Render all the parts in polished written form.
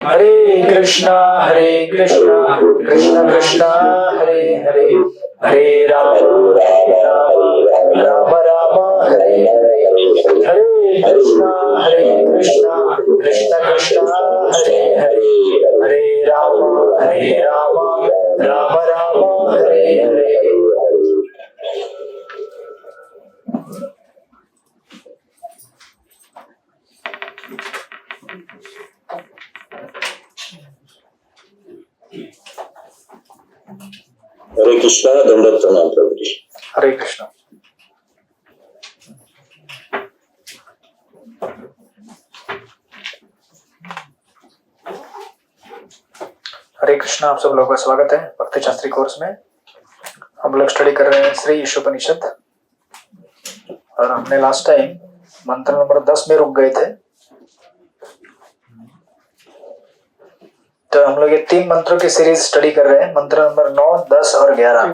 हरे कृष्णा कृष्ण कृष्ण हरे हरे, हरे राम राम राम हरे हरे, हरे कृष्णा कृष्ण कृष्ण हरे हरे, हरे राम राम राम हरे हरे। हरे कृष्णा, दंडवत प्रणाम प्रभु जी। हरे कृष्णा। हरे कृष्णा, आप सब लोगों का स्वागत है भक्ति शास्त्री कोर्स में। हम लोग स्टडी कर रहे हैं श्री ईशोपनिषद और हमने लास्ट टाइम मंत्र नंबर 10 में रुक गए थे। तो हम लोग ये 3 मंत्रों की सीरीज स्टडी कर रहे हैं, मंत्र नंबर 9, 10 और 11।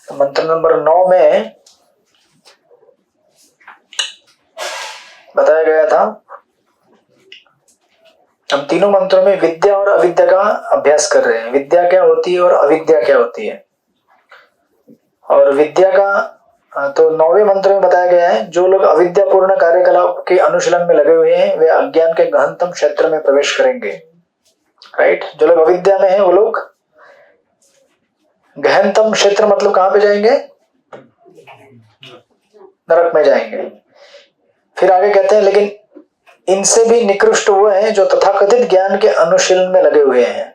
तो मंत्र नंबर 9 में बताया गया था, हम तीनों मंत्रों में विद्या और अविद्या का अभ्यास कर रहे हैं। विद्या क्या होती है और अविद्या क्या होती है। और विद्या का तो 9वें मंत्र में बताया गया है, जो लोग अविद्यापूर्ण कार्यकलाप के अनुशीलन में लगे हुए हैं वे अज्ञान के गहनतम क्षेत्र में प्रवेश करेंगे। राइट, जो लोग अविद्या में हैं वो लोग गहनतम क्षेत्र मतलब कहां पे जाएंगे? नरक में जाएंगे। फिर आगे कहते हैं, लेकिन इनसे भी निकृष्ट वो हैं जो तथाकथित ज्ञान के अनुशीलन में लगे हुए हैं।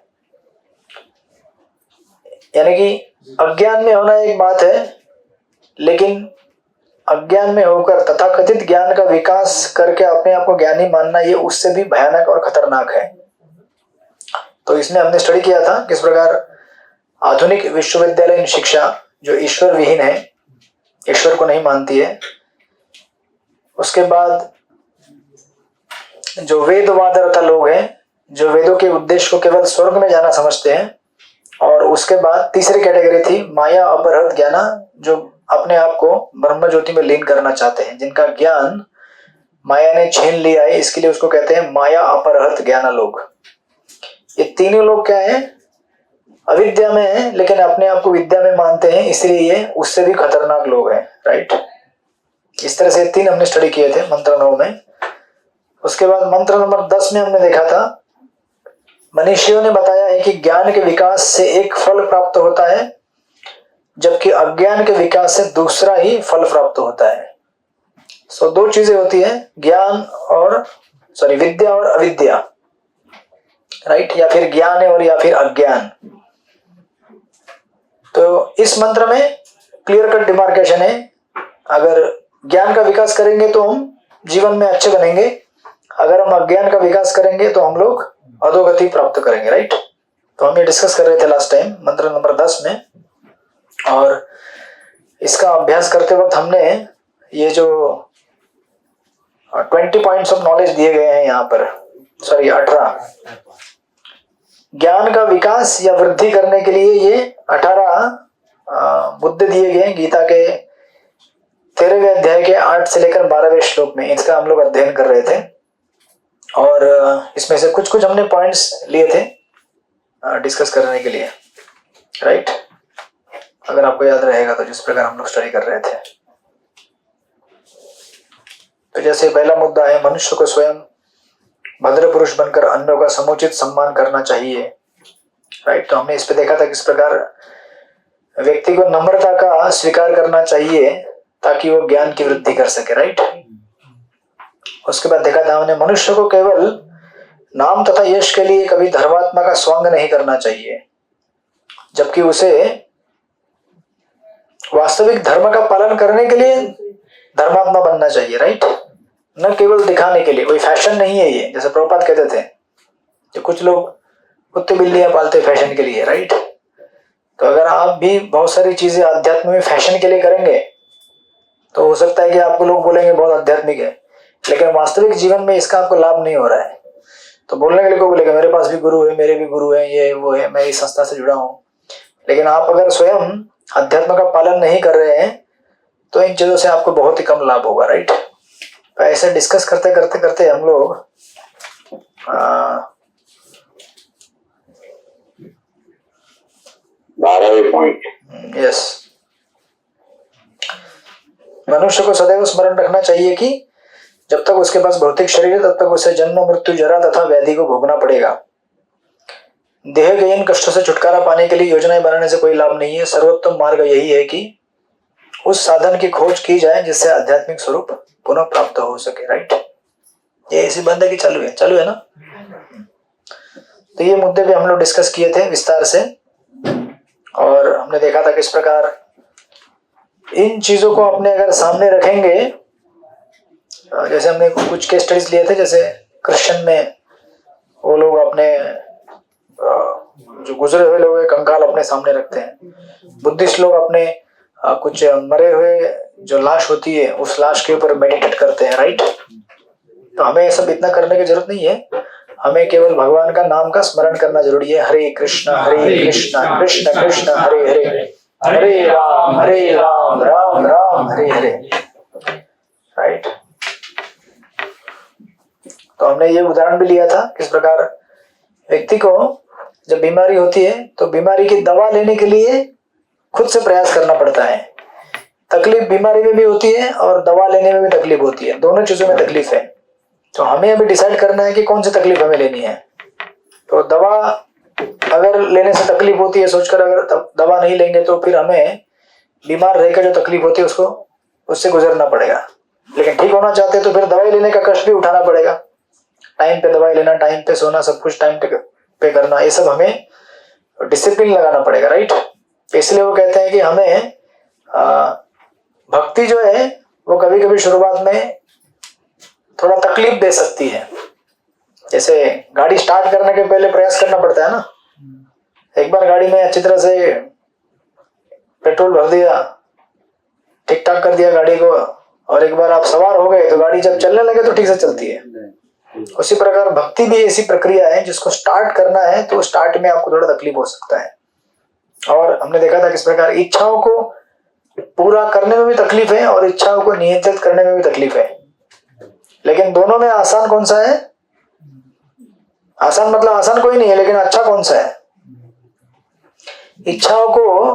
यानी कि अज्ञान में होना एक बात है, लेकिन अज्ञान में होकर तथाकथित ज्ञान का विकास करके अपने आप को ज्ञानी मानना, ये उससे भी भयानक और खतरनाक है। तो इसमें हमने स्टडी किया था किस प्रकार आधुनिक विश्वविद्यालयीन शिक्षा जो ईश्वर विहीन है, ईश्वर को नहीं मानती है, उसके बाद जो वेदवादरता लोग हैं जो वेदों के उद्देश्य को केवल स्वर्ग में जाना समझते हैं, और उसके बाद तीसरी कैटेगरी थी माया अपहृत ज्ञाना, जो अपने आप को ब्रह्म ज्योति में लीन करना चाहते हैं, जिनका ज्ञान माया ने छीन लिया है, इसके लिए उसको कहते हैं माया अपहृत ज्ञाना लोग। ये तीनों लोग क्या है? अविद्या में है लेकिन अपने आप को विद्या में मानते हैं, इसलिए ये उससे भी खतरनाक लोग हैं। राइट, इस तरह से 3 हमने स्टडी किए थे मंत्र 9 में। उसके बाद मंत्र नंबर 10 में हमने देखा था, मनीषियों ने बताया है कि ज्ञान के विकास से एक फल प्राप्त होता है, जबकि अज्ञान के विकास से दूसरा ही फल प्राप्त होता है। सो 2 चीजें होती है, ज्ञान और विद्या और अविद्या। राइट, या फिर ज्ञान है और या फिर अज्ञान। तो इस मंत्र में क्लियर कट डिमार्केशन है। अगर ज्ञान का विकास करेंगे तो हम जीवन में अच्छे बनेंगे, अगर हम अज्ञान का विकास करेंगे तो हम लोग अधोगति प्राप्त करेंगे। राइट, तो हम ये डिस्कस कर रहे थे लास्ट टाइम मंत्र नंबर 10 में, और इसका अभ्यास करते वक्त हमने ये जो 20 पॉइंट्स ऑफ नॉलेज दिए गए हैं यहाँ पर, 18 ज्ञान का विकास या वृद्धि करने के लिए ये 18 मुद्दे दिए गए हैं गीता के 13वें अध्याय के 8 से लेकर 12वें श्लोक में। इसका हम लोग अध्ययन कर रहे थे और इसमें से कुछ कुछ हमने पॉइंट्स लिए थे डिस्कस करने के लिए। राइट, अगर आपको याद रहेगा तो जिस प्रकार हम लोग स्टडी कर रहे थे। तो जैसे पहला मुद्दा है, मनुष्य को स्वयं भद्र पुरुष बनकर अन्यों का समुचित सम्मान करना चाहिए। राइट, तो हमने इस पे देखा था किस प्रकार व्यक्ति को नम्रता का स्वीकार करना चाहिए ताकि वो ज्ञान की वृद्धि कर सके। राइट, उसके बाद देखा था हमने मनुष्य को केवल नाम तथा यश के लिए कभी धर्मात्मा का स्वांग नहीं करना चाहिए, जबकि उसे वास्तविक धर्म का पालन करने के लिए धर्मात्मा बनना चाहिए। राइट, न केवल दिखाने के लिए, कोई फैशन नहीं है ये। जैसे प्रभुपाद कहते थे कि कुछ लोग कुत्ते बिल्लियां पालते फैशन के लिए। राइट, तो अगर आप भी बहुत सारी चीजें अध्यात्म में फैशन के लिए करेंगे तो हो सकता है कि आपको लोग बोलेंगे बहुत आध्यात्मिक है, लेकिन वास्तविक जीवन में इसका आपको लाभ नहीं हो रहा है। तो बोलने के लिए को बोलेगा मेरे पास भी गुरु है, मेरे भी गुरु है, ये वो है, मैं इस संस्था से जुड़ा हूँ, लेकिन आप अगर स्वयं अध्यात्म का पालन नहीं कर रहे हैं तो इन चीजों से आपको बहुत ही कम लाभ होगा। राइट, ऐसे डिस्कस करते करते करते हम लोग 12वें पॉइंट। यस, मनुष्य को सदैव स्मरण रखना चाहिए कि जब तक उसके पास भौतिक शरीर है तब तक उसे जन्म, मृत्यु, जरा तथा व्याधि को भोगना पड़ेगा। देह के इन कष्टों से छुटकारा पाने के लिए योजनाएं बनाने से कोई लाभ नहीं है। सर्वोत्तम मार्ग यही है कि उस साधन की खोज की जाए जिससे आध्यात्मिक स्वरूप पुनः प्राप्त हो सके। राइट, ये इसी बंदे की चालू है ना। तो ये मुद्दे पे हम लोग डिस्कस किए थे विस्तार से, और हमने देखा था किस प्रकार इन चीजों को अपने अगर सामने रखेंगे, जैसे हमने कुछ केस स्टडीज लिए थे, जैसे क्रिश्चियन में वो लोग अपने जो गुजरे हुए लोग कंकाल अपने सामने रखते हैं, बुद्धिस्ट लोग अपने कुछ मरे हुए जो लाश होती है उस लाश के ऊपर मेडिटेट करते हैं। राइट, तो हमें ये सब इतना करने की जरूरत नहीं है, हमें केवल भगवान का नाम का स्मरण करना जरूरी है। हरे कृष्णा कृष्ण कृष्ण हरे हरे, हरे राम राम राम हरे हरे। राइट, तो हमने ये उदाहरण भी लिया था किस प्रकार व्यक्ति को जब बीमारी होती है तो बीमारी की दवा लेने के लिए खुद से प्रयास करना पड़ता है। तकलीफ बीमारी में भी होती है और दवा लेने में भी तकलीफ होती है, दोनों चीजों में तकलीफ है। तो हमें अभी डिसाइड करना है कि कौन सी तकलीफ हमें लेनी है। तो दवा अगर लेने से तकलीफ होती है सोचकर अगर दवा नहीं लेंगे तो फिर हमें बीमार रहकर जो तकलीफ होती है उसको उससे गुजरना पड़ेगा। लेकिन ठीक होना चाहते हैं तो फिर दवाई लेने का कष्ट भी उठाना पड़ेगा। टाइम पे दवाई लेना, टाइम पे सोना, सब कुछ टाइम पे करना, ये सब हमें डिसिप्लिन लगाना पड़ेगा। राइट, इसलिए वो कहते हैं कि हमें भक्ति जो है वो कभी कभी शुरुआत में थोड़ा तकलीफ दे सकती है। जैसे गाड़ी स्टार्ट करने के पहले प्रयास करना पड़ता है ना। एक बार गाड़ी में अच्छी तरह से पेट्रोल भर दिया, ठीक ठाक कर दिया गाड़ी को, और एक बार आप सवार हो गए तो गाड़ी जब चलने लगे तो ठीक से चलती है। उसी प्रकार भक्ति भी ऐसी प्रक्रिया है जिसको स्टार्ट करना है तो स्टार्ट में आपको थोड़ा तकलीफ हो सकता है। और हमने देखा था किस प्रकार इच्छाओं को पूरा करने में भी तकलीफ है और इच्छाओं को नियंत्रित करने में भी तकलीफ है। लेकिन दोनों में आसान कौन सा है? आसान मतलब आसान कोई नहीं है, लेकिन अच्छा कौन सा है? इच्छाओं को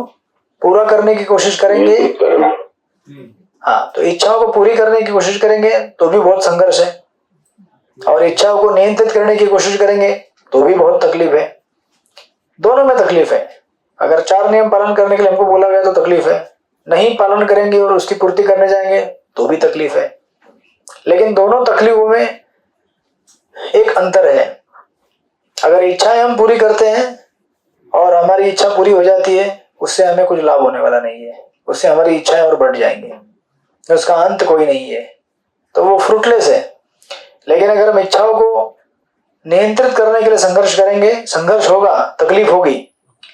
पूरा करने की कोशिश करेंगे, हाँ, तो इच्छाओं को पूरी करने की कोशिश करेंगे तो भी बहुत संघर्ष है, और इच्छाओं को नियंत्रित करने की कोशिश करेंगे तो भी बहुत तकलीफ है। दोनों में तकलीफ है। अगर 4 नियम पालन करने के लिए हमको बोला गया तो तकलीफ है, नहीं पालन करेंगे और उसकी पूर्ति करने जाएंगे तो भी तकलीफ है। लेकिन दोनों तकलीफों में एक अंतर है। अगर इच्छाएं हम पूरी करते हैं और हमारी इच्छा पूरी हो जाती है, उससे हमें कुछ लाभ होने वाला नहीं है, उससे हमारी इच्छाएं और बढ़ जाएंगी, उसका अंत कोई नहीं है, तो वो फ्रूटलेस है। लेकिन अगर हम इच्छाओं को नियंत्रित करने के लिए संघर्ष करेंगे, संघर्ष होगा, तकलीफ होगी,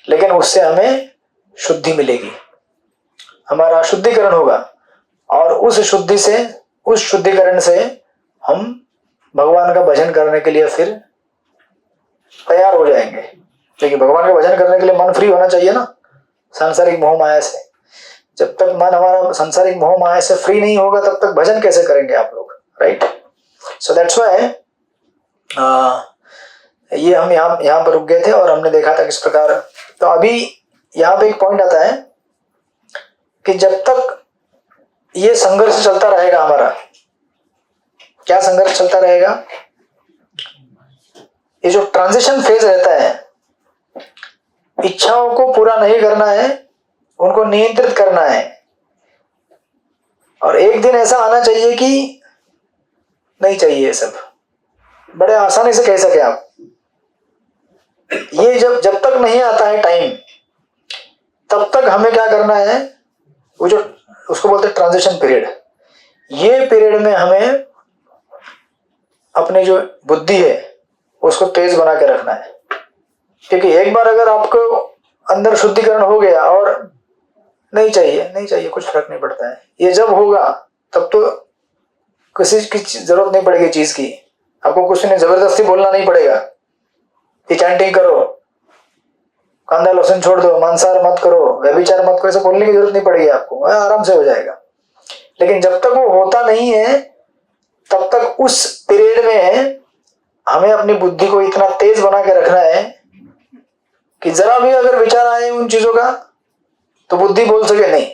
लेकिन उससे हमें शुद्धि मिलेगी, हमारा शुद्धिकरण होगा, और उस शुद्धिकरण से हम भगवान का भजन करने के लिए फिर तैयार हो जाएंगे। क्योंकि भगवान का भजन करने के लिए मन फ्री होना चाहिए ना सांसारिक मोह माया से। जब तक मन हमारा सांसारिक मोह माया से फ्री नहीं होगा तब तक भजन कैसे करेंगे आप लोग? राइट, सो दैट्स व्हाई ये हम यहाँ पर रुक गए थे और हमने देखा था किस प्रकार। तो अभी यहाँ पे एक पॉइंट आता है कि जब तक ये संघर्ष चलता रहेगा, हमारा क्या संघर्ष चलता रहेगा? ये जो ट्रांजिशन फेज रहता है, इच्छाओं को पूरा नहीं करना है, उनको नियंत्रित करना है, और एक दिन ऐसा आना चाहिए कि नहीं चाहिए ये सब, बड़े आसानी से कह सके आप। ये जब तक नहीं आता है टाइम, तब तक हमें क्या करना है? वो जो उसको बोलते हैं ट्रांजिशन पीरियड, ये पीरियड में हमें अपनी जो बुद्धि है उसको तेज बना के रखना है। क्योंकि एक बार अगर आपको अंदर शुद्धिकरण हो गया और नहीं चाहिए, कुछ फर्क नहीं पड़ता है। ये जब होगा तब तो किसी की जरूरत नहीं पड़ेगी चीज की, आपको कुछ नहीं, जबरदस्ती बोलना नहीं पड़ेगा कि चैंटिंग करो, कांदा लहसुन छोड़ दो, मांसाहार मत करो, व्यभिचार मत करो, ऐसा बोलने की जरूरत नहीं पड़ेगी आपको, आराम से हो जाएगा। लेकिन जब तक वो होता नहीं है तब तक उस पीरियड में हमें अपनी बुद्धि को इतना तेज बना के रखना है कि जरा भी अगर विचार आए उन चीजों का तो बुद्धि बोल सके नहीं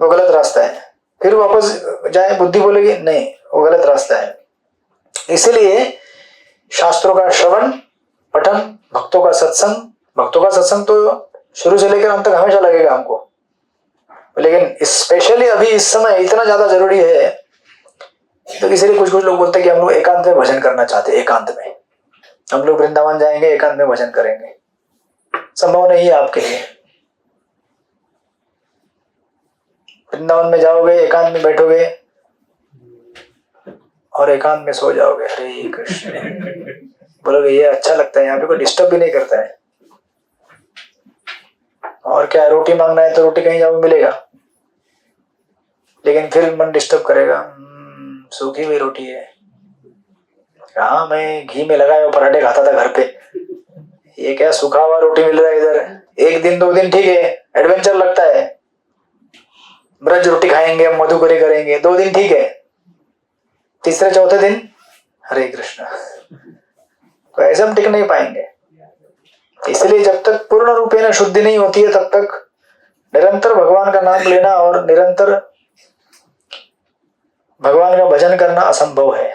वो गलत रास्ता है, फिर वापस जाए बुद्धि बोलेगी नहीं वो गलत रास्ता है। इसलिए शास्त्रों का श्रवण पठन, भक्तों का सत्संग तो शुरू से लेकर अंत तक हमेशा लगेगा हमको, लेकिन स्पेशली अभी इस समय इतना ज्यादा जरूरी है। तो इसीलिए कुछ लोग बोलते हैं कि हम लोग एकांत में भजन करना चाहते हैं, एकांत में हम लोग वृंदावन जाएंगे, एकांत में भजन करेंगे। संभव नहीं है आपके लिए। वृंदावन में जाओगे, एकांत में बैठोगे और एकांत में सो जाओगे, हरे कृष्ण बोलोगे ये अच्छा लगता है, यहाँ पे कोई डिस्टर्ब भी नहीं करता है। और क्या, रोटी मांगना है तो रोटी कहीं जाओ मिलेगा, लेकिन फिर मन डिस्टर्ब करेगा, सूखी हुई रोटी है। हाँ, मैं घी में लगाए हुए पराठे खाता था घर पे, ये क्या सूखा हुआ रोटी मिल रहा है इधर। एक दिन 2 दिन ठीक है, एडवेंचर लगता है, ब्रज रोटी खाएंगे, मधुकरी करेंगे, 2 दिन ठीक है, तीसरे चौथे दिन हरे कृष्ण, तो ऐसे हम टिक नहीं पाएंगे। इसलिए जब तक पूर्ण रूपेण शुद्धि नहीं होती है तब तक निरंतर भगवान का नाम लेना और निरंतर भगवान का भजन करना असंभव है।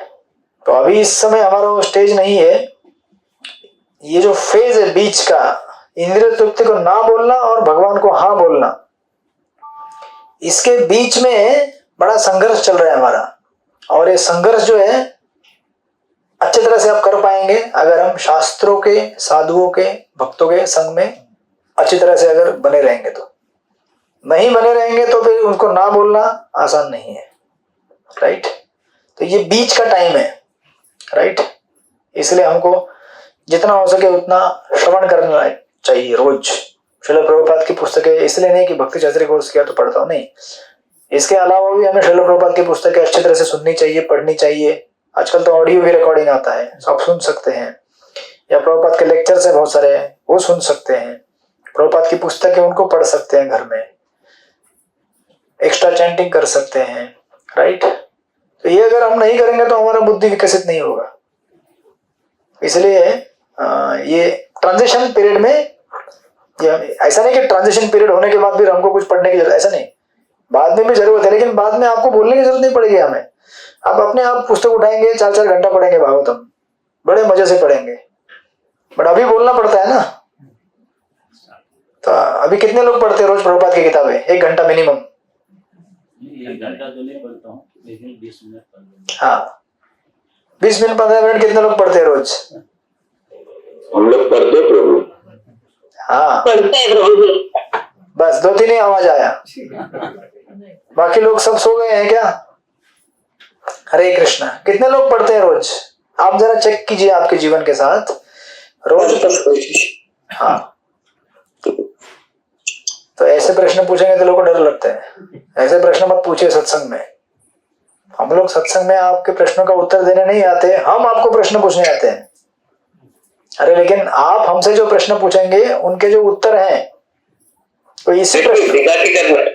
तो अभी इस समय हमारा वो स्टेज नहीं है। ये जो फेज है बीच का, इंद्रिय तृप्ति को ना बोलना और भगवान को हाँ बोलना, इसके बीच में बड़ा संघर्ष चल रहा है हमारा। और ये संघर्ष जो है अच्छी तरह से आप कर पाएंगे अगर हम शास्त्रों के, साधुओं के, भक्तों के संग में अच्छी तरह से अगर बने रहेंगे। तो नहीं बने रहेंगे तो फिर उनको ना बोलना आसान नहीं है, राइट। तो ये बीच का टाइम है, राइट। इसलिए हमको जितना हो सके उतना श्रवण करना चाहिए रोज। श्रील प्रभुपाद की पुस्तकें, इसलिए नहीं कि भक्ति शास्त्री कोर्स किया तो पढ़ता हूँ, नहीं, इसके अलावा भी हमें श्रील प्रभुपाद की पुस्तकें अच्छी तरह से सुननी चाहिए, पढ़नी चाहिए। आजकल तो ऑडियो भी रिकॉर्डिंग आता है, सब सुन सकते हैं, या प्रभुपाद के लेक्चर्स है बहुत सारे, वो सुन सकते हैं। प्रभुपाद की पुस्तकें उनको पढ़ सकते हैं घर में, एक्स्ट्रा चैंटिंग कर सकते हैं, राइट। तो ये अगर हम नहीं करेंगे तो हमारा बुद्धि विकसित नहीं होगा। इसलिए ये ट्रांजिशन पीरियड में, ये ऐसा नहीं कि ट्रांजिशन पीरियड होने के बाद फिर हमको कुछ पढ़ने की जरूरत, ऐसा नहीं, बाद में भी जरूरत है, लेकिन बाद में आपको बोलने की जरूरत नहीं पड़ेगी हमें। आप अपने आप पुस्तक उठाएंगे, 4-4 घंटा पढ़ेंगे भागवतम, बड़े मजे से पढ़ेंगे। बट अभी बोलना पड़ता है ना। तो अभी कितने लोग पढ़ते हैं रोज प्रभुपाद की किताबें? 1 घंटा मिनिमम। 1 घंटा तो नहीं पढ़ता हूँ, लेकिन 20 मिनट पढ़ता हूँ। हाँ, 20 मिनट 15 मिनट कितने लोग पढ़ते हैं रोज? हम लोग पढ़ते प्रभु। हाँ, पढ़ते हैं प्रभु। बस 2-3 ही आवाज आया, बाकी लोग सब सो गए हैं क्या? हरे कृष्णा। कितने लोग पढ़ते हैं रोज? आप जरा चेक कीजिए आपके जीवन के साथ रोज। हाँ, तो ऐसे प्रश्न पूछेंगे तो लोगों को डर लगता है। ऐसे प्रश्न मत पूछिए सत्संग में। हम लोग सत्संग में आपके प्रश्नों का उत्तर देने नहीं आते, हम आपको प्रश्न पूछने आते हैं। अरे लेकिन आप हमसे जो प्रश्न पूछेंगे उनके जो उत्तर हैं तो इसी प्रश्न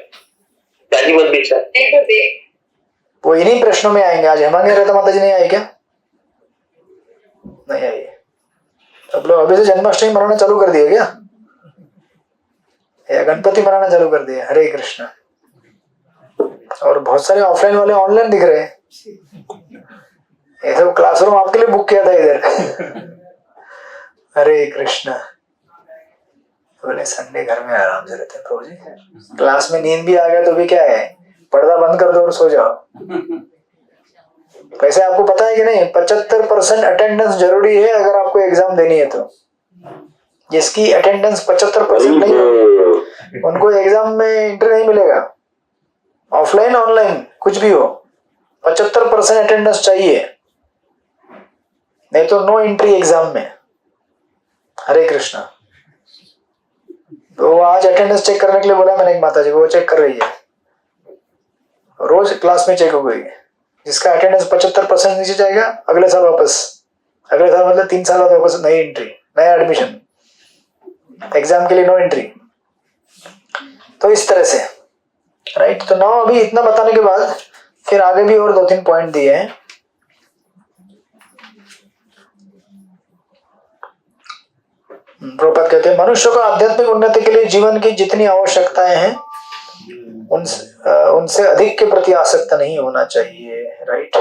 वो इन्हीं प्रश्नों में आएंगे। आज हेमांगी रहता माता जी नहीं आई क्या? नहीं आई। सब लोग अभी से जन्माष्टमी मनाना चालू कर दिए क्या, या गणपति मनाना चालू कर दिए? हरे कृष्णा। और बहुत सारे ऑफलाइन वाले ऑनलाइन दिख रहे हैं। ये सब क्लासरूम आपके लिए बुक किया था इधर। हरे कृष्णा। बोले संडे घर में आराम से रहते हैं प्रभु जी, क्लास में नींद भी आ गया तो भी क्या है, पर्दा बंद कर दो और सो जाओ। वैसे आपको पता है कि नहीं, 75% अटेंडेंस जरूरी है अगर आपको एग्जाम देनी है। तो जिसकी अटेंडेंस 75% नहीं होगी उनको एग्जाम में एंट्री नहीं मिलेगा। ऑफलाइन ऑनलाइन कुछ भी हो, 75% अटेंडेंस चाहिए, नहीं तो नो एंट्री एग्जाम में। हरे कृष्णा। तो आज अटेंडेंस चेक करने के लिए बोला मैंने एक माता जी को, वो चेक कर रही है, रोज क्लास में चेक हो गई। जिसका अटेंडेंस 75% नीचे जाएगा अगले साल वापस, अगले साल मतलब 3 साल बाद वापस नई एंट्री, नया एडमिशन, एग्जाम के लिए नो एंट्री। तो इस तरह से, राइट। तो नाउ अभी इतना बताने के बाद फिर आगे भी और 2-3 पॉइंट दिए हैं। प्रभुपाद कहते हैं मनुष्य को आध्यात्मिक उन्नति के लिए जीवन की जितनी आवश्यकताएं हैं उनसे अधिक के प्रति आसक्त नहीं होना चाहिए। राइट।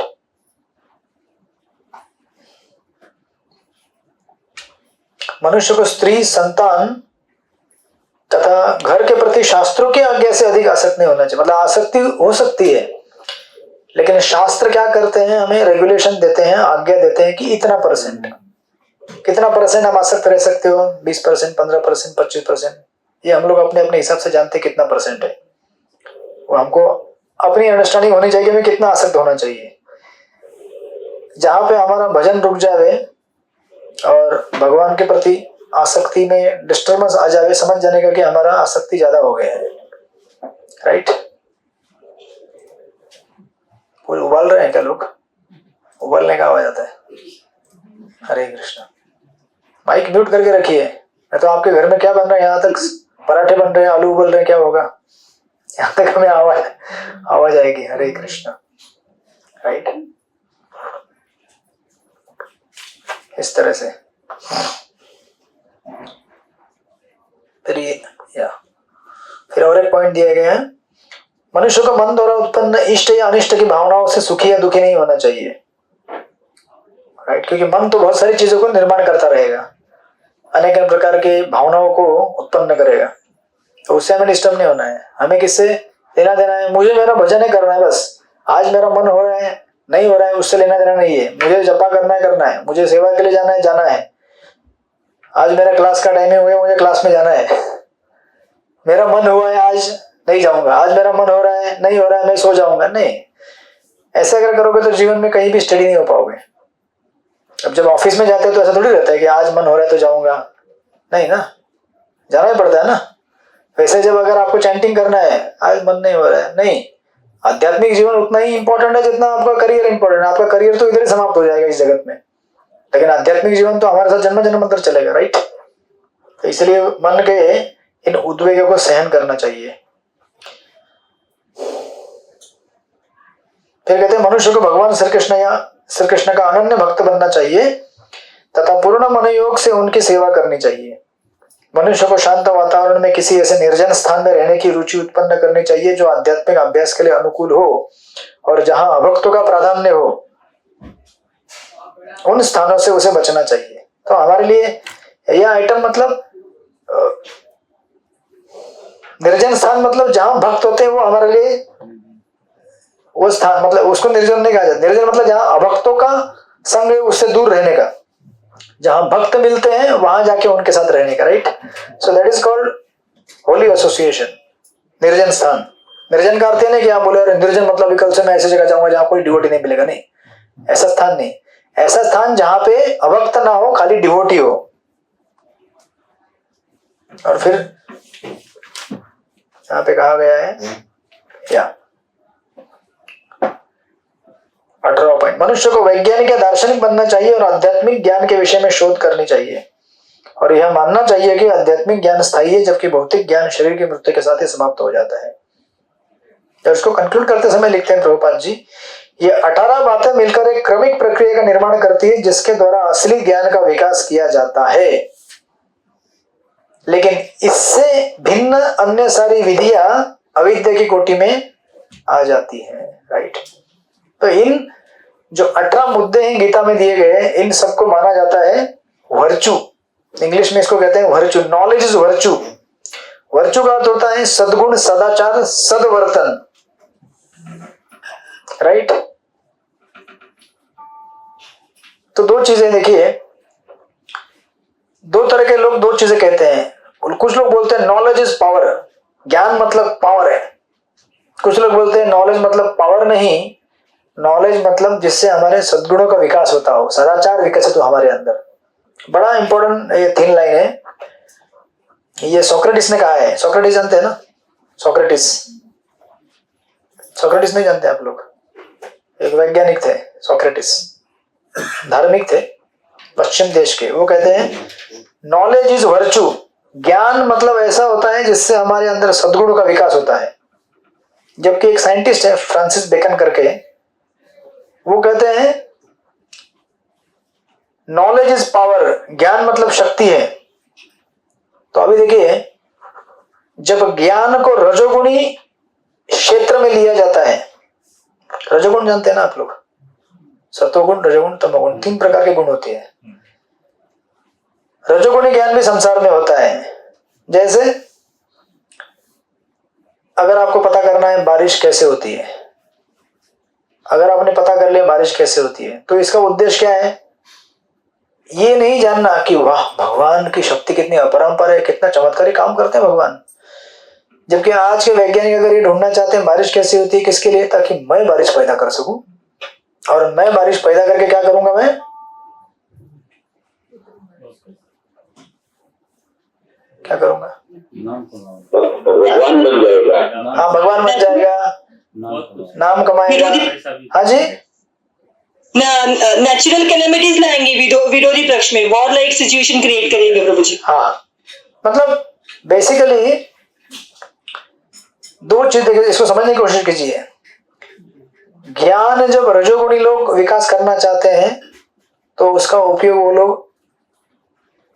मनुष्य को स्त्री, संतान तथा घर के प्रति शास्त्रों की आज्ञा से अधिक आसक्त नहीं होना चाहिए। मतलब आसक्ति हो सकती है, लेकिन शास्त्र क्या करते हैं, हमें रेगुलेशन देते हैं, आज्ञा देते हैं कि इतना परसेंट, कितना परसेंट हम आसक्त रह सकते हो, 20%, 15%, 25%, ये हम लोग अपने अपने हिसाब से जानते हैं कितना परसेंट है। वो हमको अपनी अंडरस्टैंडिंग होनी चाहिए हमें कितना आसक्त होना चाहिए। जहां पे हमारा भजन रुक जावे और भगवान के प्रति आसक्ति में डिस्टर्बेंस आ जावे, समझ जाने का कि हमारा आसक्ति ज्यादा हो गया है। राइट। कोई उबाल रहे हैं क्या लोग? उबालने का आवाज आता है। हरे कृष्ण। माइक म्यूट करके रखिए, नहीं तो आपके घर में क्या बन रहा है, यहाँ तक पराठे बन रहे हैं, आलू उबल रहे हैं, क्या होगा? यहाँ तक हमें आवाज आएगी। हरे कृष्ण। राइट। इस तरह से फिर और एक पॉइंट दिया गया है, मनुष्य को मन द्वारा उत्पन्न इष्ट या अनिष्ट की भावनाओं से सुखी या दुखी नहीं होना चाहिए। राइट। क्योंकि मन तो बहुत सारी चीजों को निर्माण करता रहेगा, अनेक प्रकार के भावनाओं को उत्पन्न करेगा, तो उससे हमें डिस्टर्ब नहीं होना है। हमें किससे लेना देना है? मुझे मेरा भजन ही करना है बस। आज मेरा मन हो रहा है, नहीं हो रहा है, उससे लेना देना नहीं है। मुझे जपा करना है, मुझे सेवा के लिए जाना है। आज मेरा क्लास का टाइमिंग हो गया, मुझे क्लास में जाना है। मेरा मन हुआ है आज नहीं जाऊंगा, आज मेरा मन हो रहा है नहीं हो रहा है मैं सो जाऊंगा। नहीं, ऐसा अगर करोगे तो जीवन में कहीं भी स्टडी नहीं हो पाओगे। अब जब ऑफिस में जाते हो तो ऐसा थोड़ी रहता है कि आज मन हो रहा है तो जाऊंगा, नहीं ना, जाना ही पड़ता है ना। वैसे जब अगर आपको चैंटिंग करना है, आज मन नहीं हो रहा है, नहीं। आध्यात्मिक जीवन उतना ही इंपॉर्टेंट है जितना आपका करियर इंपॉर्टेंट है। आपका करियर तो इधर ही समाप्त हो जाएगा इस जगत में, लेकिन आध्यात्मिक जीवन तो हमारे साथ जन्म जन्मांतर चलेगा। राइट। तो इसलिए मन के इन उद्वेगों को सहन करना चाहिए। फिर कहते हैं मनुष्य को भगवान श्री कृष्ण का अनन्य भक्त बनना चाहिए तथा पूर्ण मनोयोग से उनकी सेवा करनी चाहिए। मनुष्य को शांत वातावरण में किसी ऐसे निर्जन स्थान में रहने की रुचि उत्पन्न करनी चाहिए जो आध्यात्मिक अभ्यास के लिए अनुकूल हो और जहां अभक्तों का प्राधान्य हो, उन स्थानों से उसे बचना चाहिए। तो हमारे लिए यह आइटम मतलब निर्जन स्थान मतलब जहां भक्त होते हैं वो हमारे लिए वो स्थान, मतलब उसको निर्जन नहीं कहा जाता। निर्जन मतलब जहां अभक्तों का संग है उससे दूर रहने का, जहां भक्त मिलते हैं वहां जाके उनके साथ रहने का। Right. So that is called Holi association, निर्जन स्थान। निर्जन का अर्थ है नहीं कि आप बोले अरे निर्जन मतलब विकल्प से मैं ऐसी जगह जाऊंगा जहां कोई डिवोटी नहीं मिलेगा, नहीं, ऐसा स्थान नहीं। ऐसा स्थान जहां पे अभक्त ना हो, खाली डिवोटी हो। और फिर यहाँ पे कहा गया है 18वां पॉइंट, मनुष्य को वैज्ञानिक या दार्शनिक बनना चाहिए और आध्यात्मिक ज्ञान के विषय में शोध करनी चाहिए और यह मानना चाहिए कि आध्यात्मिक ज्ञान स्थायी है जबकि भौतिक ज्ञान शरीर की मृत्यु के साथ ही समाप्त हो जाता है। तो इसको कंक्लूड करते समय लिखते हैं प्रभुपाद जी, ये 18 बातें मिलकर एक क्रमिक प्रक्रिया का निर्माण करती है जिसके द्वारा असली ज्ञान का विकास किया जाता है। लेकिन इससे भिन्न अन्य सारी विधियां अविद्या की कोटि में आ जाती हैं। राइट। तो इन जो 18 मुद्दे हैं गीता में दिए गए, इन सबको माना जाता है वर्चू। इंग्लिश में इसको कहते हैं virtue. Knowledge is virtue. Virtue का अर्थ होता है सद्गुण, सदाचार, सदवर्तन। राइट। तो दो चीजें देखिए, दो तरह के लोग दो चीजें कहते हैं। कुछ लोग बोलते हैं नॉलेज इज पावर, ज्ञान मतलब पावर है। कुछ लोग बोलते हैं नॉलेज मतलब पावर नहीं, नॉलेज मतलब जिससे हमारे सद्गुणों का विकास होता हो, सदाचार विकसित हो हमारे अंदर। बड़ा इंपॉर्टेंट ये 3 लाइन है। ये सोक्रेटिस ने कहा है। सोक्रेटिस जानते हैं ना? सोक्रेटिस नहीं जानते आप लोग? एक वैज्ञानिक थे सोक्रेटिस, धार्मिक थे, पश्चिम देश के। वो कहते हैं नॉलेज इज वर्चू। ज्ञान मतलब ऐसा होता है जिससे हमारे अंदर सद्गुणों का विकास होता है। जबकि एक साइंटिस्ट है फ्रांसिस बेकन करके, वो कहते हैं नॉलेज इज पावर, ज्ञान मतलब शक्ति है। तो अभी देखिए, जब ज्ञान को रजोगुणी क्षेत्र में लिया जाता है, रजोगुण जानते हैं ना आप लोग, सत्वगुण, रजोगुण, तमोगुण, 3 प्रकार के गुण होते हैं। रजोगुणी ज्ञान भी संसार में होता है। जैसे अगर आपको पता करना है बारिश कैसे होती है, अगर आपने पता कर लिया बारिश कैसे होती है, तो इसका उद्देश्य क्या है? ये नहीं जानना कि वाह भगवान की शक्ति कितनी अपरंपार है, कितना चमत्कारी काम करते हैं भगवान। जबकि आज के वैज्ञानिक अगर ये ढूंढना चाहते हैं बारिश कैसी होती है, किसके लिए? ताकि मैं बारिश पैदा कर सकूं, और मैं बारिश पैदा करके क्या करूंगा? मैं क्या करूंगा? भगवान बन जाएगा। हाँ, भगवान बन जाएगा, नाम कमाएगा। हाँ जी, नेचुरल कैलेमिटीज लाएंगे विरोधी पक्ष में, वॉर लाइक सिचुएशन क्रिएट करेंगे प्रभु जी। हाँ, मतलब बेसिकली 2 चीज देखिए, इसको समझने की कोशिश कीजिए। ज्ञान जब रजोगुणी लोग विकास करना चाहते हैं तो उसका उपयोग वो लोग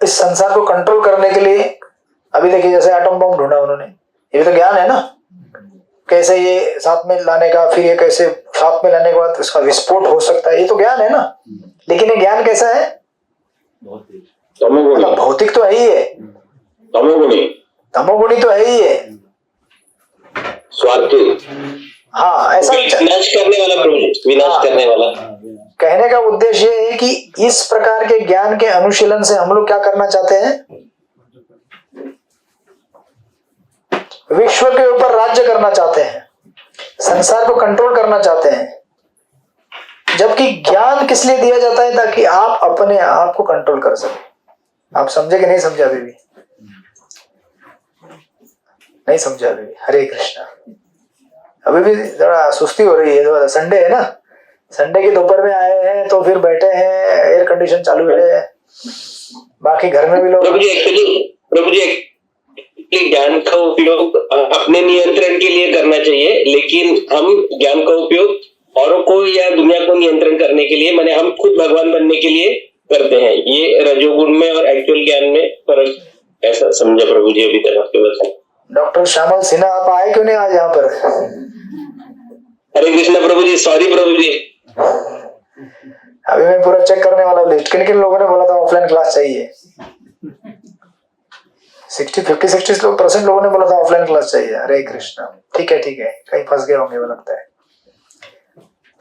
इस संसार को कंट्रोल करने के लिए, अभी देखिए जैसे एटम बम ढूंढा उन्होंने, ये भी तो ज्ञान है ना, कैसे ये साथ में लाने का, फिर ये कैसे साथ में लाने के बाद इसका विस्फोट हो सकता है, ये तो ज्ञान है ना। लेकिन ये ज्ञान कैसा है? तमोगुणी। भौतिक तो है ही है, तमोगुणी, तमोगुणी तो है ही है, स्वार्थी। हाँ ऐसा विनाश करने वाला प्रभु जी, विनाश करने वाला। कहने का उद्देश्य ये है कि इस प्रकार के ज्ञान के अनुशीलन से हम लोग क्या करना चाहते हैं? विश्व के ऊपर राज्य करना चाहते हैं, संसार को कंट्रोल करना चाहते हैं। जबकि ज्ञान किस लिए दिया जाता है? ताकि आप अपने आप को कंट्रोल कर सके। आप समझे कि नहीं समझे? अभी भी नहीं समझे? अभी भी? हरे कृष्णा। अभी भी जरा सुस्ती हो रही है, संडे है ना, संडे की दोपहर में आए हैं तो फिर बैठे हैं, एयर कंडीशन चालू है, बाकी घर में भी लोग। प्रभु जी ज्ञान का उपयोग अपने नियंत्रण के लिए करना चाहिए, लेकिन हम ज्ञान का उपयोग औरों को या दुनिया को नियंत्रण करने के लिए, माने हम खुद भगवान बनने के लिए करते हैं। ये रजोगुण में और एक्चुअल ज्ञान में फर्क, ऐसा समझा प्रभु जी अभी तक आपके पास। डॉक्टर श्यामल सिन्हा, आप आए क्यों नहीं आज यहाँ पर? हरे कृष्णा प्रभु जी, सॉरी प्रभु जी। अभी मैं पूरा चेक करने वाला लिस्ट, किन किन लोगों ने बोला था ऑफलाइन क्लास चाहिए? 50-60% लोगों ने बोला था ऑफलाइन क्लास चाहिए। हरे कृष्णा, ठीक है ठीक है, कहीं फंस गए होंगे वो लगता है।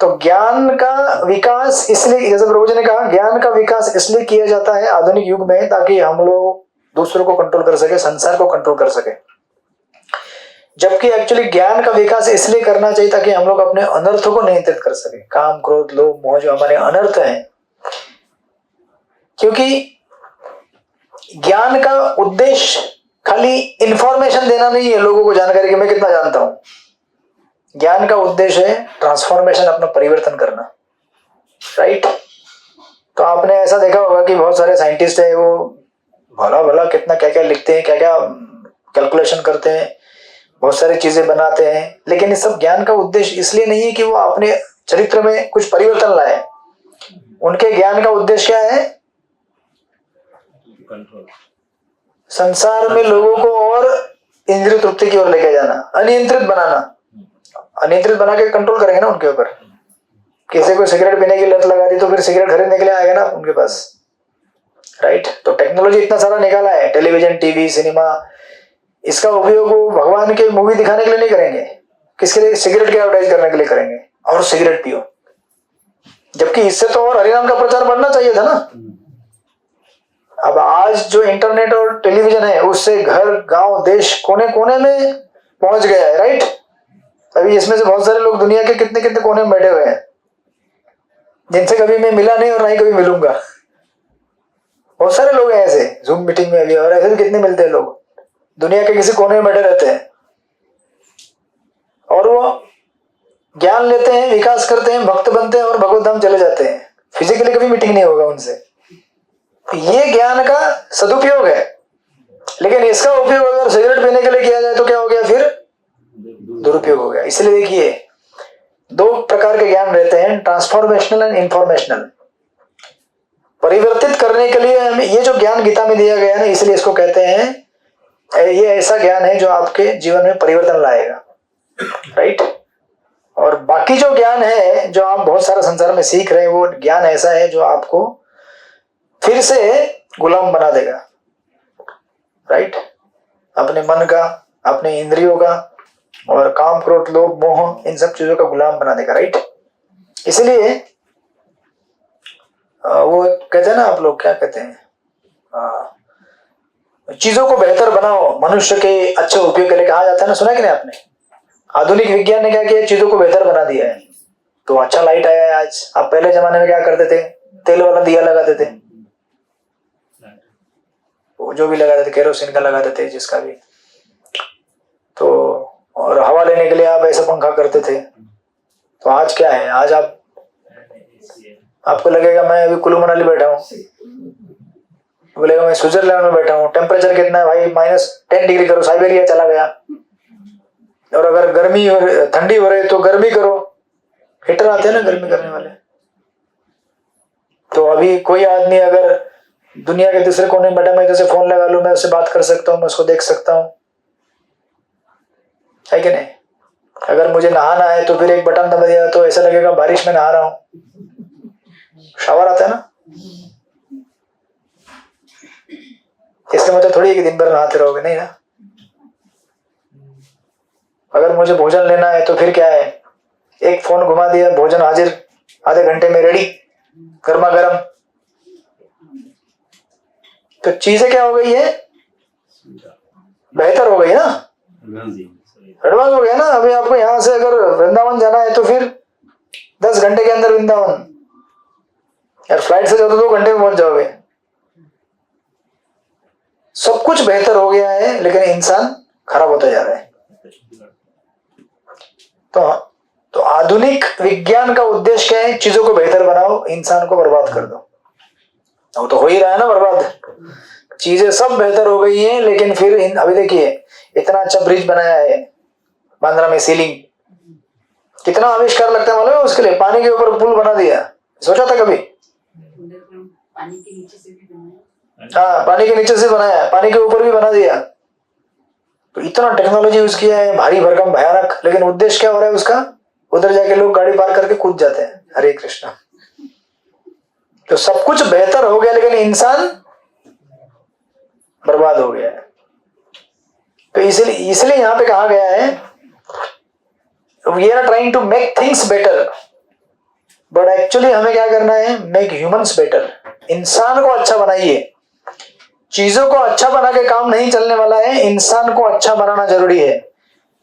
तो ज्ञान का विकास इसलिए, जैसे प्रभु जी ने कहा, ज्ञान का विकास इसलिए किया जाता है आधुनिक युग में ताकि हम लोग दूसरों को कंट्रोल कर सके, संसार को कंट्रोल कर सके। जबकि एक्चुअली ज्ञान का विकास इसलिए करना चाहिए ताकि हम लोग अपने अनर्थों को नियंत्रित कर सके, काम, क्रोध, लोभ, मोह जो हमारे अनर्थ हैं। क्योंकि ज्ञान का उद्देश्य खाली इंफॉर्मेशन देना नहीं है लोगों को, जानकारी कि मैं कितना जानता हूं। ज्ञान का उद्देश्य है ट्रांसफॉर्मेशन, अपना परिवर्तन करना, राइट। तो आपने ऐसा देखा होगा कि बहुत सारे साइंटिस्ट है, वो भला भला कितना क्या क्या लिखते हैं, क्या क्या कैलकुलेशन करते हैं, बहुत सारी चीजें बनाते हैं, लेकिन इस सब ज्ञान का उद्देश्य इसलिए नहीं है कि वो अपने चरित्र में कुछ परिवर्तन लाए। उनके ज्ञान का उद्देश्य क्या है? संसार में लोगों को और इंद्रिय तृप्ति की ओर लेके जाना, अनियंत्रित बनाना। अनियंत्रित बना के कंट्रोल करेंगे ना उनके ऊपर। किसी को सिगरेट पीने की लत लगा दी तो फिर सिगरेट खरीदने के लिए आएगा ना उनके पास, राइट। तो टेक्नोलॉजी इतना सारा निकाला है, टेलीविजन, टीवी, सिनेमा, इसका उपयोग वो भगवान के मूवी दिखाने के लिए नहीं करेंगे, किसके लिए? सिगरेट के एडवर्टाइज करने के लिए करेंगे, और सिगरेट पियो। जबकि इससे तो और हरिनाम का प्रचार बढ़ना चाहिए था ना। अब आज जो इंटरनेट और टेलीविजन है उससे घर, गांव, देश, कोने कोने में पहुंच गया है, राइट। अभी इसमें से बहुत सारे लोग दुनिया के कितने कितने कोने में बैठे हुए हैं, जिनसे कभी मैं मिला नहीं और ना ही कभी मिलूंगा। बहुत सारे लोग हैं ऐसे, जूम मीटिंग में भी, और ऐसे भी कितने मिलते हैं लोग, दुनिया के किसी कोने में बैठे रहते हैं और वो ज्ञान लेते हैं, विकास करते हैं, भक्त बनते हैं और भगवत धाम चले जाते हैं। फिजिकली कभी मीटिंग नहीं होगा उनसे। ये ज्ञान का सदुपयोग है, लेकिन इसका उपयोग अगर सिगरेट पीने के लिए किया जाए तो क्या हो गया? फिर दुरुपयोग हो गया। इसलिए देखिए 2 प्रकार के ज्ञान रहते हैं, ट्रांसफॉर्मेशनल एंड इंफॉर्मेशनल। परिवर्तित करने के लिए हमें ये जो ज्ञान गीता में दिया गया है ना, इसलिए इसको कहते हैं ये ऐसा ज्ञान है जो आपके जीवन में परिवर्तन लाएगा, राइट। और बाकी जो ज्ञान है जो आप बहुत सारा संसार में सीख रहे हैं, वो ज्ञान ऐसा है जो आपको फिर से गुलाम बना देगा, राइट। अपने मन का, अपने इंद्रियों का और काम, क्रोध, लोभ, मोह, इन सब चीजों का गुलाम बना देगा, राइट। इसलिए वो कहते हैं ना, आप लोग क्या कहते हैं, चीजों को बेहतर बनाओ, मनुष्य के अच्छे उपयोग के लिए कहा जाता है ना, सुना कि नहीं आपने। आधुनिक विज्ञान ने क्या किया, चीजों को बेहतर बना दिया है। तो अच्छा लाइट आया है आज। आप पहले जमाने में क्या करते थे, तेल वाला दिया लगाते थे, वो जो भी लगाते थे, केरोसिन का लगाते थे, जिसका भी। तो और हवा लेने के लिए आप ऐसा पंखा करते थे। तो आज क्या है, आज आपको लगेगा मैं अभी कुल्लू मनाली बैठा हूँ, बोलेगा मैं स्विट्जरलैंड में बैठा हूँ। टेम्परेचर कितना है भाई, -10 डिग्री करो, साइबेरिया चला गया। और अगर गर्मी और ठंडी हो रही तो गर्मी करो, हीटर आते हैं ना गर्मी करने वाले। तो अभी कोई आदमी अगर दुनिया के दूसरे कोने में बैठा, मैं जैसे फोन लगा लूं, मैं उससे बात कर सकता हूँ, मैं उसको देख सकता हूँ, है कि नहीं। अगर मुझे नहाना है तो फिर एक बटन दबा दिया तो ऐसा लगेगा बारिश में नहा रहा हूँ। शावर आता है ना, इसका मतलब थोड़ी कि दिन भर नहाते रहोगे, नहीं ना। अगर मुझे भोजन लेना है तो फिर क्या है, एक फोन घुमा दिया, भोजन हाजिर, आधे घंटे में रेडी, गर्मा गर्म। तो चीजें क्या हो गई है, बेहतर हो गई ना, एडवांस हो गया ना। अभी आपको यहां से अगर वृंदावन जाना है तो फिर 10 घंटे के अंदर वृंदावन, यार फ्लाइट से जाओ तो 2 घंटे में पहुंच जाओगे। सब कुछ बेहतर हो गया है, लेकिन इंसान खराब होता जा रहा है। तो आधुनिक विज्ञान का उद्देश्य क्या है, चीजों को बेहतर बनाओ, इंसान को बर्बाद कर दो। वो तो हो ही रहा है ना बर्बाद। चीजें सब बेहतर हो गई हैं, लेकिन फिर अभी देखिए इतना अच्छा ब्रिज बनाया है बांद्रा में, सीलिंग, कितना आविष्कार लगता है मालूम है उसके लिए। पानी के ऊपर पुल बना दिया, सोचा था कभी? पानी के नीचे से भी बनाया। हाँ, पानी के नीचे से बनाया, पानी के ऊपर भी बना दिया। तो इतना टेक्नोलॉजी यूज किया है, भारी भरकम भयानक, लेकिन उद्देश्य क्या हो रहा है उसका, उधर जाके लोग गाड़ी पार करके कूद जाते हैं। हरे कृष्णा। तो सब कुछ बेहतर हो गया, लेकिन इंसान बर्बाद हो गया है। तो इसलिए यहां पे कहा गया है, we are trying to make things better, but actually हमें क्या करना है, मेक ह्यूमंस बेटर। इंसान को अच्छा बनाइए। चीजों को अच्छा बना के काम नहीं चलने वाला है, इंसान को अच्छा बनाना जरूरी है।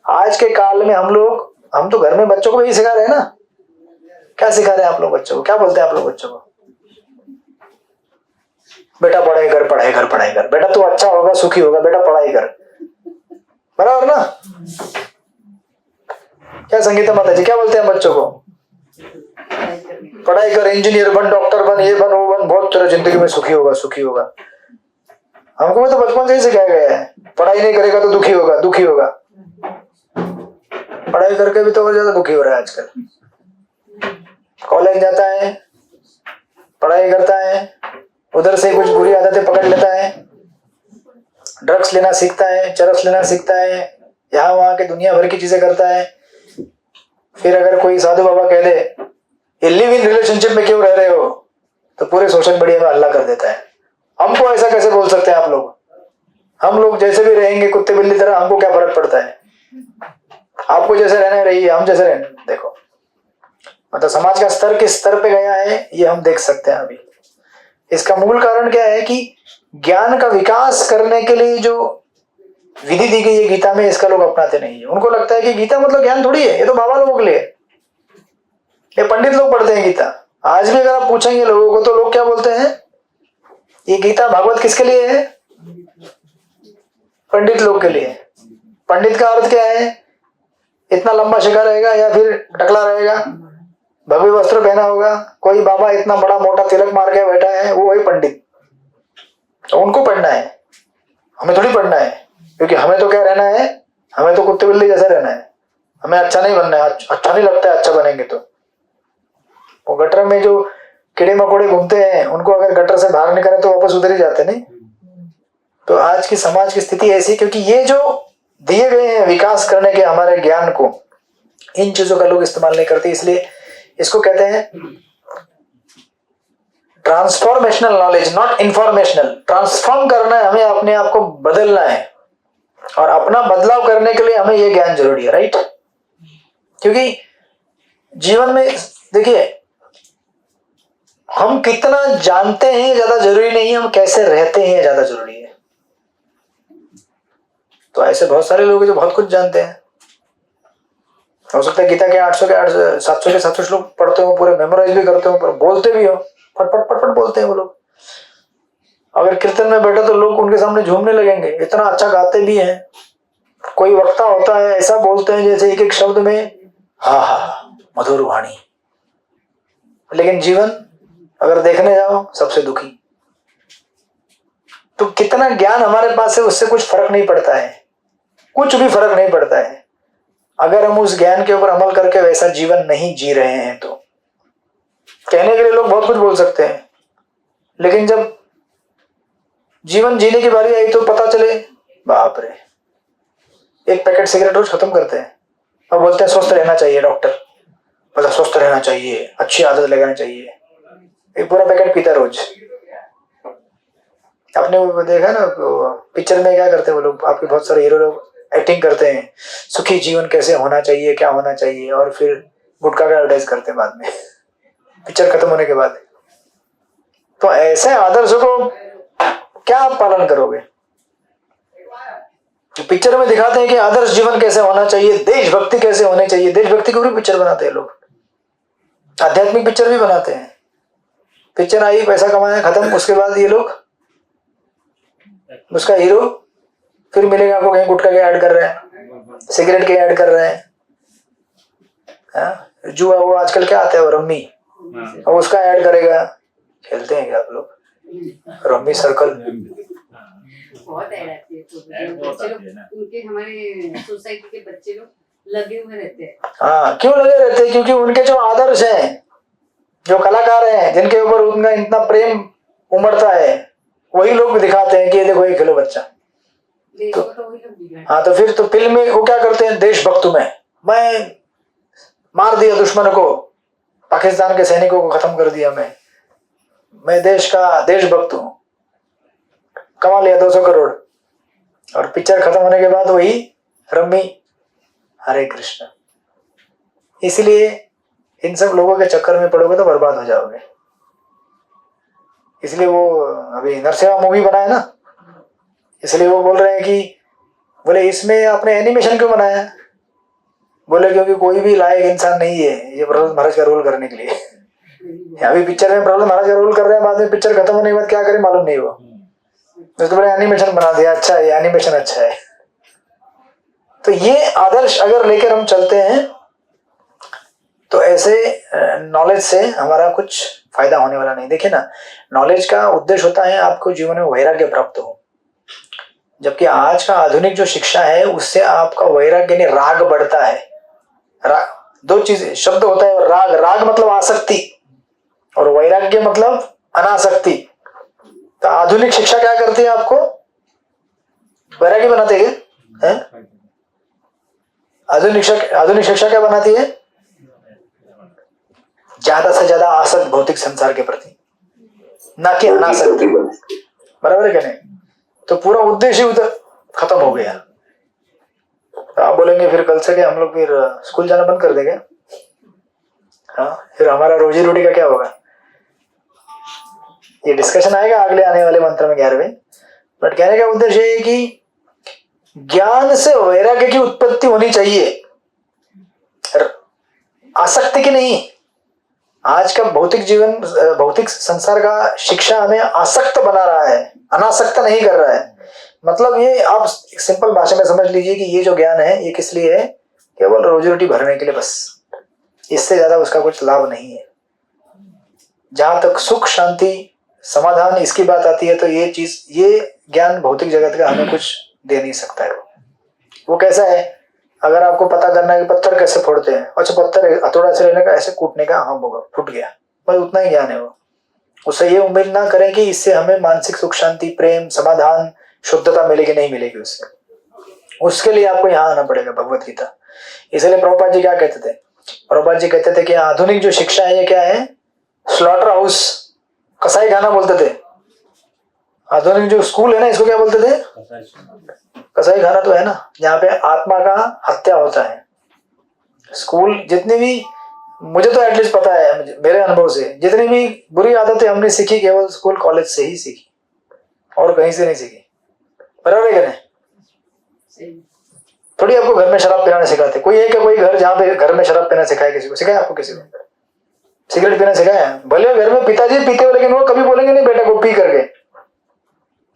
आज के काल में हम तो घर में बच्चों को यही सिखा रहे हैं ना। क्या सिखा रहे हैं आप लोग बच्चों को, क्या बोलते हैं आप लोग बच्चों को? बेटा पढ़ाई कर, पढ़ाई कर, पढ़ाई कर, बेटा तू अच्छा होगा, सुखी होगा, बेटा पढ़ाई कर, बराबर ना। क्या संगीता माता जी क्या बोलते हैं बच्चों को? पढ़ाई कर, इंजीनियर बन, डॉक्टर बन, ये बन, वो बन, बहुत तेरा जिंदगी में सुखी होगा, सुखी होगा। हमको तो बचपन से ही सिखाया गया है, पढ़ाई नहीं करेगा तो दुखी होगा, दुखी होगा। पढ़ाई करके भी तो और ज्यादा दुखी हो रहा है आजकल। कॉलेज जाता है, पढ़ाई करता है, उधर से कुछ बुरी आदतें पकड़ लेता है, ड्रग्स लेना सीखता है, चरस लेना सीखता है, यहाँ वहां के दुनिया भर की चीजें करता है। फिर अगर कोई साधु बाबा कह दे ये लिव इन रिलेशनशिप में क्यों रह रहे हो, तो पूरे सोशल मीडिया में हल्ला कर देता है। हमको ऐसा कैसे बोल सकते हैं आप लोग? हम लोग जैसे भी रहेंगे कुत्ते बिल्ली तरह, हमको क्या फर्क पड़ता है? आपको जैसे रहना रहिए, हम जैसे रहने। देखो मतलब समाज का स्तर किस स्तर पे गया है ये हम देख सकते हैं अभी। इसका मूल कारण क्या है कि ज्ञान का विकास करने के लिए जो विधि दी गई है गीता में, इसका लोग अपनाते नहीं है। उनको लगता है कि गीता मतलब ज्ञान थोड़ी है, ये तो बाबा लोगों के लिए, ये पंडित लोग पढ़ते हैं गीता। आज भी अगर आप पूछेंगे लोगों को तो लोग क्या बोलते हैं, ये गीता भागवत किसके लिए है? पंडित लोग के लिए। पंडित का अर्थ क्या है? इतना लंबा शिखा रहेगा या फिर टकला रहेगा, भव्य वस्त्र पहना होगा, कोई बाबा इतना बड़ा मोटा तिलक मार के बैठा है, वो वही पंडित। तो उनको पढ़ना है, हमें थोड़ी पढ़ना है। क्योंकि हमें तो क्या रहना है, हमें तो कुत्ते बिल्ली जैसा रहना है, हमें अच्छा नहीं बनना है। अच्छा नहीं लगता है अच्छा बनेंगे तो। वो गटर में जो कीड़े मकोड़े घूमते हैं, उनको अगर गटर से बाहर निकाले तो वापस उधर ही जाते नहीं। तो आज की समाज की स्थिति ऐसी है, क्योंकि ये जो दिए गए हैं विकास करने के हमारे ज्ञान को, इन चीजों का लोग इस्तेमाल नहीं करते। इसलिए इसको कहते हैं transformational knowledge, not informational. Transform करना है हमें, अपने आप को बदलना है, और अपना बदलाव करने के लिए हमें यह ज्ञान जरूरी है, राइट। क्योंकि जीवन में देखिए, हम कितना जानते हैं ज्यादा जरूरी नहीं है, हम कैसे रहते हैं ज्यादा जरूरी है। तो ऐसे बहुत सारे लोग हैं जो बहुत कुछ जानते हैं। हो सकता है गीता के 800 के 700 के 700 श्लोक पढ़ते हो, पूरे मेमोराइज भी करते हो, पर बोलते भी हो, फटफट फटफट बोलते हैं वो लोग। अगर कीर्तन में बैठे तो लोग उनके सामने झूमने लगेंगे, इतना अच्छा गाते भी हैं। कोई वक्ता होता है, ऐसा बोलते हैं जैसे एक एक शब्द में हा हा मधुर वाणी, लेकिन जीवन अगर देखने जाओ सबसे दुखी। तो कितना ज्ञान हमारे पास है, उससे कुछ फर्क नहीं पड़ता है, कुछ भी फर्क नहीं पड़ता है अगर हम उस ज्ञान के ऊपर अमल करके वैसा जीवन नहीं जी रहे हैं। तो कहने के लिए लोग बहुत कुछ बोल सकते हैं, लेकिन जब जीवन जीने की बारी आई तो पता चले, बाप रे, एक पैकेट सिगरेट रोज खत्म करते हैं और बोलते हैं स्वस्थ रहना चाहिए, डॉक्टर बोला स्वस्थ रहना चाहिए, अच्छी आदत लगानी चाहिए, एक पूरा पैकेट पीता रोज। आपने वो देखा ना पिक्चर में क्या करते हैं वो लोग, आपके बहुत सारे हीरो लोग एक्टिंग करते हैं, सुखी जीवन कैसे होना चाहिए, क्या होना चाहिए, और फिर गुटखा का एडवर्टाइज करते हैं बाद में, पिक्चर खत्म होने के बाद। तो ऐसे आदर्शों को क्या आप पालन करोगे? तो पिक्चर में दिखाते हैं कि आदर्श जीवन कैसे होना चाहिए, देशभक्ति कैसे होनी चाहिए, देशभक्ति की पूरी पिक्चर बनाते हैं लोग, आध्यात्मिक पिक्चर भी बनाते हैं। पिक्चर आई, पैसा कमाया, खत्म, उसके बाद ये लोग, उसका हीरो फिर मिलेगा आपको कहीं गुटखा के ऐड कर रहे हैं, सिगरेट के ऐड कर रहे हैं, जुआ वो आजकल क्या आता है वो रम्मी, और उसका ऐड करेगा। खेलते हैं क्या आप लोग रम्मी सर्कल? बहुत ऐड आती है, तो बच्चे लोग उनके, हमारे सोसाइटी के बच्चे लोग लगे हुए रहते हैं। हाँ, क्यों लगे रहते हैं? क्योंकि उनके जो आदर्श हैं, जो कलाकार हैं, जिनके ऊपर उनका इतना प्रेम उमड़ता है, वही लोग दिखाते हैं कि ये देखो ये खेलो बच्चा। तो हाँ, तो फिर तो फिल्म में वो क्या करते हैं, देशभक्त में मैं मार दिया दुश्मन को, पाकिस्तान के सैनिकों को खत्म कर दिया, मैं देश का देशभक्त हूं, कमा लिया 200 करोड़, और पिक्चर खत्म होने के बाद वही रम्मी, हरे कृष्ण। इसलिए इन सब लोगों के चक्कर में पड़ोगे तो बर्बाद हो जाओगे। इसलिए वो अभी नरसिम्हा मूवी बनाया ना, इसलिए वो बोल रहे हैं कि बोले इसमें आपने एनिमेशन क्यों बनाया? बोले क्योंकि कोई भी लायक इंसान नहीं है ये प्रहलाद महाराज का रोल करने के लिए। अभी पिक्चर में प्रहलाद महाराज का रोल कर रहे हैं, बाद में पिक्चर खत्म होने के बाद क्या करें मालूम नहीं। वो तो बड़े एनिमेशन बना दिया, अच्छा है एनिमेशन, अच्छा है। तो ये आदर्श अगर लेकर हम चलते हैं तो ऐसे नॉलेज से हमारा कुछ फायदा होने वाला नहीं। देखिए ना, नॉलेज का उद्देश्य होता है आपको जीवन में वैराग्य प्राप्त हो, जबकि आज का आधुनिक जो शिक्षा है उससे आपका वैराग्य यानी राग बढ़ता है। दो चीजें शब्द होता है, राग, राग मतलब आसक्ति, और वैराग्य मतलब अनासक्ति। तो आधुनिक शिक्षा क्या करती है, आपको वैरागी बनाती है। आधुनिक शिक्षा क्या बनाती है, ज्यादा से ज्यादा आसक्त भौतिक संसार के प्रति, ना कि अनासक्त। बराबर है क्या नहीं? तो पूरा उद्देश्य उधर खत्म हो गया। तो आप बोलेंगे फिर कल से क्या हम लोग फिर स्कूल जाना बंद कर देंगे? हाँ, फिर हमारा रोजी रोटी का क्या होगा? ये डिस्कशन आएगा अगले आने वाले मंत्र में 11वें। बट कहने का उद्देश्य है कि ज्ञान से वैराग्य की उत्पत्ति होनी चाहिए, आसक्ति की नहीं। आज का भौतिक जीवन, भौतिक संसार का शिक्षा हमें आसक्त बना रहा है, अनासक्त नहीं कर रहा है। मतलब ये आप सिंपल भाषा में समझ लीजिए कि ये जो ज्ञान है ये किस लिए है, केवल रोजी रोटी भरने के लिए बस, इससे ज्यादा उसका कुछ लाभ नहीं है। जहां तक सुख शांति समाधान इसकी बात आती है तो ये चीज, ये ज्ञान भौतिक जगत का हमें कुछ दे नहीं सकता है। वो कैसा है, अगर आपको पता करना है कि पत्थर कैसे फोड़ते हैं, अच्छा पत्थर हथौड़ा से लेने का, ऐसे कूटने का, हाँ होगा फूट गया, बस उतना ही ज्ञान है वो। उससे ये उम्मीद ना करें कि इससे हमें मानसिक सुख शांति प्रेम समाधान शुद्धता मिलेगी नहीं मिलेगी उससे, उसके लिए आपको यहाँ आना पड़ेगा भगवत गीता। इसलिए प्रभुपाद जी क्या कहते थे, प्रभुपाद जी कहते थे कि आधुनिक जो शिक्षा है ये क्या है, स्लॉटर हाउस, कसाई खाना बोलते थे। आधुनिक जो स्कूल है ना इसको क्या बोलते थे, कसाई खाना तो है ना, जहाँ पे आत्मा का हत्या होता है। स्कूल जितनी भी, मुझे तो एटलीस्ट पता है मेरे अनुभव से, जितनी भी बुरी आदतें हमने सीखी केवल स्कूल कॉलेज से ही सीखी और कहीं से नहीं सीखी। बराबर है क्या नहीं? थोड़ी आपको घर में शराब पीना सिखाते, कोई है क्या कोई घर जहाँ पे घर में शराब पीना सिखाया, किसी को सिखाया, आपको किसी को सिगरेट पीना सिखाया? भले घर में पिताजी पीते हो लेकिन वो कभी बोलेंगे नहीं बेटा को पी करके।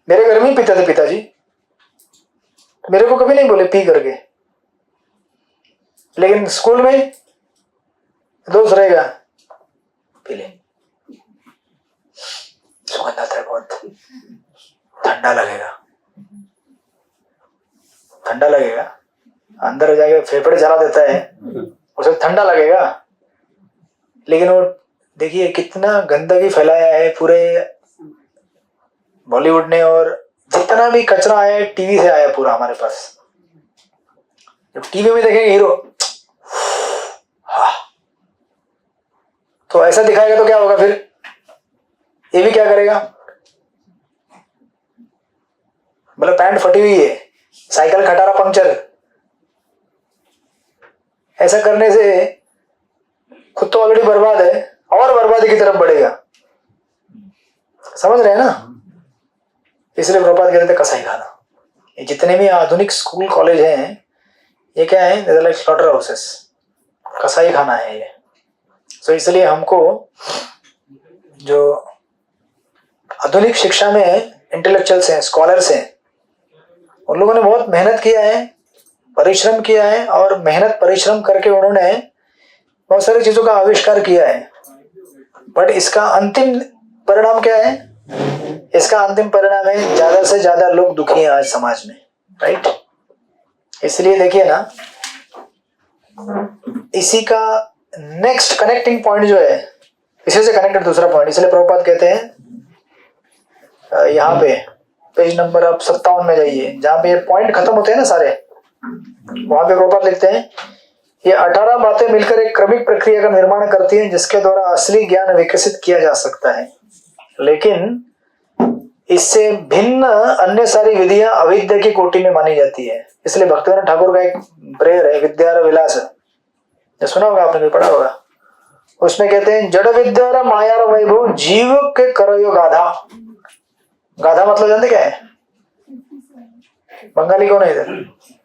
मेरे घर में ही पीते थे पिताजी, मेरे को कभी नहीं बोले पी करके। लेकिन स्कूल में दोस्त रहेगा, पी ले, सुगंध आता है बहुत, ठंडा लगेगा, ठंडा लगेगा, अंदर जाके फेफड़े जला देता है, उसे ठंडा लगेगा। लेकिन वो देखिए कितना गंदगी फैलाया है पूरे बॉलीवुड ने, और जितना भी कचरा आया है टीवी से आया पूरा हमारे पास। जब टीवी में देखेंगे हीरो तो ऐसा दिखाएगा तो क्या होगा फिर, ये भी क्या करेगा, मतलब पैंट फटी हुई है, साइकिल खटारा पंक्चर, ऐसा करने से खुद तो ऑलरेडी बर्बाद है और बर्बादी की तरफ बढ़ेगा। समझ रहे हैं ना? इसलिए प्रभुपाद कहते थे कसाई खाना। ये जितने भी आधुनिक स्कूल कॉलेज हैं ये क्या है, लाइक स्लॉटर हाउसेस, कसाई खाना है ये। तो इसलिए हमको जो आधुनिक शिक्षा में इंटेलेक्चुअल्स हैं, स्कॉलर्स हैं, उन लोगों ने बहुत मेहनत किया है, परिश्रम किया है, और मेहनत परिश्रम करके उन्होंने बहुत सारी चीजों का आविष्कार किया है। बट इसका अंतिम परिणाम क्या है? इसका अंतिम परिणाम है ज्यादा से ज्यादा लोग दुखी हैं आज समाज में, राइट? इसलिए देखिए ना, इसी का नेक्स्ट कनेक्टिंग पॉइंट जो है, इसी से कनेक्टेड दूसरा पॉइंट, इसलिए प्रभुपाद कहते हैं यहाँ पे पेज नंबर आप 57 में जाइए, जहाँ पे ये पॉइंट खत्म होते हैं ना सारे, वहां पे प्रभुपाद लिखते हैं ये 18 बातें मिलकर एक क्रमिक प्रक्रिया का निर्माण करती हैं जिसके द्वारा असली ज्ञान विकसित किया जा सकता है। लेकिन इससे भिन्न अन्य सारी विधियां अविद्या की कोटि में मानी जाती है। इसलिए भक्तिविनोद ठाकुर का एक प्रेयर है विद्या विलास, जो सुना होगा आपने, भी पढ़ा होगा। उसमें कहते हैं जड़ विद्या माया वैभव जीव के करयो गाधा। गाधा मतलब जानते क्या है? बंगाली कौन है इधर?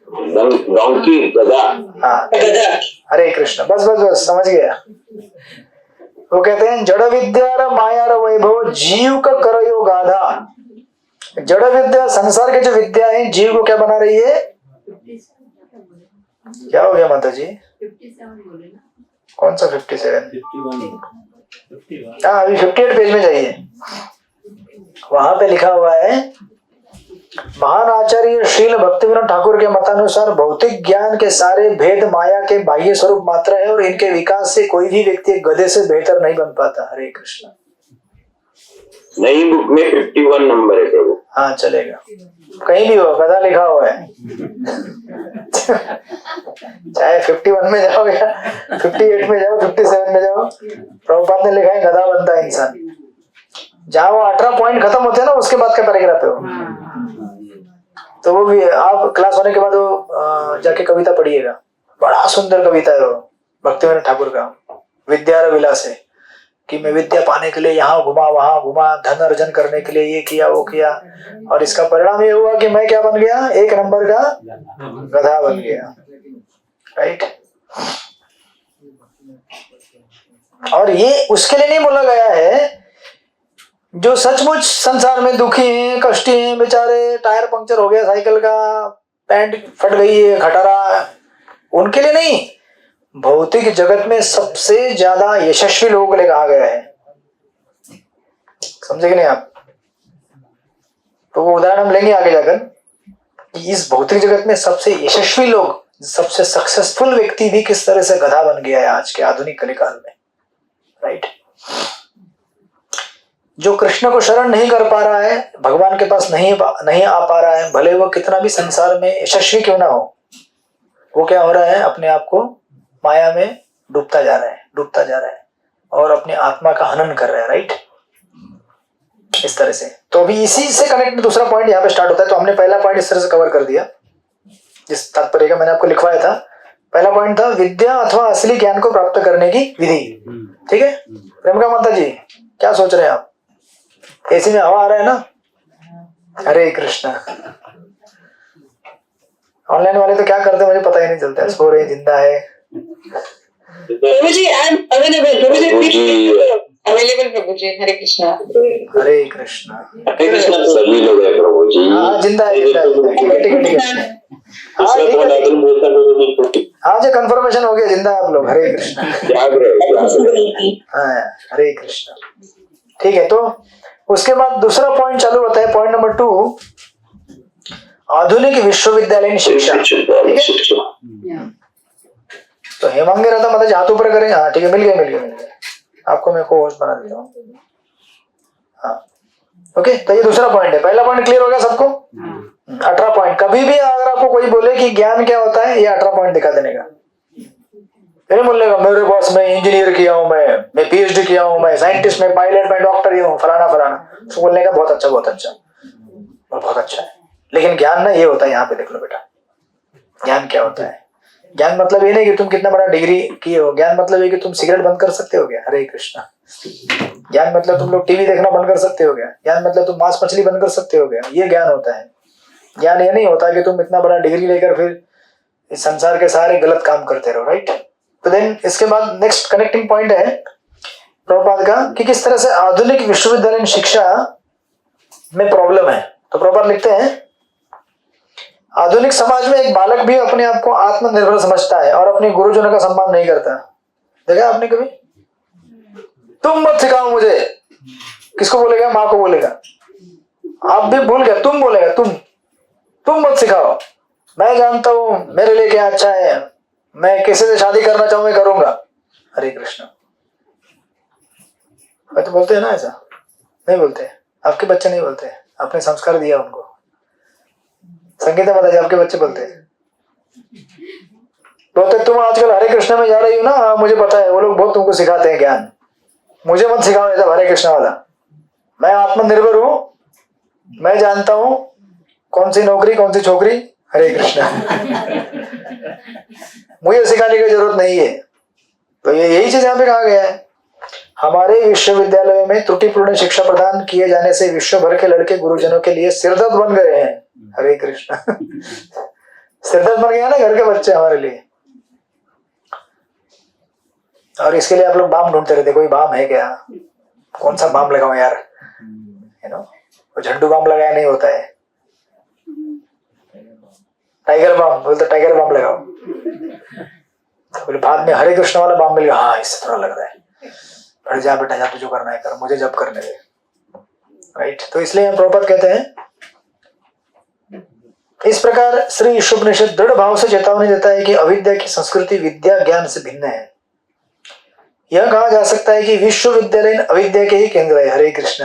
डोंकी, गधा। हाँ, हरे कृष्ण, बस बस बस समझ गया। वो कहते हैं जड़ विद्या माया वैभव जीव का करयो गाधा। जड़ विद्या संसार के जो विद्या है जीव को क्या बना रही है? क्या हो गया माता जी? 57 बोले ना? कौन सा 57? 51। हाँ, अभी 58 पेज में जाइए, वहां पे लिखा हुआ है महान आचार्य श्रील भक्तिविनोद ठाकुर के मतानुसार भौतिक ज्ञान के सारे भेद माया के बाह्य स्वरूप मात्र है और इनके विकास से कोई भी व्यक्ति गधे से बेहतर नहीं बन पाता। हरे कृष्ण। नई बुक में 51 नंबर है प्रभु। हाँ चलेगा, कहीं भी हो गधा लिखा हुआ है चाहे 51 में जाओ या 58 में जाओ, 57 में जाओ, प्रभुपाद ने लिखा है गधा बनता है इंसान। जहाँ वो 18 पॉइंट खत्म होते हैं ना, उसके बाद का पैराग्राफ है वो। तो वो भी आप क्लास होने के बाद वो जाके कविता पढ़िएगा, बड़ा सुंदर कविता है वो भक्तिविनोद ठाकुर का, विद्या विलास है, कि मैं विद्या पाने के लिए यहाँ घुमा वहां घुमा, धन अर्जन करने के लिए ये किया वो किया, और इसका परिणाम ये हुआ कि मैं क्या बन गया? 1 नंबर का गधा बन गया, राइट? और ये उसके लिए नहीं बोला गया है जो सचमुच संसार में दुखी हैं, कष्टी हैं, बेचारे, टायर पंक्चर हो गया साइकिल का, पैंट फट गई है, खटारा, उनके लिए नहीं। भौतिक जगत में सबसे ज्यादा यशस्वी लोगों के लिए कहा गया है। समझे कि नहीं आप? तो वो उदाहरण हम लेंगे आगे जाकर। इस भौतिक जगत में सबसे यशस्वी लोग, सबसे सक्सेसफुल व्यक्ति भी किस तरह से गधा बन गया है आज के आधुनिक कलिकाल में, राइट? जो कृष्ण को शरण नहीं कर पा रहा है, भगवान के पास नहीं आ पा रहा है, भले वो कितना भी संसार में यशस्वी क्यों ना हो, वो क्या हो रहा है, अपने आप को माया में डूबता जा रहा है और अपनी आत्मा का हनन कर रहा है, राइट। इस तरह से तो अभी इसी से कनेक्ट दूसरा पॉइंट यहाँ पे स्टार्ट होता है। तो हमने पहला पॉइंट इस तरह से कवर कर दिया, जिस तात्पर्य का मैंने आपको लिखवाया था। पहला पॉइंट था विद्या अथवा असली ज्ञान को प्राप्त करने की विधि, ठीक है। प्रेमिका माता जी क्या सोच रहे हैं आप? एसी में हवा आ रहा है ना? हरे कृष्णा। ऑनलाइन वाले तो क्या करते हैं मुझे पता ही नहीं चलता है, सो रहे जिंदा है। Prabhu ji I am available, Prabhu ji available, Prabhu ji Hare Krishna. Hare Krishna. Hare Krishna सभी लोग हैं प्रभु जी। हाँ जिंदा है, ठीक है। हाँ ठीक है, हाँ जी कंफर्मेशन हो गया, जिंदा है आप लोग। हरे कृष्णा। हाँ हरे कृष्णा, ठीक है। तो उसके बाद दूसरा पॉइंट चालू होता है, पॉइंट नंबर 2, आधुनिक विश्वविद्यालयीन शिक्षा, ठीक है। तो हेमांगी रहता माता जी हाथ ऊपर करें। हाँ ठीक है, मिल गया आपको, मैं को होस्ट बना देता हूँ। हाँ ओके, तो ये दूसरा पॉइंट है। पहला पॉइंट क्लियर हो गया सबको? 18 पॉइंट। कभी भी अगर आपको कोई बोले कि ज्ञान क्या होता है, ये 18 पॉइंट दिखा देने का। फिर बोलने का मेरे बॉस मैं इंजीनियर किया हूँ, मैं पीएचडी किया हूँ, मैं साइंटिस्ट, मैं पायलट, मैं डॉक्टर हूँ, फलाना। तो बोलने का बहुत अच्छा है। लेकिन ज्ञान ना ये होता है, यहाँ पे देख लो बेटा, ज्ञान क्या होता है। ज्ञान मतलब ये नहीं कि तुम कितना बड़ा डिग्री किए हो, ज्ञान मतलब ये कि तुम सिगरेट बंद कर सकते हो क्या? हरे कृष्णा। ज्ञान मतलब तुम लोग टीवी देखना बंद कर सकते हो क्या? ज्ञान मतलब तुम मांस मछली बंद कर सकते हो क्या? ये ज्ञान होता है। ज्ञान ये नहीं होता कि तुम इतना बड़ा डिग्री लेकर फिर इस संसार के सारे गलत काम करते रहो, राइट। तो देन इसके बाद नेक्स्ट कनेक्टिंग पॉइंट है प्रभुपाद का कि किस तरह से आधुनिक विश्वविद्यालयीन शिक्षा में प्रॉब्लम है। तो प्रभुपाद लिखते हैं, आधुनिक समाज में एक बालक भी अपने आप को आत्मनिर्भर समझता है और अपने गुरुजनों का सम्मान नहीं करता। देखा आपने कभी? तुम मत सिखाओ मुझे, किसको बोलेगा? माँ को बोलेगा। आप भी भूल गए, तुम बोलेगा, तुम मत सिखाओ, मैं जानता हूं मेरे लिए क्या अच्छा है, मैं किसी से शादी करना चाहूं मैं करूंगा। हरे कृष्णा। तो बोलते हैं ना ऐसा? नहीं बोलते। आपके बच्चे नहीं बोलते, आपने संस्कार दिया उनको। संगीता माता जी आपके बच्चे बोलते हैं? बोलते तुम आजकल हरे कृष्णा में जा रही हो ना? हाँ मुझे पता है, वो लोग बहुत तुमको सिखाते हैं ज्ञान, मुझे मत सिखाओ ऐसा हरे कृष्णा वाला। मैं आत्मनिर्भर हूं, मैं जानता हूं कौन सी नौकरी कौन सी छोकरी। हरे कृष्णा। मुझे सिखाने की जरूरत नहीं है। तो यही चीज यहाँ पे कहा गया है, हमारे विश्वविद्यालयों में त्रुटिपूर्ण शिक्षा प्रदान किए जाने से विश्व भर के लड़के गुरुजनों के लिए सिरदर्द बन गए हैं। हरे कृष्णा। सिरदर्द बन गया ना घर के बच्चे हमारे लिए। और इसके लिए आप लोग बाम ढूंढते रहते, कोई बाम है क्या? कौन सा बाम लगाओ यार, वो झंडू बाम लगाया नहीं होता है, टाइगर बाम बोलते, टाइगर बाम लगाओ। बोले बाद में हरे कृष्ण वाला बाम मिल गया, हाँ इससे थोड़ा लग रहा है, अरे जा बेटा जा, तू जो करना है कर, मुझे जब करने दे, राइट। तो इसलिए हम प्रभुपाद कहते हैं, इस प्रकार श्री ईशोपनिषद दृढ़ भाव से चेतावनी देता है कि अविद्या की संस्कृति विद्या ज्ञान से भिन्न है। यह कहा जा सकता है कि विश्वविद्यालय अविद्या के ही केंद्र है। हरे कृष्ण।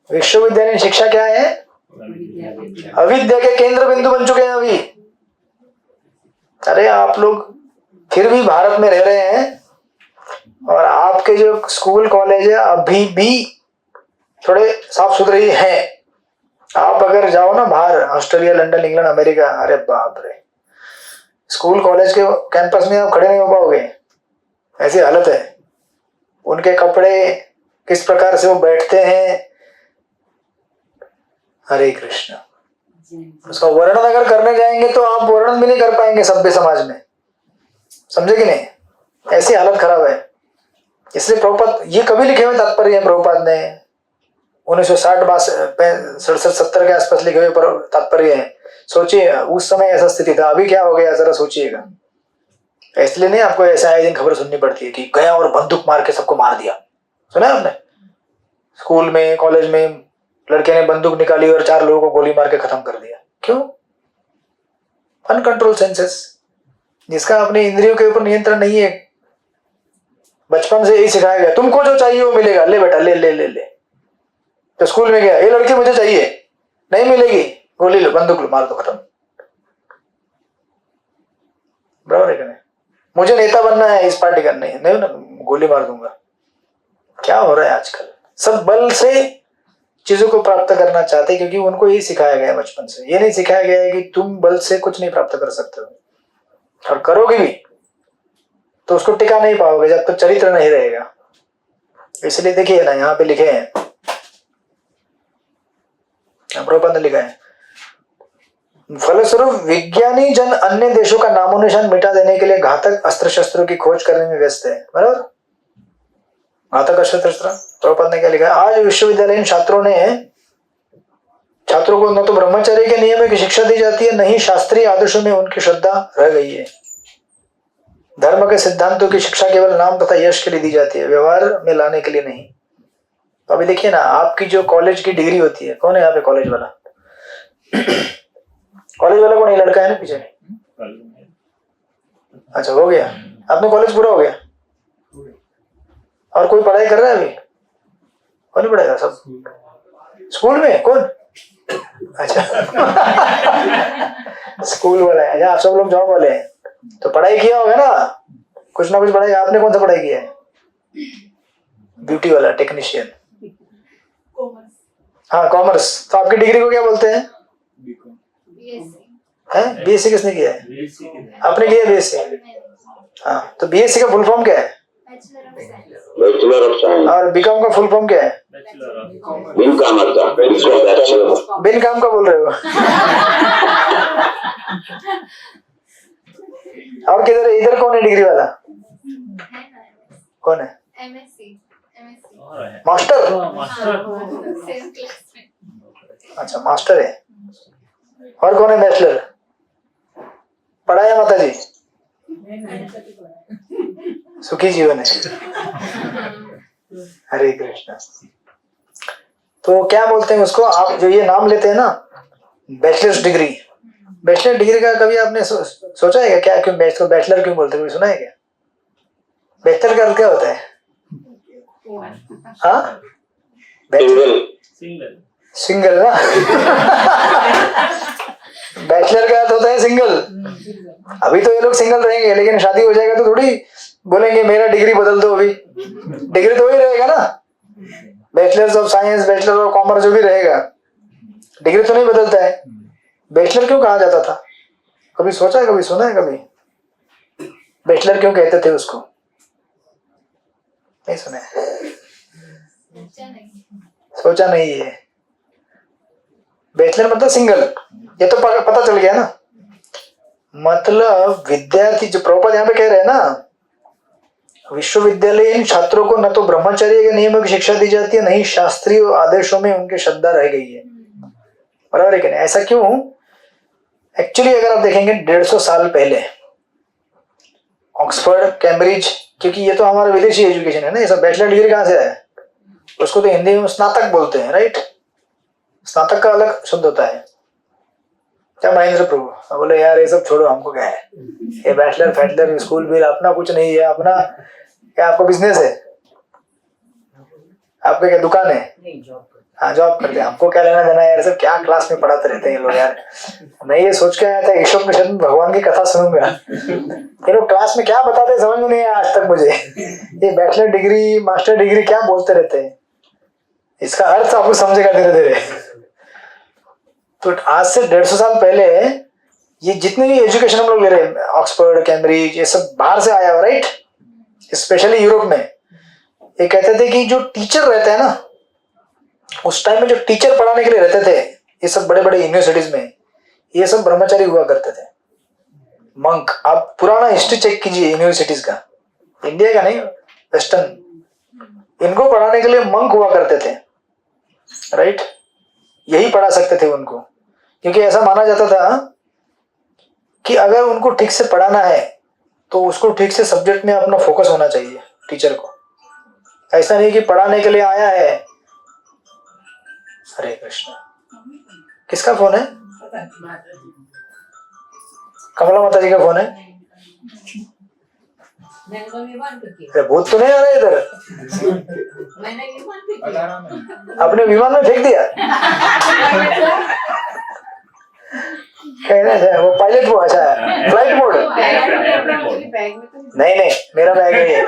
विश्वविद्यालय शिक्षा क्या है? अविद्या के केंद्र बिंदु बन चुके हैं अभी। अरे आप लोग फिर भी भारत में रह रहे हैं और आपके जो स्कूल कॉलेज है अभी भी थोड़े साफ सुथरे ही हैं। आप अगर जाओ ना बाहर, ऑस्ट्रेलिया, लंदन, इंग्लैंड, अमेरिका, अरे बाप रे, स्कूल कॉलेज के कैंपस में आप खड़े नहीं हो पाओगे, ऐसी हालत है। उनके कपड़े किस प्रकार से वो बैठते हैं, हरे कृष्ण। उसका वर्णन अगर करने जाएंगे तो आप वर्णन भी नहीं कर पाएंगे सभ्य समाज में, समझे कि नहीं? ऐसी हालत खराब है। इसलिए प्रभुपाद ये कभी लिखे हुए तात्पर्य है, प्रभुपाद ने 1960-67 के आसपास लिखे हुए तात्पर्य है। सोचिए उस समय ऐसा स्थिति था, अभी क्या हो गया जरा सोचिएगा। इसलिए नहीं आपको ऐसा आए दिन खबर सुननी पड़ती है कि गया और बंदूक मार के सबको मार दिया। सुना है आपने? स्कूल में कॉलेज में लड़के ने बंदूक निकाली और 4 लोगों को गोली मार के खत्म कर दिया। क्यों? अनकंट्रोल सेंसेस, जिसका अपने इंद्रियों के ऊपर नियंत्रण नहीं है, बचपन से यही सिखाया गया, तुमको जो चाहिए वो मिलेगा, ले बेटा ले ले ले ले। तो स्कूल में गया, ये लड़की मुझे चाहिए, नहीं मिलेगी, गोली लो, बंदूक लो, मार दो, खत्म। बराबर है कि नहीं? मुझे नेता बनना है, इस पार्टी करनी है, नहीं ना, गोली मार दूंगा। क्या हो रहा है आजकल? सब बल से चीजों को प्राप्त करना चाहते हैं, क्योंकि उनको यही सिखाया गया है बचपन से। ये नहीं सिखाया गया है कि तुम बल से कुछ नहीं प्राप्त कर सकते हो, और करोगे भी तो उसको टिका नहीं पाओगे जब तक चरित्र नहीं रहेगा। इसलिए देखिए ना, यहाँ पे लिखे हैं, प्रभुपाद ने लिखा है, फलस्वरूप विज्ञानी जन अन्य देशों का नामो निशान मिटा देने के लिए घातक अस्त्र शस्त्रों की खोज करने में व्यस्त है। बराबर, घातक अस्त्र शस्त्र। प्रभुपाद ने क्या लिखा है, आज विश्वविद्यालयीन छात्रों को न तो ब्रह्मचर्य के नियमों की शिक्षा दी जाती है, न ही शास्त्रीय आदर्शों में उनकी श्रद्धा रह गई है। धर्म के सिद्धांतों की शिक्षा केवल नाम तथा यश के लिए दी जाती है, व्यवहार में लाने के लिए नहीं। तो अभी देखिए ना, आपकी जो कॉलेज की डिग्री होती है, कौन है यहाँ पे कॉलेज वाला? कॉलेज वाला कौन है? लड़का है ना पीछे? अच्छा, हो गया, आपने कॉलेज पूरा हो गया? और कोई पढ़ाई कर रहा है अभी? कौन नहीं पढ़ेगा? सब स्कूल में? कौन? अच्छा स्कूल वाला है। अच्छा, आप सब लोग जॉब वाले हैं, तो पढ़ाई किया होगा ना, कुछ ना कुछ पढ़ाई। आपने कौन सा पढ़ाई किया है? ब्यूटी वाला, टेक्नीशियन। हाँ, कॉमर्स। तो आपकी डिग्री को क्या बोलते हैं? बीएससी किसने किया है? आपने किया बीएससी? हाँ, तो बीएससी का फुल फॉर्म क्या है? Bachelor of science. और बीकॉम का फुल फॉर्म क्या है? बिन काम का। बिन काम का बोल रहे हो? और किधर है? इधर कौन है डिग्री वाला? कौन है? मास्टर? अच्छा, मास्टर है। और कौन है बैचलर? पढ़ा है माता जी? सुखी जीवन है। हरे कृष्णा। तो क्या बोलते हैं उसको, आप जो ये नाम लेते हैं ना, बैचलर्स डिग्री। बैचलर डिग्री का कभी आपने सोचा है क्या? क्यों बैचलर क्यों बोलते हैं? सुना है क्या? बैचलर का अर्थ क्या होता है? हाँ, सिंगल ना बैचलर का अर्थ होता है सिंगल। अभी तो ये लोग सिंगल रहेंगे, लेकिन शादी हो जाएगा तो थोड़ी बोलेंगे मेरा डिग्री बदल दो। अभी डिग्री तो वही रहेगा ना, bachelors of science, bachelor of commerce, जो भी रहेगा, डिग्री तो नहीं बदलता है। बैचलर क्यों कहा जाता था? कभी सोचा है? कभी सुना है? कभी बैचलर क्यों कहते थे उसको? नहीं सुना है? सोचा नहीं है। बैचलर मतलब सिंगल, ये तो पता चल गया ना। मतलब विद्यार्थी, जो प्रभुपाद यहाँ पे कह रहे हैं ना, विश्वविद्यालयीन छात्रों को न तो ब्रह्मचर्य के नियमों की शिक्षा दी जाती है, न ही शास्त्रीय आदेशों में उनकी श्रद्धा रह गई है। बराबर है कि नहीं? ऐसा क्यों? एक्चुअली अगर आप देखेंगे 150 साल पहले ऑक्सफोर्ड, कैम्ब्रिज, क्योंकि ये तो हमारा विदेशी एजुकेशन है ना, ये सब। बैचलर डिग्री कहाँ से है? उसको तो हिंदी में स्नातक बोलते हैं, राइट? स्नातक का अलग शब्द होता है। क्या महेंद्र प्रभु बोले, यार ये सब छोड़ो, हमको क्या है ये बैचलर फैचलर, स्कूल भी अपना कुछ नहीं है। अपना क्या, आपको बिजनेस है? आपका क्या दुकान है? हाँ, जॉब करते हैं। हमको क्या लेना देना यार, सब क्या क्लास में पढ़ाते रहते हैं ये लोग यार। मैं ये सोच के आया था ईश्वर कृष्ण में भगवान की कथा सुनूंगा, ये लोग क्लास में क्या बताते हैं समझ में नहीं आया आज तक मुझे। ये बैचलर डिग्री, मास्टर डिग्री क्या बोलते रहते हैं, इसका अर्थ आपको समझेगा धीरे धीरे। तो आज से 150 साल पहले ये जितने भी एजुकेशन हम लोग ले रहे हैं, ऑक्सफोर्ड, कैम्ब्रिज, ये सब बाहर से आया हुआ, राइट? स्पेशली यूरोप में। ये कहते थे कि जो टीचर रहते हैं ना, उस टाइम में जो टीचर पढ़ाने के लिए रहते थे, ये सब बड़े बड़े यूनिवर्सिटीज में, ये सब ब्रह्मचारी हुआ करते थे, मंक। आप पुराना हिस्ट्री चेक कीजिए यूनिवर्सिटीज का, इंडिया का नहीं, वेस्टर्न। इनको पढ़ाने के लिए मंक हुआ करते थे, राइट? यही पढ़ा सकते थे उनको, क्योंकि ऐसा माना जाता था कि अगर उनको ठीक से पढ़ाना है तो उसको ठीक से सब्जेक्ट में अपना फोकस होना चाहिए टीचर को। ऐसा नहीं कि पढ़ाने के लिए आया है। हरे कृष्ण। किसका फोन है? कमला माता जी का फोन है। मैंने विमान पे किया, अरे भूत तो नहीं आ रहा इधर, मैंने विमान पे किया। अपने विमान में फेंक दिया। कहना है वो पायलट वो, अच्छा फ्लाइट मोड। बैग में तो नहीं नहीं, मेरा बैग नहीं है।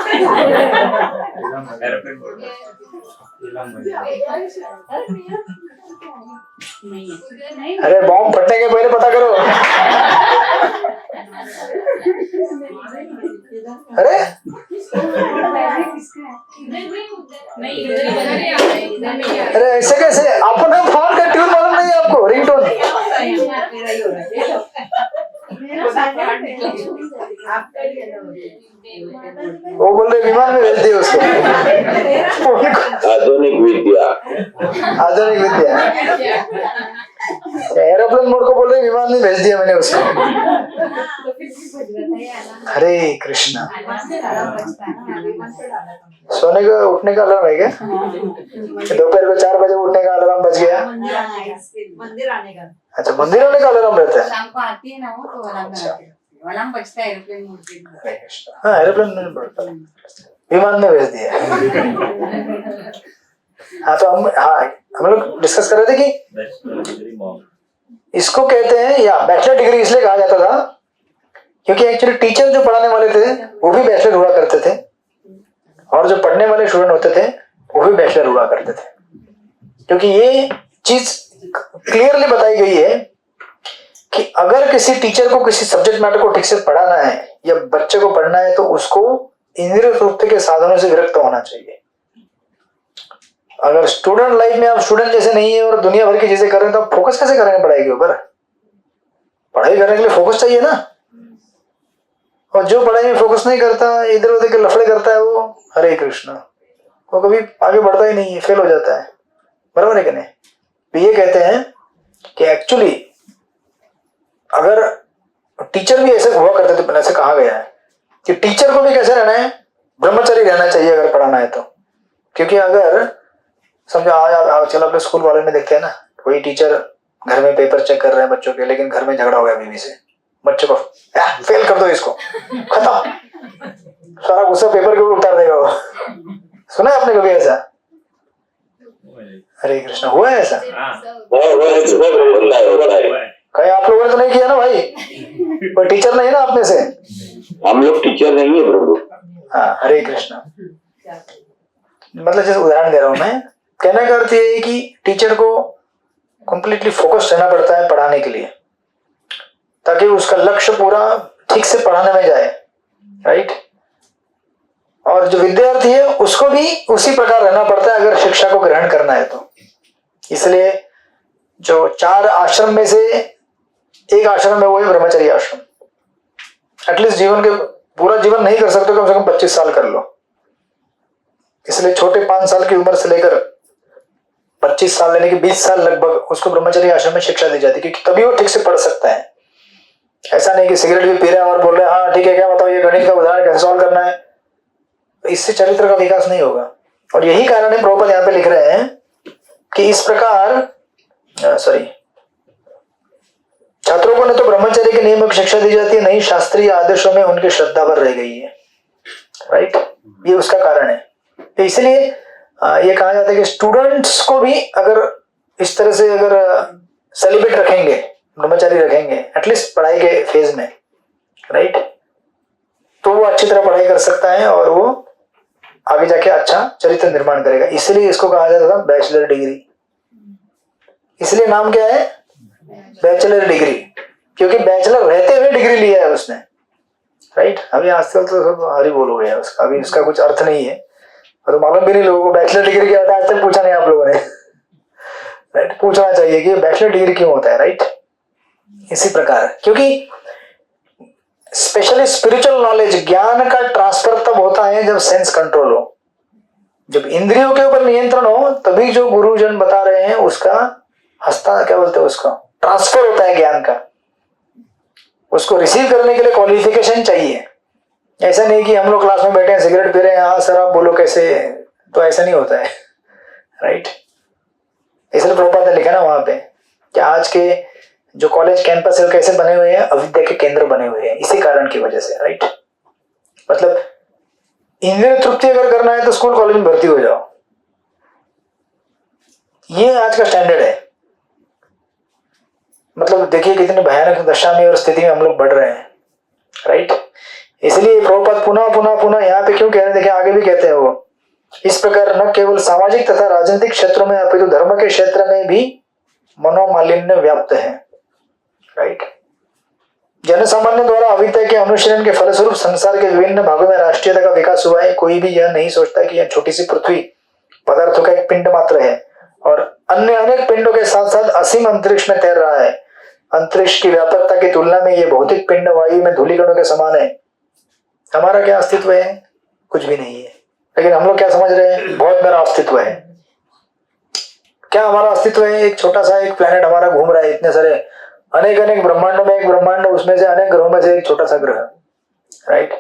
नहीं अरे बॉम्ब फटने के पहले पता करो। अरे अरे ऐसे कैसे, अपने फोन का ट्यून मालूम नहीं है आपको, रिंगटोन? वो बोल रहे विमान में भेज दिए उसको। आधुनिक विद्या। आधुनिक विद्या। एरोप्लेन मोड को बोल रहे विमान में भेज दिया मैंने उसको। हरे कृष्णा। सोने का उठने का अलार्म है क्या? दोपहर को 4 बजे उठने का अलार्म बज गया। मंदिर आने का, अच्छा, मंदिर आने का अलार्म रहता है। शाम को आती है ना वो, तो अलार्म बजता है एरोप्लेन मोड पे। हाँ, एरोप्लेन में बढ़ता है, विमान में भेज दिया। हाँ तो हम लोग डिस्कस कर रहे थे कि इसको कहते हैं, या बैचलर डिग्री इसलिए कहा जाता था क्योंकि एक्चुअली टीचर जो पढ़ाने वाले थे वो भी बैचलर हुआ करते थे, और जो पढ़ने वाले स्टूडेंट होते थे वो भी बैचलर हुआ करते थे। क्योंकि ये चीज क्लियरली बताई गई है कि अगर किसी टीचर को किसी सब्जेक्ट मैटर को ठीक से पढ़ाना है या बच्चे को पढ़ना है तो उसको इंद्रिय तृप्ति के साधनों से विरक्त होना चाहिए। अगर स्टूडेंट लाइफ में आप स्टूडेंट जैसे नहीं है और दुनिया भर की चीजें कर रहे हैं तो आप फोकस कैसे करेंगे पढ़ाई के ऊपर? पढ़ाई करने के लिए फोकस चाहिए ना। और जो पढ़ाई में फोकस नहीं करता, इधर उधर के लफड़े करता है, वो हरे कृष्णा, वो कभी आगे बढ़ता ही नहीं है, फेल हो जाता है। बराबर है कि नहीं? तो ये कहते हैं कि एक्चुअली अगर टीचर भी ऐसे हुआ करते थे, ऐसे कहा गया है कि टीचर को भी कैसे रहना है, ब्रह्मचारी रहना चाहिए अगर पढ़ाना है तो। क्योंकि अगर समझो आज चलो अपने स्कूल वाले में देखते हैं ना, कोई टीचर घर में पेपर चेक कर रहे हैं बच्चों के, लेकिन घर में झगड़ा हो गया बीवी से, बच्चे को फेल कर दो, इसको खत्म, सारा गुस्सा पेपर के ऊपर उतार देगा वो। सुना है आपने कभी ऐसा? हरे कृष्णा, हुआ है ऐसा? कहीं आप लोगों ने तो नहीं किया ना भाई? कोई टीचर नहीं है ना आप में से? हम लोग टीचर नहीं है प्रभु। हाँ, हरे कृष्णा। मतलब जैसे उदाहरण दे रहा हूं मैं, कहने का अर्थ ये है कि टीचर को कंप्लीटली फोकस रहना पड़ता है पढ़ाने के लिए, ताकि उसका लक्ष्य पूरा ठीक से पढ़ाने में जाए, राइट? और जो विद्यार्थी है उसको भी उसी प्रकार रहना पड़ता है अगर शिक्षा को ग्रहण करना है तो। इसलिए जो 4 आश्रम में से एक आश्रम है वो है ब्रह्मचर्य आश्रम। एटलीस्ट जीवन के पूरा जीवन नहीं कर सकते, कम से कम 25 साल कर लो। इसलिए छोटे 5 साल की उम्र से लेकर 25 साल लेने के 20 साल लगभग उसको ब्रह्मचर्य आश्रम में शिक्षा दी जाती है, क्योंकि तभी वो ठीक से पढ़ सकता है। ऐसा नहीं कि सिगरेट भी पी रहे हैं और बोल रहे हैं हाँ ठीक है, क्या बताओ ये गणित का उदाहरण कैसे सॉल्व करना है, इससे चरित्र का विकास नहीं होगा। और यही कारण है प्रभुपाद यहाँ पे लिख रहे हैं कि इस प्रकार छात्रों को न तो ब्रह्मचर्य के नियमों की शिक्षा दी जाती है, नहीं शास्त्रीय आदेशों में उनकी श्रद्धा पर रह गई है, राइट? ये उसका कारण है। तो इसलिए ये कहा जाता है कि स्टूडेंट्स को भी अगर इस तरह से अगर सेलिब्रेट रखेंगे, ब्रह्मचारी रखेंगे एटलीस्ट पढ़ाई के फेज में, राइट, तो वो अच्छी तरह पढ़ाई कर सकता है और वो आगे जाके अच्छा चरित्र निर्माण करेगा। इसलिए इसको कहा जाता था बैचलर डिग्री। इसलिए नाम क्या है? बैचलर डिग्री, क्योंकि बैचलर रहते हुए डिग्री लिया है उसने, राइट? अभी आजकल तो सब हरी बोल हो गया उसका, अभी उसका कुछ अर्थ नहीं है, तो मालूम भी नहीं लोगों को बैचलर डिग्री क्या होता है। आज तक पूछा नहीं आप लोगों ने, राइट? पूछना चाहिए कि बैचलर डिग्री क्यों होता है, राइट? इसी प्रकार, क्योंकि स्पेशली स्पिरिचुअल नॉलेज, ज्ञान का ट्रांसफर तब होता है जब सेंस कंट्रोल हो, जब इंद्रियों के ऊपर नियंत्रण हो, तभी जो गुरुजन बता रहे हैं उसका क्या बोलते हैं, उसका ट्रांसफर होता है ज्ञान का। उसको रिसीव करने के लिए क्वालिफिकेशन चाहिए। ऐसा नहीं कि हम लोग क्लास में बैठे हैं सिगरेट पी रहे हैं, हाँ सर आप बोलो कैसे, तो ऐसा नहीं होता है, राइट? इसलिए प्रभुपाद ने लिखा ना वहां पे कि आज के जो कॉलेज कैंपस है कैसे बने हुए हैं, अविद्या के केंद्र बने हुए हैं, इसी कारण की वजह से, राइट? मतलब इंद्रिय तृप्ति अगर करना है तो स्कूल कॉलेज में भर्ती हो जाओ, ये आज का स्टैंडर्ड है। मतलब देखिए कितनी भयानक दशा में और स्थिति में हम लोग बढ़ रहे हैं, राइट। इसलिए प्रभुपाद पुनः पुनः पुनः यहाँ पे क्यों कह रहे हैं, देखिए आगे भी कहते हैं वो, इस प्रकार न केवल सामाजिक तथा राजनीतिक क्षेत्रों में अपितु धर्म के क्षेत्र में भी मनोमालिन्य व्याप्त है, राइट। जनसामान्य द्वारा अविद्या के अनुशीलन के फलस्वरूप संसार के विभिन्न भागों में राष्ट्रीयता का विकास हुआ है। कोई भी यह नहीं सोचता कि यह छोटी सी पृथ्वी पदार्थों का एक पिंड मात्र है और अन्य अनेक पिंडों के साथ साथ असीम अंतरिक्ष में तैर रहा है। अंतरिक्ष की व्यापकता की तुलना में यह भौतिक पिंड वायु में धूलिकणों के समान है। हमारा क्या अस्तित्व है? कुछ भी नहीं है। लेकिन हम लोग क्या समझ रहे हैं? बहुत बड़ा अस्तित्व है। क्या हमारा अस्तित्व है? एक छोटा सा एक प्लेनेट हमारा घूम रहा है, इतने सारे अनेक अनेक ब्रह्मांडों में एक ब्रह्मांड, उसमें से अनेक ग्रहों में से एक छोटा सा ग्रह, राइट।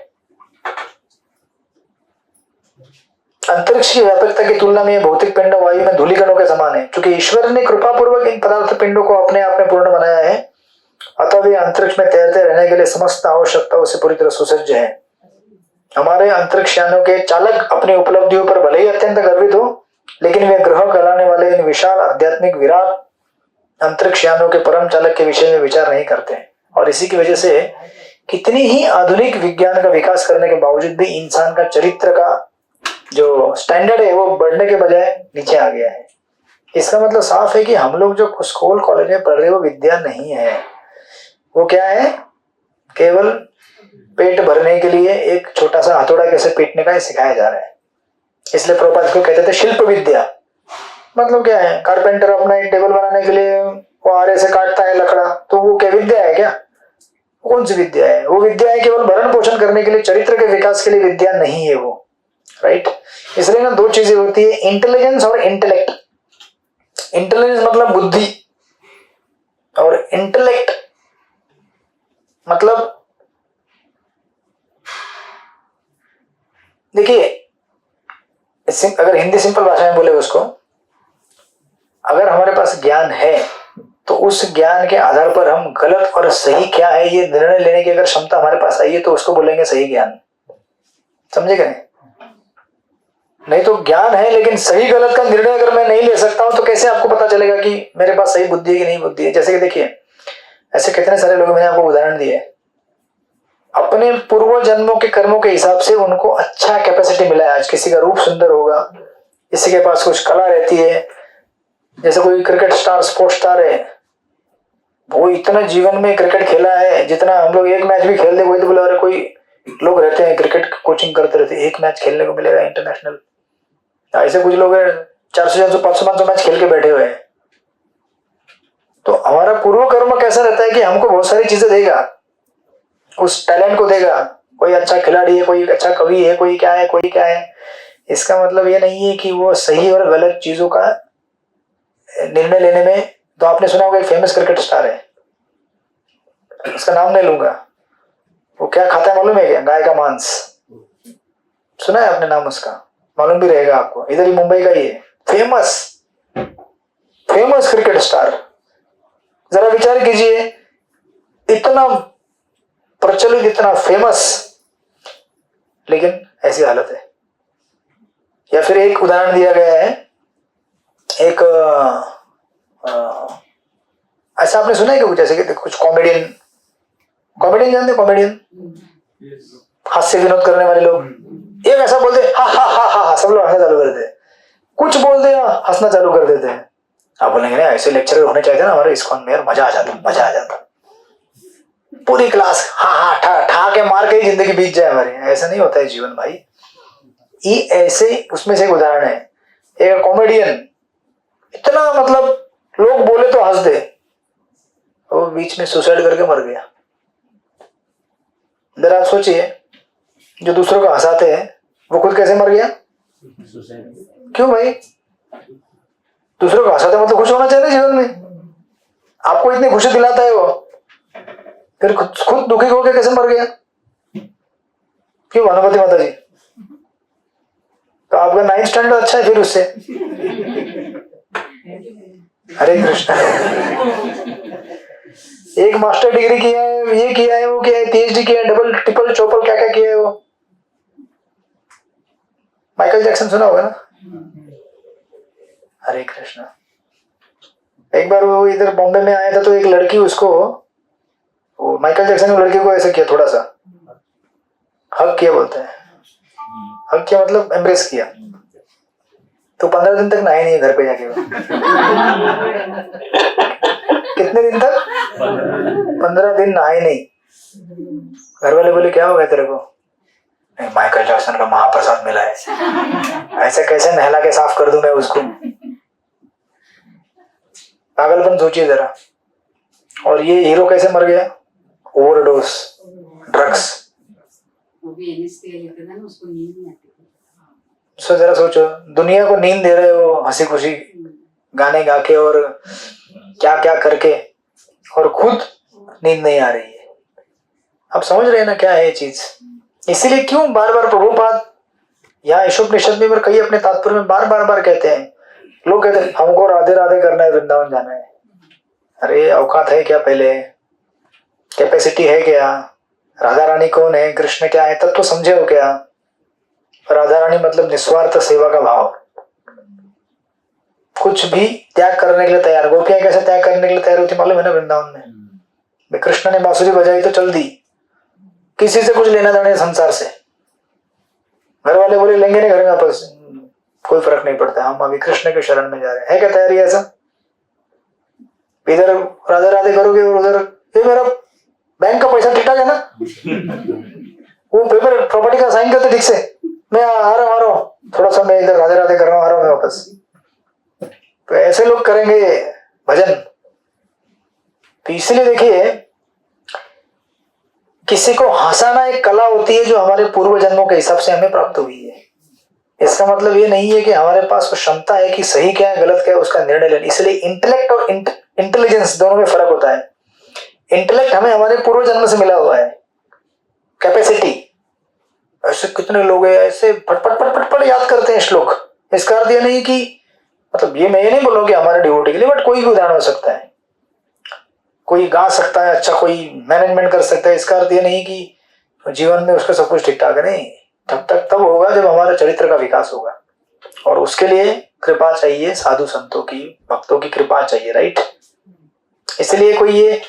अंतरिक्ष की व्यापकता की तुलना में यह भौतिक पिंड वायु में धूलिकणों के समान है। क्योंकि ईश्वर ने कृपा पूर्वक इन पदार्थ पिंडों को अपने आप में पूर्ण बनाया है, अतः वे अंतरिक्ष में तैरते रहने के लिए समस्त आवश्यकताओं से पूरी तरह सुसज्ज है। हमारे अंतरिक्ष यानों के चालक अपनी उपलब्धियों पर भले ही अत्यंत गर्वित हो, लेकिन वे ग्रह कहलाने वाले इन विशाल आध्यात्मिक विराट अंतरिक्ष यानों के परम चालक के विषय में विचार नहीं करते हैं। और इसी की वजह से कितनी ही आधुनिक विज्ञान का विकास करने के बावजूद भी इंसान का चरित्र का जो स्टैंडर्ड है वो बढ़ने के बजाय नीचे आ गया है। इसका मतलब साफ है कि हम लोग जो स्कूल कॉलेज में पढ़ रहे वो विद्या नहीं है, वो क्या है? केवल पेट भरने के लिए एक छोटा सा हथौड़ा कैसे पीटने का सिखाया जा रहा है। इसलिए प्रभुपाद को कहते थे शिल्प विद्या। मतलब क्या है? कारपेंटर अपना एक टेबल बनाने के लिए वो आरे से काटता है लकड़ा, तो वो क्या विद्या है क्या? कौन सी विद्या है? वो विद्या है केवल भरण पोषण करने के लिए, चरित्र के विकास के लिए विद्या नहीं है वो, राइट। इसलिए ना दो चीजें होती है, इंटेलिजेंस और इंटेलेक्ट। इंटेलिजेंस मतलब बुद्धि और इंटेलेक्ट मतलब देखिए, अगर हिंदी सिंपल भाषा में बोले उसको, अगर हमारे पास ज्ञान है तो उस ज्ञान के आधार पर हम गलत और सही क्या है ये निर्णय लेने की अगर क्षमता हमारे पास आई है तो उसको बोलेंगे सही ज्ञान। समझे क्या? नहीं तो ज्ञान है लेकिन सही गलत का निर्णय अगर मैं नहीं ले सकता हूं तो कैसे आपको पता चलेगा कि मेरे पास सही बुद्धि है कि नहीं बुद्धि है? जैसे कि देखिए, ऐसे कितने सारे लोग, मैंने आपको उदाहरण दिए, अपने पूर्व जन्मों के कर्मों के हिसाब से उनको अच्छा कैपेसिटी मिला है। आज किसी का रूप सुंदर होगा, किसी के पास कुछ कला रहती है, जैसे कोई क्रिकेट स्टार, स्पोर्ट्स स्टार है, वो इतना जीवन में क्रिकेट खेला है जितना हम लोग एक मैच भी खेल दे वही तो बोला। अरे कोई लोग रहते हैं क्रिकेट कोचिंग करते रहते, एक मैच खेलने को मिलेगा इंटरनेशनल, ऐसे कुछ लोग 400 500 मैच खेल के बैठे हुए हैं। तो हमारा पूर्व कर्म कैसा रहता है कि हमको बहुत सारी चीजें देगा, उस टैलेंट को देगा। कोई अच्छा खिलाड़ी है, कोई अच्छा कवि है, कोई क्या है, कोई क्या है। इसका मतलब ये नहीं है कि वो सही और गलत चीजों का निर्णय लेने में, तो आपने सुना होगा एक फेमस क्रिकेट स्टार है, उसका नाम नहीं लूंगा, वो क्या खाता है मालूम है क्या? गाय का मांस। सुना है आपने नाम उसका? मालूम भी रहेगा आपको, इधर ही मुंबई का ही है, फेमस क्रिकेट स्टार। जरा विचार कीजिए, इतना प्रचलित, इतना फेमस, लेकिन ऐसी हालत है। या फिर एक उदाहरण दिया गया है, एक ऐसा आपने सुना है कि जैसे कि कुछ कॉमेडियन जानते, कॉमेडियन हास्य विनोद करने वाले लोग, एक ऐसा बोलते हा हा हा हा, सब लोग हंसना चालू कर देते, कुछ बोलते हैं हंसना चालू कर देते हैं। आप बोलेंगे ना ऐसे लेक्चर होने चाहिए ना हमारे इस्कॉन में, यार मजा आ जाता, पूरी क्लास हा हा ठा ठा के मार के ही जिंदगी बीत जाए हमारी। ऐसा नहीं होता है जीवन भाई। ये ऐसे उसमें से एक उदाहरण है, एक कॉमेडियन इतना मतलब लोग बोले तो हंस दे, वो बीच में सुसाइड करके मर गया। जरा आप सोचिए, जो दूसरों को हंसाते हैं वो खुद कैसे मर गया? क्यों भाई? दूसरों को हंसाते मतलब खुश होना चाहिए जीवन में। आपको इतनी खुशी दिलाता है वो, फिर खुद दुखी होकर कैसे मर गया? क्यों भानुमती माता जी? तो आपका 9th स्टैंडर्ड अच्छा है फिर उससे। हरे कृष्ण। एक मास्टर डिग्री किया है, ये किया है, वो किया है, PhD किया है, डबल ट्रिपल चौपल क्या क्या किया है वो। माइकल जैक्सन सुना होगा ना? हरे कृष्णा। एक बार वो इधर बॉम्बे में आया था तो एक लड़की उसको, वो माइकल जैक्सन ने लड़की को ऐसे किया, थोड़ा सा हग किया बोलते हैं, हग किया मतलब एम्ब्रेस किया, तो 15 दिन तक नहाए नहीं घर पे जाके। कितने दिन तक? 15 दिन नहाए नहीं। घर वाले बोले क्या हो गया तेरे को? नहीं, माइकल जैक्सन का महाप्रसाद मिला है, ऐसे कैसे नहला के साफ कर दूं मैं उसको? पागलपन सोचिए जरा। और ये हीरो कैसे मर गया? Overdose, drugs. वो भी एनेस्थीसिया लेते थे ना, उसको नींद नहीं आती थी। सो जरा सोचो, दुनिया को नींद दे रहे हो हंसी खुशी गाने गा के और क्या क्या करके, और खुद नींद नहीं आ रही है। आप समझ रहे हैं ना क्या है ये चीज? इसीलिए क्यों बार बार प्रभुपाद यहाँ ईशोपनिषद में कई अपने तात्पर्य में बार बार कहते हैं, लोग कहते हैं हमको राधे राधे करना है, वृंदावन जाना है। अरे औकात है क्या? पहले कैपेसिटी है क्या? राधा रानी कौन है, कृष्ण क्या है, तब तो समझे हो क्या? राधा रानी मतलब निस्वार्थ सेवा का भाव, कुछ भी त्याग करने के लिए तैयार। गोपियां कैसे त्याग करने के लिए तैयार होती मालूम है ना? वृंदावन में कृष्ण ने बांसुरी बजाई तो चल दी, किसी से कुछ लेना देना संसार से। घर वाले बोले लेंगे नहीं घर में वापस, कोई फर्क नहीं पड़ता, हम अभी कृष्ण के शरण में जा रहे हैं। है क्या तैयारी ऐसा? इधर राधे राधे करोगे और उधर ये मेरा बैंक का पैसा ठीक ठाक है ना, वो पेपर प्रॉपर्टी का साइन करते ठीक से, मैं आ रहा हूँ थोड़ा सा, मैं इधर राधे राधे कर रहा हूँ, आ रहा हूँ मैं वापस। तो ऐसे लोग करेंगे भजन। तो इसलिए देखिए, किसी को हंसाना एक कला होती है जो हमारे पूर्व जन्मों के हिसाब से हमें प्राप्त हुई है। इसका मतलब ये नहीं है कि हमारे पास वो क्षमता है कि सही क्या है गलत क्या है उसका निर्णय लेना। इसलिए इंटेलेक्ट और इंटेलिजेंस दोनों में फर्क होता है। इंटेलेक्ट हमें हमारे पूर्व जन्म से मिला हुआ है, कैपेसिटी। ऐसे कितने लोग हैं ऐसे फटफट फटफट फट याद करते हैं श्लोक। इसका अर्थ ये नहीं कि, मतलब ये मैं ये नहीं बोलूँ कि हमारे डिवोटी के लिए, बट कोई भी उदाहरण हो सकता है, कोई गा सकता है अच्छा, कोई मैनेजमेंट कर सकता है। इसका अर्थ ये नहीं कि जीवन में उसका सब कुछ ठीक ठाक है, नहीं। तब होगा जब हमारे चरित्र का विकास होगा, और उसके लिए कृपा चाहिए, साधु संतों की, भक्तों की कृपा चाहिए, राइट। इसलिए कोई ये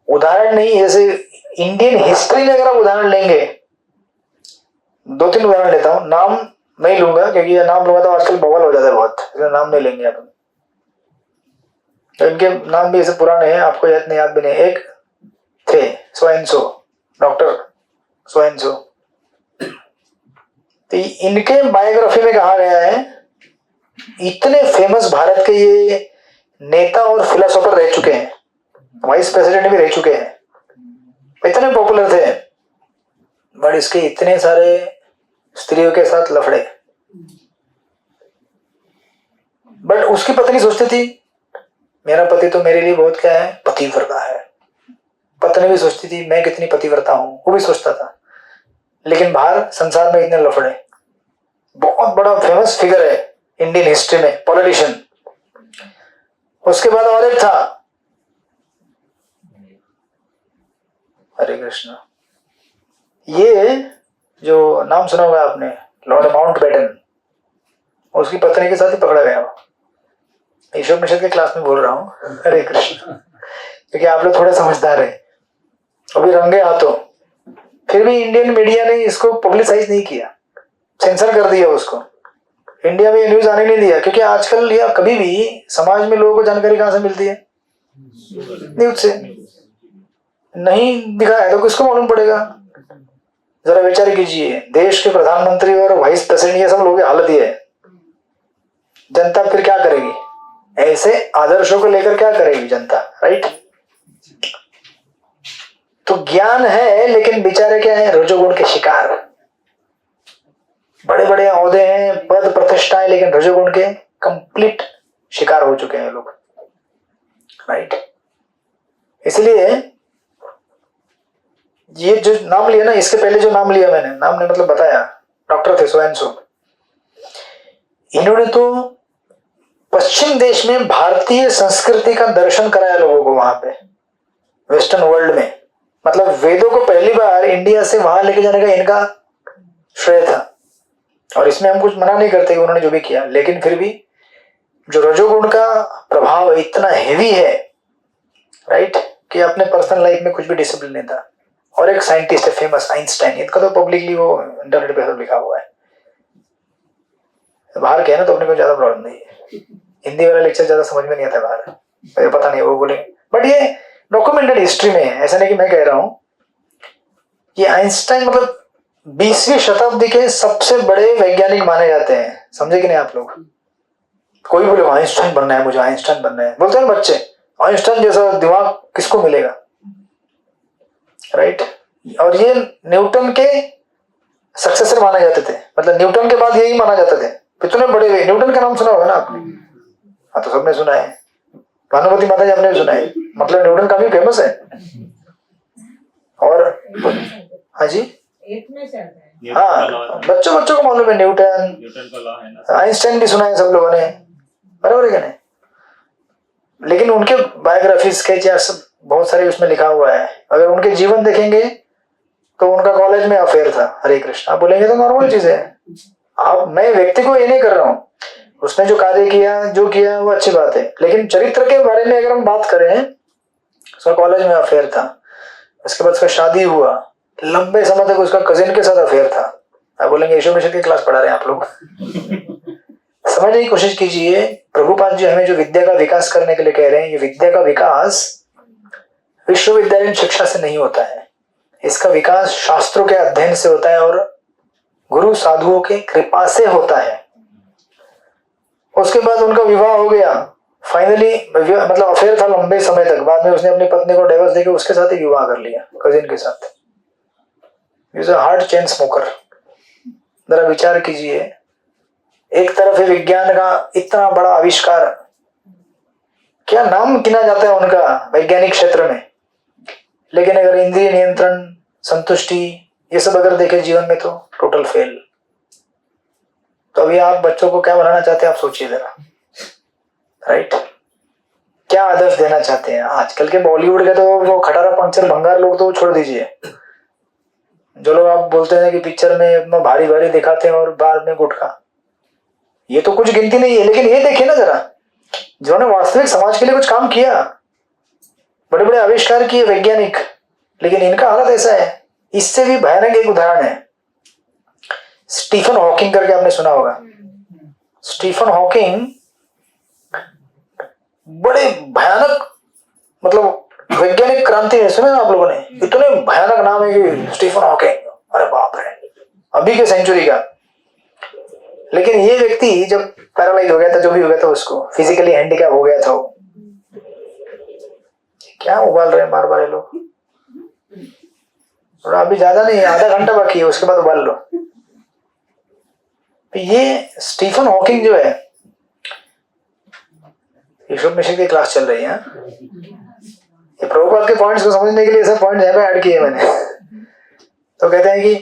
उदाहरण नहीं, जैसे इंडियन हिस्ट्री में अगर आप उदाहरण लेंगे, 2-3 उदाहरण लेता हूं, नाम नहीं लूंगा क्योंकि ये नाम लूंगा तो आजकल बवाल हो जाता है बहुत, इसलिए नाम नहीं लेंगे अपन। तो इनके नाम भी ऐसे पुराने हैं, आपको याद भी नहीं। एक थे so and so, doctor so and so. तो इनके बायोग्राफी में कहा गया है, इतने फेमस भारत के ये नेता और फिलोसोफर रह चुके हैं, वाइस प्रेसिडेंट भी रह चुके हैं, इतने पॉपुलर थे, बट इसके इतने सारे स्त्रियों के साथ लफड़े। बट उसकी पत्नी सोचती थी मेरा पति तो मेरे लिए बहुत क्या है, पतिव्रता है। पत्नी भी सोचती थी मैं कितनी पतिव्रता हूं, वो भी सोचता था। लेकिन बाहर संसार में इतने लफड़े। बहुत बड़ा फेमस फिगर है इंडियन हिस्ट्री में, पॉलिटिशियन। उसके बाद और एक था, हरे कृष्णा, ये जो नाम सुना होगा आपने, लॉर्ड माउंटबेटन, उसकी पत्नी के साथ ही पकड़ा गया। ईशोपनिषद के क्लास में बोल रहा हूँ, हरे कृष्ण, क्योंकि आप लोग थोड़े समझदार है। अभी रंगे हाथों, फिर भी इंडियन मीडिया ने इसको पब्लिसाइज नहीं किया, सेंसर कर दिया उसको। इंडिया में ये न्यूज आने नहीं दिया, क्योंकि आजकल या कभी भी समाज में लोगों को जानकारी कहां से मिलती है? न्यूज से। नहीं दिखाया तो किसको मालूम पड़ेगा? जरा विचार कीजिए, देश के प्रधानमंत्री और वाइस प्रेसिडेंट ये सब लोगों की हालत ये है, जनता फिर क्या करेगी? ऐसे आदर्शों को लेकर क्या करेगी जनता, राइट। तो ज्ञान है लेकिन बेचारे क्या है, रजोगुण के शिकार। बड़े बड़े ओहदे हैं, पद प्रतिष्ठा है, लेकिन रजोगुण के कंप्लीट शिकार हो चुके हैं लोग, राइट। इसलिए ये जो नाम लिया ना, इसके पहले जो नाम लिया मैंने, नाम ने मतलब बताया, डॉक्टर थे सो एंड सो। इन्होंने तो पश्चिम देश में भारतीय संस्कृति का दर्शन कराया लोगों को, वहां पे वेस्टर्न वर्ल्ड में। मतलब वेदों को पहली बार इंडिया से वहां लेके जाने का इनका श्रेय था। और इसमें हम कुछ मना नहीं करते कि उन्होंने जो भी किया, लेकिन फिर भी जो रजोगुण का प्रभाव इतना हेवी है, राइट, कि अपने पर्सनल लाइफ में कुछ भी डिसिप्लिन नहीं था। और एक साइंटिस्ट है फेमस, आइंस्टाइन, इनका तो पब्लिकली वो इंटरनेट पे सब लिखा हुआ है। बाहर के है ना, तो अपने को ज्यादा प्रॉब्लम नहीं है। हिंदी वाला लेक्चर ज्यादा समझ में नहीं आता बाहर, मुझे पता नहीं वो बोलेंगे, बट ये डॉक्यूमेंटेड हिस्ट्री में है, ऐसा नहीं कि मैं कह रहा हूं। ये आइंस्टाइन मतलब 20वीं शताब्दी के सबसे बड़े वैज्ञानिक माने जाते हैं, समझे कि नहीं आप लोग? कोई बोले आइंस्टाइन बनना है, मुझे आइंस्टाइन बनना है, बोलते हैं बच्चे, आइंस्टाइन जैसा दिमाग किसको मिलेगा, राइट। और ये न्यूटन के सक्सेसर माने जाते थे, मतलब न्यूटन के बाद यही माना जाते थे। इतने बड़े, न्यूटन का नाम सुना होगा ना आपने? हाँ, तो सबने सुना है, भानुमती माता जी आपने भी सुना है, मतलब न्यूटन काफी फेमस है। और हाँ जी, हाँ, बच्चों को मालूम है न्यूटन का लॉ है ना, आइंस्टाइन भी सुना है सब लोगों ने, बराबर है क्या नहीं? लेकिन उनके बायोग्राफी, स्केच या सब बहुत सारे उसमें लिखा हुआ है। अगर उनके जीवन देखेंगे तो उनका कॉलेज में अफेयर था, हरे कृष्ण, आप बोलेंगे तो नॉर्मल चीज है। आप, मैं व्यक्ति को ये नहीं कर रहा हूँ, उसने जो कार्य किया, जो किया वो अच्छी बात है, लेकिन चरित्र के बारे में अगर हम बात करें, उसका कॉलेज में अफेयर था, उसके बाद उसका शादी हुआ, लंबे समय तक उसका कजिन के साथ अफेयर था। आप बोलेंगे यीशु मसीह की क्लास पढ़ा रहे हैं आप लोग। समझने की कोशिश कीजिए, प्रभुपाद जी हमें जो विद्या का विकास करने के लिए कह रहे हैं, ये विद्या का विकास विश्वविद्यालय शिक्षा से नहीं होता है, इसका विकास शास्त्रों के अध्ययन से होता है और गुरु साधुओं के कृपा से होता है। उसके बाद उनका विवाह हो गया, फाइनली मतलब अफेयर था लंबे समय तक, बाद में उसने अपनी पत्नी को डिवोर्स देकर उसके साथ ही विवाह कर लिया, कजिन के साथ। Is a hard chain smoker. जरा विचार कीजिए, एक तरफ है विज्ञान का इतना बड़ा आविष्कार, क्या नाम गिना जाता है उनका वैज्ञानिक क्षेत्र में, लेकिन अगर इंद्रिय नियंत्रण, संतुष्टि, ये सब अगर देखें जीवन में, तो टोटल फेल। तो अभी आप बच्चों को क्या बनाना चाहते हैं, आप सोचिए जरा, राइट? क्या आदर्श देना चाहते हैं? आजकल के बॉलीवुड के तो वो खटारा पंक्चर भंगार लोग तो छोड़ दीजिए, जो लोग आप बोलते हैं कि पिक्चर में इतना भारी भारी दिखाते हैं और बाद में गुटखा, ये तो कुछ गिनती नहीं है। लेकिन ये देखिए ना जरा, जिन्होंने वास्तविक समाज के लिए कुछ काम किया, बड़े बड़े आविष्कार किए वैज्ञानिक, लेकिन इनका हालत ऐसा है। इससे भी भयानक एक उदाहरण है, स्टीफन हॉकिंग करके आपने सुना होगा। स्टीफन हॉकिंग बड़े भयानक, मतलब वैज्ञानिक क्रांति है, सुने ना आप लोगों ने? इतने भयानक नाम है कि स्टीफन हॉकिंग, अरे बाप रे, अभी के सेंचुरी का। लेकिन ये व्यक्ति जब पैरालाइज हो गया था, जो भी हो गया था, उसको फिजिकली हैंडीकैप हो गया था वो। क्या उबाल रहे हैं बार बार ये लोग? थोड़ा अभी ज्यादा नहीं, आधा घंटा बाकी है, उसके बाद उबाल लो। तो ये स्टीफन हॉकिंग जो है, यीशु मसीह की क्लास चल रही है, ये प्रभुपाद के पॉइंट्स को समझने के लिए सब पॉइंट्स यहाँ पे ऐड किए मैंने। तो कहते हैं कि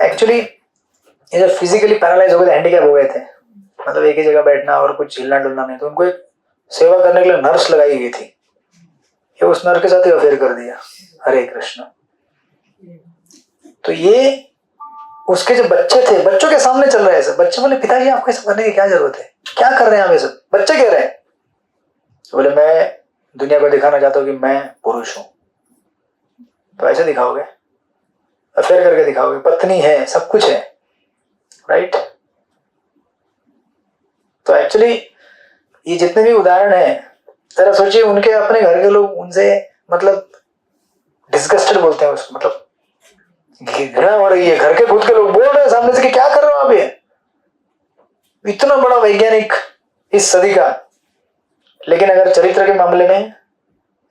एक्चुअली ये जब फिजिकली पैरालाइज हो गए थे, हैंडीकैप हो गए थे, मतलब एक ही जगह बैठना और कुछ हिलना डुलना नहीं, तो उनको एक सेवा करने के लिए नर्स लगाई गई थी। ये उस नर्स के साथ ही अफेयर कर दिया, हरे कृष्ण। तो ये उसके जो बच्चे थे, बच्चों के सामने चल रहे हैं सब। बच्चे बोले पिताजी आपको ऐसा करने की क्या जरूरत है, क्या कर रहे हैं आप ये सब? बच्चे कह रहे हैं, तो बोले मैं दुनिया को दिखाना चाहता हूँ कि मैं पुरुष हूं। तो ऐसे दिखाओगे, अफेयर करके दिखाओगे, पत्नी है, सब कुछ है, राइट? तो एक्चुअली ये जितने भी उदाहरण हैं, जरा सोचिए, उनके अपने घर के लोग उनसे मतलब डिस्गस्टेड बोलते हैं उसको, मतलब घृणा हो रही है। घर के खुद के लोग बोल रहे हैं सामने से कि क्या कर रहे हो आप, ये इतना बड़ा वैज्ञानिक इस सदी का, लेकिन अगर चरित्र के मामले में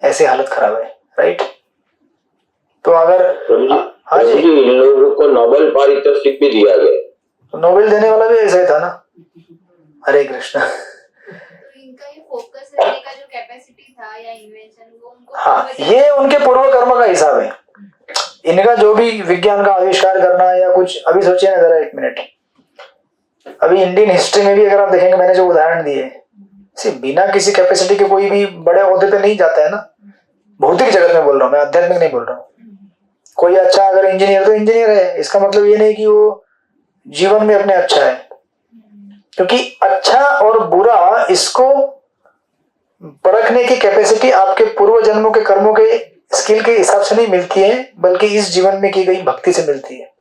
ऐसी हालत खराब है, राइट? तो अगर हाँ जी, इन लोगों को नोबेल पारितोषिक भी दिया गया, तो नोबेल देने वाला भी ऐसा ही था ना, हरे कृष्ण। तो इनका ये फोकस रखने का जो कैपेसिटी था या इन्वेंशन, वो उनको, हाँ, ये उनके पूर्व कर्म का हिसाब है। इनका जो भी विज्ञान का आविष्कार करना या कुछ, अभी सोचिए ना जरा एक मिनट, अभी इंडियन हिस्ट्री में भी अगर आप देखेंगे, मैंने जो उदाहरण दिए, बिना किसी कैपेसिटी के कोई भी बड़े ओहदे पे नहीं जाता है ना। भौतिक जगत में बोल रहा हूँ मैं, आध्यात्मिक नहीं बोल रहा हूँ। कोई अच्छा अगर इंजीनियर तो इंजीनियर है, इसका मतलब ये नहीं कि वो जीवन में अपने अच्छा है, क्योंकि अच्छा और बुरा इसको परखने की कैपेसिटी आपके पूर्व जन्मों के कर्मों के स्किल के हिसाब से नहीं मिलती है, बल्कि इस जीवन में की गई भक्ति से मिलती है।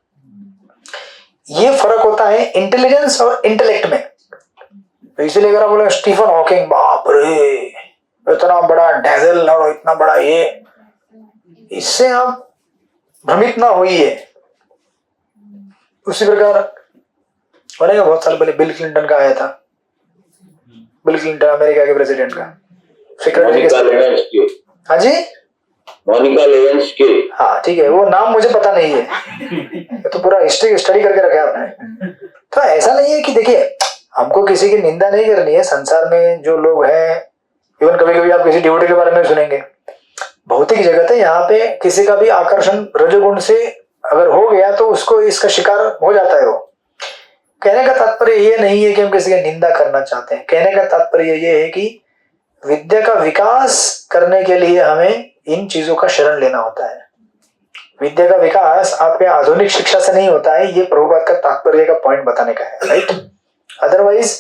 ये फर्क होता है इंटेलिजेंस और इंटेलेक्ट में। तो इसीलिए अगर आप बोले स्टीफन हॉकिंग, बाप रे इतना बड़ा डैजल और इतना बड़ा ये, इससे आप भ्रमित ना होइए। उसी प्रकार बनेगा, बहुत साल पहले बिल क्लिंटन का आया था, बिल क्लिंटन अमेरिका के प्रेसिडेंट का सेक्रेटरी। हाँ जी, मोनिका लेविन्स्की। हाँ ठीक है, वो नाम मुझे पता नहीं है, तो पूरा हिस्ट्री स्टडी करके रखा आपने। तो ऐसा नहीं है कि देखिए हमको किसी की निंदा नहीं करनी है। संसार में जो लोग हैं, इवन कभी कभी आप किसी डिवोटी के बारे में सुनेंगे, भौतिक जगत है, यहाँ पे किसी का भी आकर्षण रजोगुण से अगर हो गया तो उसको इसका शिकार हो जाता है। वो कहने का तात्पर्य ये नहीं है कि हम किसी की निंदा करना चाहते हैं। कहने का तात्पर्य ये है कि विद्या का विकास करने के लिए हमें इन चीजों का शरण लेना होता है। विद्या का विकास आपके आधुनिक शिक्षा से नहीं होता है, ये प्रभुपाद का तात्पर्य का पॉइंट बताने का है, राइट। अदरवाइज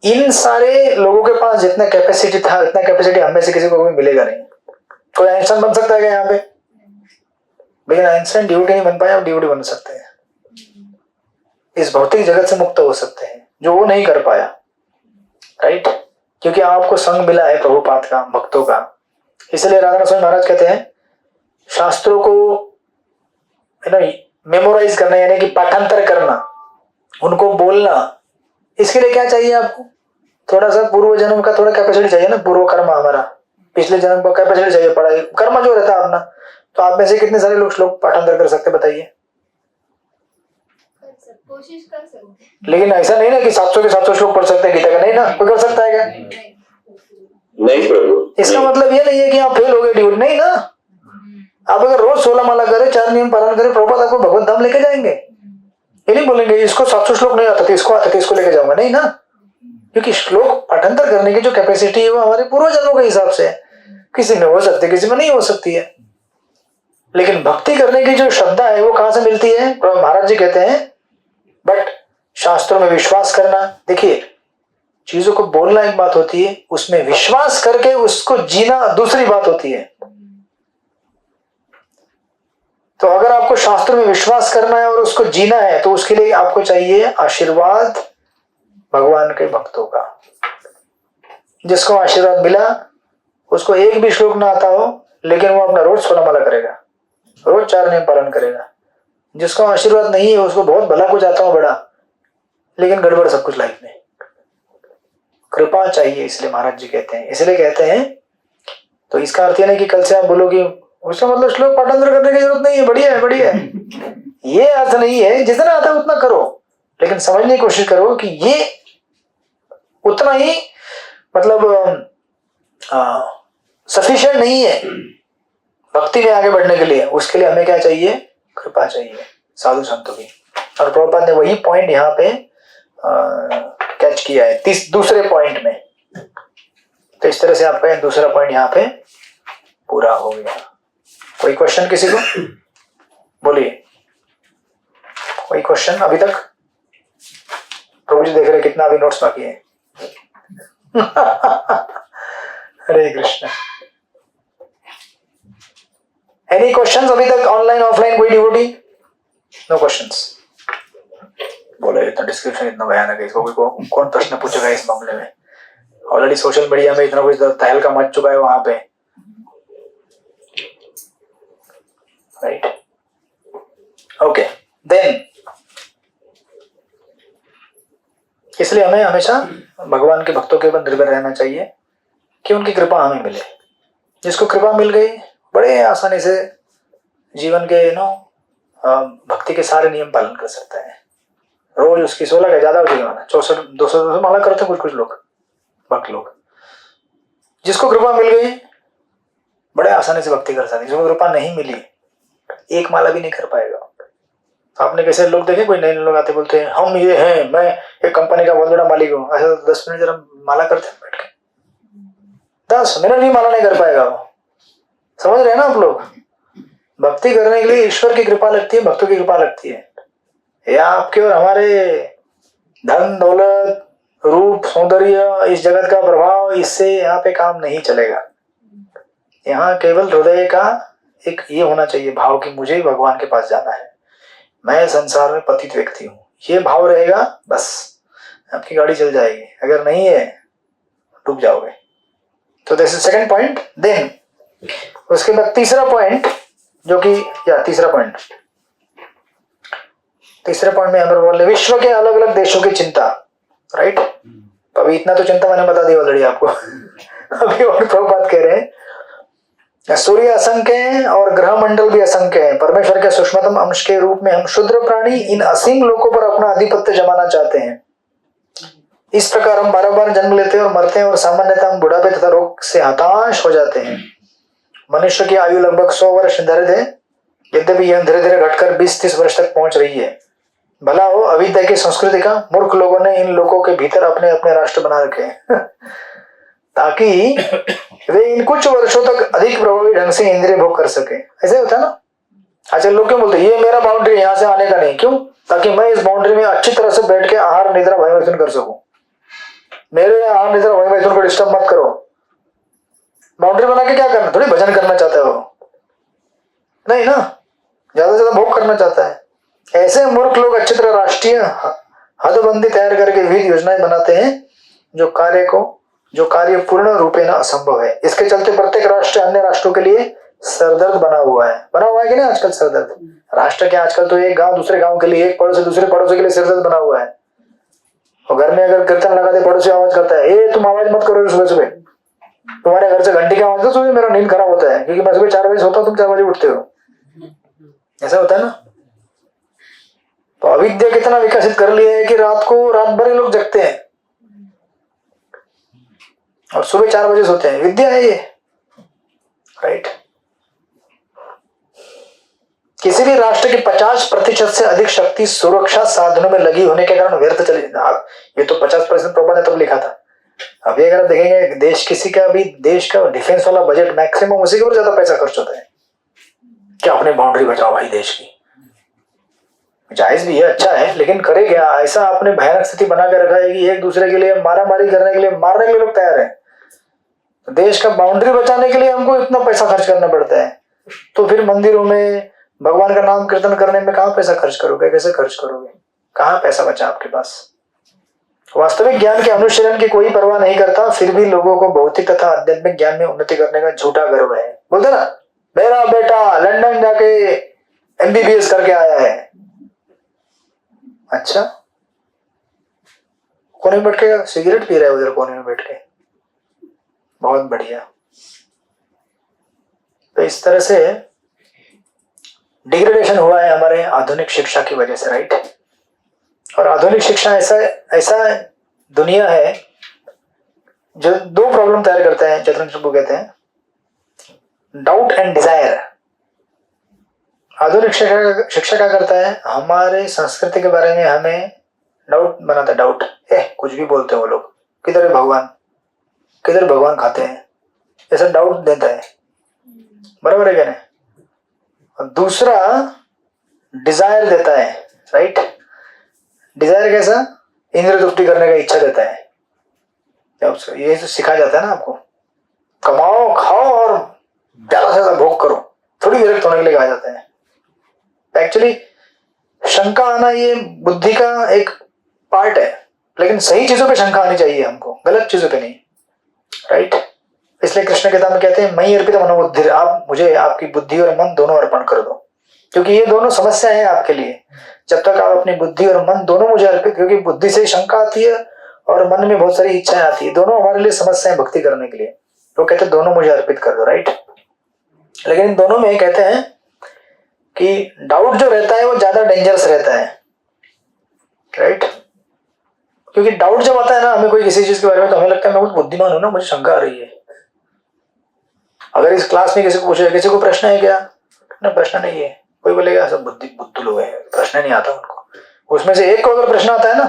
इन सारे लोगों के पास जितना कैपेसिटी था, इतना कैपेसिटी हमें से किसी को भी मिलेगा नहीं। कोई आइंस्टाइन बन सकता है क्या यहाँ पे? लेकिन आइंस्टाइन डिवोटी नहीं बन पाया, आप डिवोटी बन सकते हैं, इस भौतिक जगत से मुक्त हो सकते हैं, जो वो नहीं कर पाया, राइट। क्योंकि आपको संग मिला है प्रभुपाद का, भक्तों का। इसलिए राधा स्वामी महाराज कहते हैं शास्त्रों को मेमोराइज करना, यानी कि पाठांतर करना, उनको बोलना, इसके लिए क्या चाहिए आपको? थोड़ा सा पूर्व जन्म का थोड़ा कैपेसिटी चाहिए ना, पूर्व कर्म हमारा, पिछले जन्म का कैपेसिटी चाहिए, पढ़ाई कर्म जो रहता है अपना। तो आप में से कितने सारे लोग श्लोक पाठांतर कर सकते बताइए? कोशिश कर सकते, लेकिन ऐसा नहीं ना कि 700 के 700 श्लोक पढ़ सकते हैं गीता का, नहीं ना, कोई कर सकता है क्या? नहीं प्रभु, इसका मतलब ये नहीं है कि आप फेल हो गए ड्यूट, नहीं ना। आप अगर रोज 16 माला करें, 4 नियम पालन करें, प्रभुपाद आपको भगवत धाम लेके जाएंगे। ये नहीं बोलेंगे इसको 700 श्लोक नहीं आता था, इसको आता था, इसको लेके जाऊंगा, नहीं ना। क्योंकि श्लोक पाठांतर करने की जो कैपेसिटी है वो हमारे पूर्व जन्मों के हिसाब से है, किसी में हो सकती है, किसी में नहीं हो सकती है। लेकिन भक्ति करने की जो श्रद्धा है वो कहां से मिलती है? महाराज जी कहते हैं बट शास्त्रों में विश्वास करना। देखिए चीजों को बोलना एक बात होती है, उसमें विश्वास करके उसको जीना दूसरी बात होती है। तो अगर आपको शास्त्र में विश्वास करना है और उसको जीना है, तो उसके लिए आपको चाहिए आशीर्वाद भगवान के भक्तों का। जिसको आशीर्वाद मिला उसको एक भी श्लोक ना आता हो, लेकिन वो अपना रोज 16 माला करेगा, रोज 4 नियम पालन करेगा। जिसको आशीर्वाद नहीं है उसको बहुत भला कुछ आता हो बड़ा, लेकिन गड़बड़ सब कुछ लाइफ में। कृपा चाहिए, इसलिए महाराज जी कहते हैं, इसलिए कहते हैं। तो इसका अर्थ यह नहीं कि कल से आप बोलो कि उसका मतलब श्लोक पाठांतर करने की जरूरत नहीं है, बढ़िया है, बढ़िया है, ये अर्थ नहीं है। जितना आता है उतना करो, लेकिन समझने की कोशिश करो कि ये उतना ही मतलब सफिशिएंट नहीं है भक्ति में आगे बढ़ने के लिए। उसके लिए हमें क्या चाहिए? कृपा चाहिए साधु संतों की। और प्रभुपाद ने वही पॉइंट यहाँ पे कैच किया है दूसरे पॉइंट में। तो इस तरह से आपका दूसरा पॉइंट यहाँ पे पूरा हो गया। कोई क्वेश्चन किसी को? बोलिए, कोई क्वेश्चन अभी तक? प्रभु जी देख रहे कितना अभी नोट्स बाकी है। हरे कृष्ण। एनी क्वेश्चंस अभी तक? ऑनलाइन ऑफलाइन कोई डिवोटी? No questions. बोले इतना डिस्क्रिप्शन इतना भयानक है, इसको कोई कौन प्रश्न पूछेगा इस मामले में? ऑलरेडी सोशल मीडिया में इतना कुछ तहलका मच चुका है वहां पे, राइट? ओके देन, इसलिए हमें हमेशा भगवान के भक्तों के ऊपर निर्भर रहना चाहिए कि उनकी कृपा हमें मिले। जिसको कृपा मिल गई बड़े आसानी से जीवन के भक्ति के सारे नियम पालन कर सकता है। रोज उसकी 16 का ज्यादा हो जाएगा, 64 200 माला करते हैं कुछ लोग, भक्त लोग। जिसको कृपा मिल गई बड़े आसानी से भक्ति कर सकते हैं। जिसको कृपा नहीं मिली एक माला भी नहीं कर पाएगा। आपने कैसे लोग देखे, कोई नए लोग आते बोलते हैं हम ये हैं, मैं एक कंपनी का बहुत बड़ा मालिक हूँ, ऐसा 10 मिनट जरा माला करते हैं बैठ के, 10 मिनट भी माला नहीं कर पाएगा वो। समझ रहे हैं ना आप लोग? भक्ति करने के लिए ईश्वर की कृपा लगती है, भक्तों की कृपा लगती है। या आपके और हमारे धन दौलत रूप सौंदर्य इस जगत का प्रभाव, इससे यहाँ पे काम नहीं चलेगा। यहाँ केवल हृदय का एक ये होना चाहिए भाव कि मुझे भगवान के पास जाना है, मैं संसार में पतित व्यक्ति हूँ, ये भाव रहेगा बस आपकी गाड़ी चल जाएगी। अगर नहीं है डूब जाओगे। तो this is second point. Then उसके बाद तीसरा पॉइंट जो कि तीसरे पॉइंट में हमें बोल रहे विश्व के अलग अलग देशों की चिंता, राइट। अभी इतना तो चिंता मैंने बता दी ऑलरेडी आपको। अभी और प्रभुपाद कह रहे हैं सूर्य असंख्य है और ग्रह मंडल भी असंख्य है। परमेश्वर के सूक्ष्मतम अंश के रूप में हम क्षुद्र प्राणी इन असीम लोकों पर अपना आधिपत्य जमाना चाहते हैं। इस प्रकार हम बार बार जन्म लेते हैं और मरते हैं और सामान्यतः हम बुढ़ापे तथा रोग से हताश हो जाते हैं। मनुष्य की आयु लगभग 100 वर्ष निर्धारित है, यद्यपि यह धीरे धीरे घटकर 20-30 वर्ष तक पहुंच रही है। भला हो अविद्या की संस्कृति का मूर्ख लोगों ने इन लोगों के भीतर अपने अपने राष्ट्र बना रखे हैं ताकि वे इन कुछ वर्षों तक अधिक प्रभावी ढंग से इंद्रिय भोग कर सके। ऐसे होता है ना। आजकल लोग क्यों बोलते ये मेरा बाउंड्री यहाँ से आने का नहीं, क्यों? ताकि मैं इस बाउंड्री में अच्छी तरह से बैठ के आहार निद्रा भय मैथुन कर सकूं। मेरे आहार निद्रा भय मैथुन को डिस्टर्ब मत करो। बाउंड्री बना के क्या करना? थोड़ी भजन करना चाहता है वो, नहीं ना, ज्यादा से ज्यादा भोग करना चाहता है। ऐसे मूर्ख लोग अच्छी तरह राष्ट्रीय हदबंदी तैयार करके विविध योजनाएं बनाते हैं जो कार्य पूर्ण रूपेण असंभव है। इसके चलते प्रत्येक राष्ट्र अन्य राष्ट्रों के लिए सरदर्द बना हुआ है कि नहीं आजकल सरदर्द। राष्ट्र के आजकल तो एक गांव दूसरे गांव के लिए, एक पड़ोसी दूसरे पड़ोसी के लिए सरदर्द बना हुआ है। और घर में अगर कीर्तन लगा दे पड़ोसी आवाज करता है, ए तुम आवाज मत करो सुबह सुबह, तुम्हारे घर से घंटी की आवाज तो सुबह मेरा नींद खराब होता है क्योंकि मैं सुबह 4 बजे सोता हूँ, तुम 4 बजे उठते हो। ऐसा होता है ना। तो अविद्या कितना विकसित कर लिया है कि रात भर लोग जगते हैं और सुबह 4 बजे सोते हैं। विद्या है ये, राइट। किसी भी राष्ट्र की 50% से अधिक शक्ति सुरक्षा साधनों में लगी होने के कारण व्यर्थ चली। ये तो 50% प्रबंध तब लिखा था। अभी अगर आप देखेंगे देश का डिफेंस वाला बजट मैक्सिमम उसी के ऊपर ज्यादा पैसा खर्च होता है कि अपने बाउंड्री बचाओ भाई देश की। जायज भी है, अच्छा है, लेकिन करे क्या? ऐसा आपने भयानक स्थिति बना के रखा है कि एक दूसरे के लिए मारामारी करने के लिए, मारने के लिए लोग तैयार है। तो देश का बाउंड्री बचाने के लिए हमको इतना पैसा खर्च करना पड़ता है। तो फिर मंदिरों में भगवान का नाम कीर्तन करने में कहाँ पैसा खर्च करोगे? कैसे खर्च करोगे? कहाँ पैसा बचा आपके पास? वास्तविक ज्ञान के अनुशीलन की कोई परवाह नहीं करता, फिर भी लोगों को भौतिक तथा आध्यात्मिक ज्ञान में उन्नति करने का झूठा गर्व है। बोलते ना, मेरा बेटा लंदन जाके MBBS करके आया है। अच्छा, कोने में बैठ के सिगरेट पी रहा है उधर कोने में बैठ के, बहुत बढ़िया। तो इस तरह से डिग्रेडेशन हुआ है हमारे आधुनिक शिक्षा की वजह से, राइट। और आधुनिक शिक्षा ऐसा दुनिया है जो 2 प्रॉब्लम तैयार करता है। चतुर्थ प्रभु कहते हैं डाउट एंड डिजायर। आधुनिक शिक्षा क्या करता है? हमारे संस्कृति के बारे में हमें डाउट बनाता है। डाउट, कुछ भी बोलते हैं वो लोग, किधर भगवान खाते हैं, ऐसा डाउट देता है। बराबर है क्या नहीं? और दूसरा डिजायर देता है, राइट। डिजायर कैसा? इंद्रिय तृप्ति करने का इच्छा देता है। ये तो सिखाया जाता है ना आपको, कमाओ खाओ और ज्यादा से ज्यादा भोग करो, थोड़ी विरक्त होने के लिए कहा जाता है। एक्चुअली शंका आना ये बुद्धि का एक पार्ट है, लेकिन सही चीजों पे शंका आनी चाहिए हमको, गलत चीजों पे नहीं, राइट। इसलिए कृष्ण गीता में कहते हैं मयि अर्पित मनोबुद्धि, आप मुझे आपकी बुद्धि और मन दोनों अर्पण कर दो, क्योंकि ये दोनों समस्या है आपके लिए। जब तक आप अपनी बुद्धि और मन दोनों मुझे अर्पित, क्योंकि बुद्धि से शंका आती है और मन में बहुत सारी इच्छाएं आती है, दोनों हमारे लिए समस्याएं भक्ति करने के लिए। तो कहते हैं दोनों मुझे अर्पित कर दो, राइट। लेकिन इन दोनों में कहते हैं कि डाउट जो रहता है वो ज्यादा डेंजरस रहता है, राइट। क्योंकि डाउट जब आता है ना हमें कोई किसी चीज के बारे में, तो हमें लगता है मैं बहुत बुद्धिमान हूं ना, मुझे शंका आ रही है। अगर इस क्लास में किसी को पूछे किसी को प्रश्न है क्या, ना प्रश्न नहीं है, कोई बोलेगा सब बुद्धू लोग है, प्रश्न नहीं आता उनको। उसमें से एक को अगर प्रश्न आता है ना,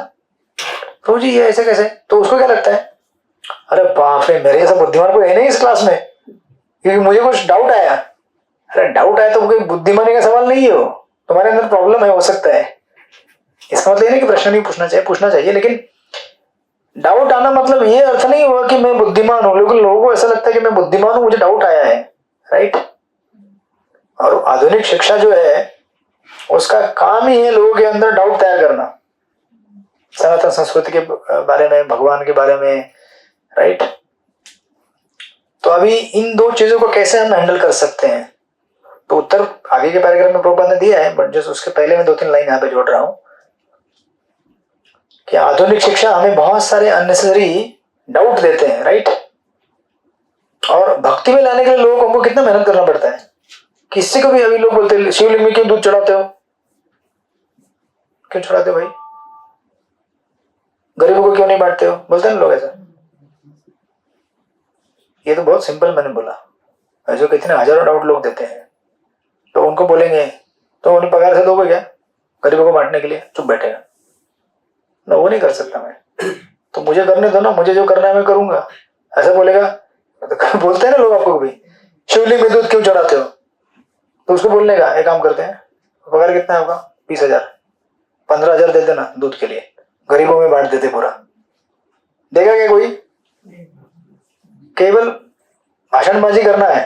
तो जी ये ऐसे कैसे, तो उसको क्या लगता है, अरे बाप रे मेरे जैसा बुद्धिमान कोई है नहीं इस क्लास में, क्योंकि मुझे कुछ डाउट आया। अरे डाउट आया तो कोई बुद्धिमानी का सवाल नहीं है, वो तुम्हारे अंदर प्रॉब्लम है, हो सकता है, इसका मतलब ये नहीं कि प्रश्न नहीं पूछना चाहिए, लेकिन डाउट आना मतलब ये अर्थ नहीं हुआ कि मैं बुद्धिमान हूं, लेकिन लोगों को ऐसा लगता है कि मैं बुद्धिमान हूं, मुझे डाउट आया है, राइट। और आधुनिक शिक्षा जो है उसका काम ही है लोगों के अंदर डाउट तैयार करना, सनातन संस्कृति के बारे में, भगवान के बारे में, राइट। तो अभी इन दो चीजों को कैसे हम हैंडल कर सकते हैं, तो उत्तर आगे के पैराग्राफ में प्रभुपाद ने दिया है, बट जस्ट उसके पहले मैं 2-3 लाइन यहाँ पे जोड़ रहा हूं कि आधुनिक शिक्षा हमें बहुत सारे अननेसेसरी डाउट देते हैं, राइट। और भक्ति में लाने के लिए लोगों को हमको कितना मेहनत करना पड़ता है। किसी को भी अभी लोग बोलते हैं शिवलिंग में क्यों दूध चढ़ाते हो, क्यों चढ़ाते हो भाई, गरीबों को क्यों नहीं बांटते हो, बोलते हैं लोग ऐसा। ये तो बहुत सिंपल मैंने बोला, जो कितने हजारों डाउट लोग देते हैं, तो उनको बोलेंगे तो उन्हें पगार से दोगे क्या गरीबों को बांटने के लिए, चुप बैठेगा ना, वो नहीं कर सकता मैं, तो मुझे करने दो ना, मुझे जो करना है मैं करूंगा, ऐसा बोलेगा। तो बोलते हैं ना लोग आपको भी शिवलिंग में दूध क्यों चढ़ाते हो, तो उसको बोलने का एक काम करते हैं, पगार कितना है आपका 20,000, 15,000 दे देना दूध के लिए, गरीबों में बांट देते पूरा, देगा क्या कोई, केवल भाषणबाजी करना है,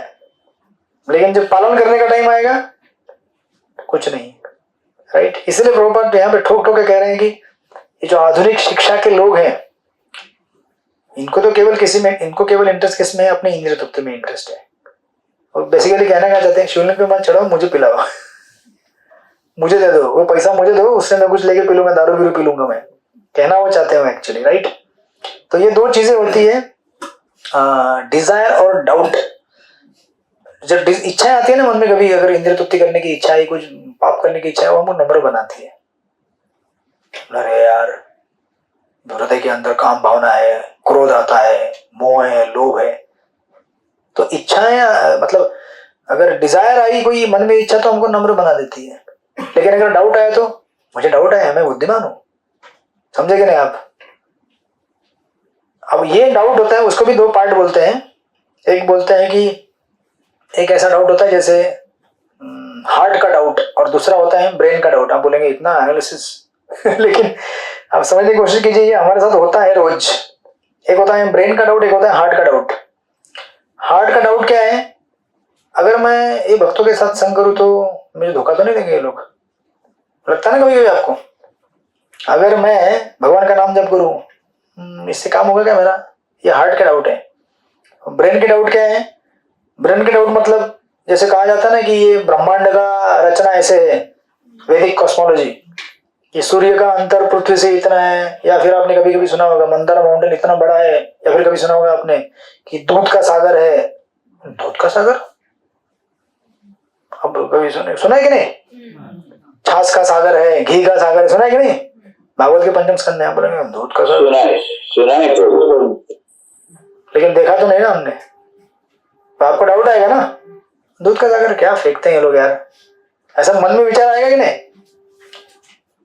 लेकिन जब पालन करने का टाइम आएगा कुछ नहीं, राइट। इसलिए प्रभुपाद यहाँ पे ठोक ठोक के कह रहे हैं कि ये जो आधुनिक शिक्षा के लोग हैं इनको तो केवल इनको केवल इंटरेस्ट किस में है, अपने इंद्रिय तृप्ति में इंटरेस्ट है। और बेसिकली कहना क्या चाहते हैं, शिवलिंग पे मत चढ़ाओ, मुझे पिलाओ, मुझे दे दो, वो पैसा मुझे दो, उससे मैं कुछ लेके पी लूंगा, दारू बीरू पी लूंगा, मैं कहना वो चाहते हैं एक्चुअली, राइट। तो ये दो चीजें होती है, डिजायर और डाउट। जब इच्छाएं आती है ना मन में, कभी अगर इंद्रिय तृप्ति करने की इच्छा है, कुछ पाप करने की इच्छा है, वो हमको नम्र बनाती है। अरे यार हृदय के अंदर काम भावना है, क्रोध आता है, मोह है, लोभ है, तो इच्छाएं मतलब अगर डिजायर आई कोई मन में इच्छा तो हमको नम्र बना देती है। लेकिन अगर डाउट आया तो मुझे डाउट आया, मैं बुद्धिमान हूं, समझे कि नहीं आप। अब ये डाउट होता है, उसको भी 2 पार्ट बोलते हैं। एक बोलते हैं कि एक ऐसा डाउट होता है जैसे हार्ट का डाउट, और दूसरा होता है ब्रेन का डाउट। आप बोलेंगे इतना एनालिसिस लेकिन आप समझने की कोशिश कीजिए, ये हमारे साथ होता है रोज। एक होता है ब्रेन का डाउट, एक होता है हार्ट का डाउट। हार्ट का डाउट क्या है, अगर मैं ये भक्तों के साथ संग करूं तो मुझे धोखा तो नहीं देंगे ये लोग, लगता है ना कभी कभी आपको। अगर मैं भगवान का नाम जप करूं इससे काम होगा क्या मेरा, ये हार्ट का डाउट है। ब्रेन के डाउट क्या है, ब्रेन के डाउट मतलब जैसे कहा जाता है ना कि ये ब्रह्मांड का रचना ऐसे है, वैदिक कॉस्मोलॉजी, ये सूर्य का अंतर पृथ्वी से इतना है, या फिर आपने कभी कभी सुना होगा मंदार माउंटेन इतना बड़ा है, या फिर कभी सुना होगा आपने कि दूध का सागर है। दूध का सागर अब कभी सुना है कि नहीं, छाछ का सागर है, घी का सागर है, सुना है कि नहीं, भागवत के 5म स्कंद में आप बोलेंगे दूध का सागर सुना है लेकिन देखा तो नहीं ना हमने, तो आपको डाउट आएगा ना, दूध का सागर क्या फेंकते हैं ये लोग यार, ऐसा मन में विचार आएगा कि नहीं।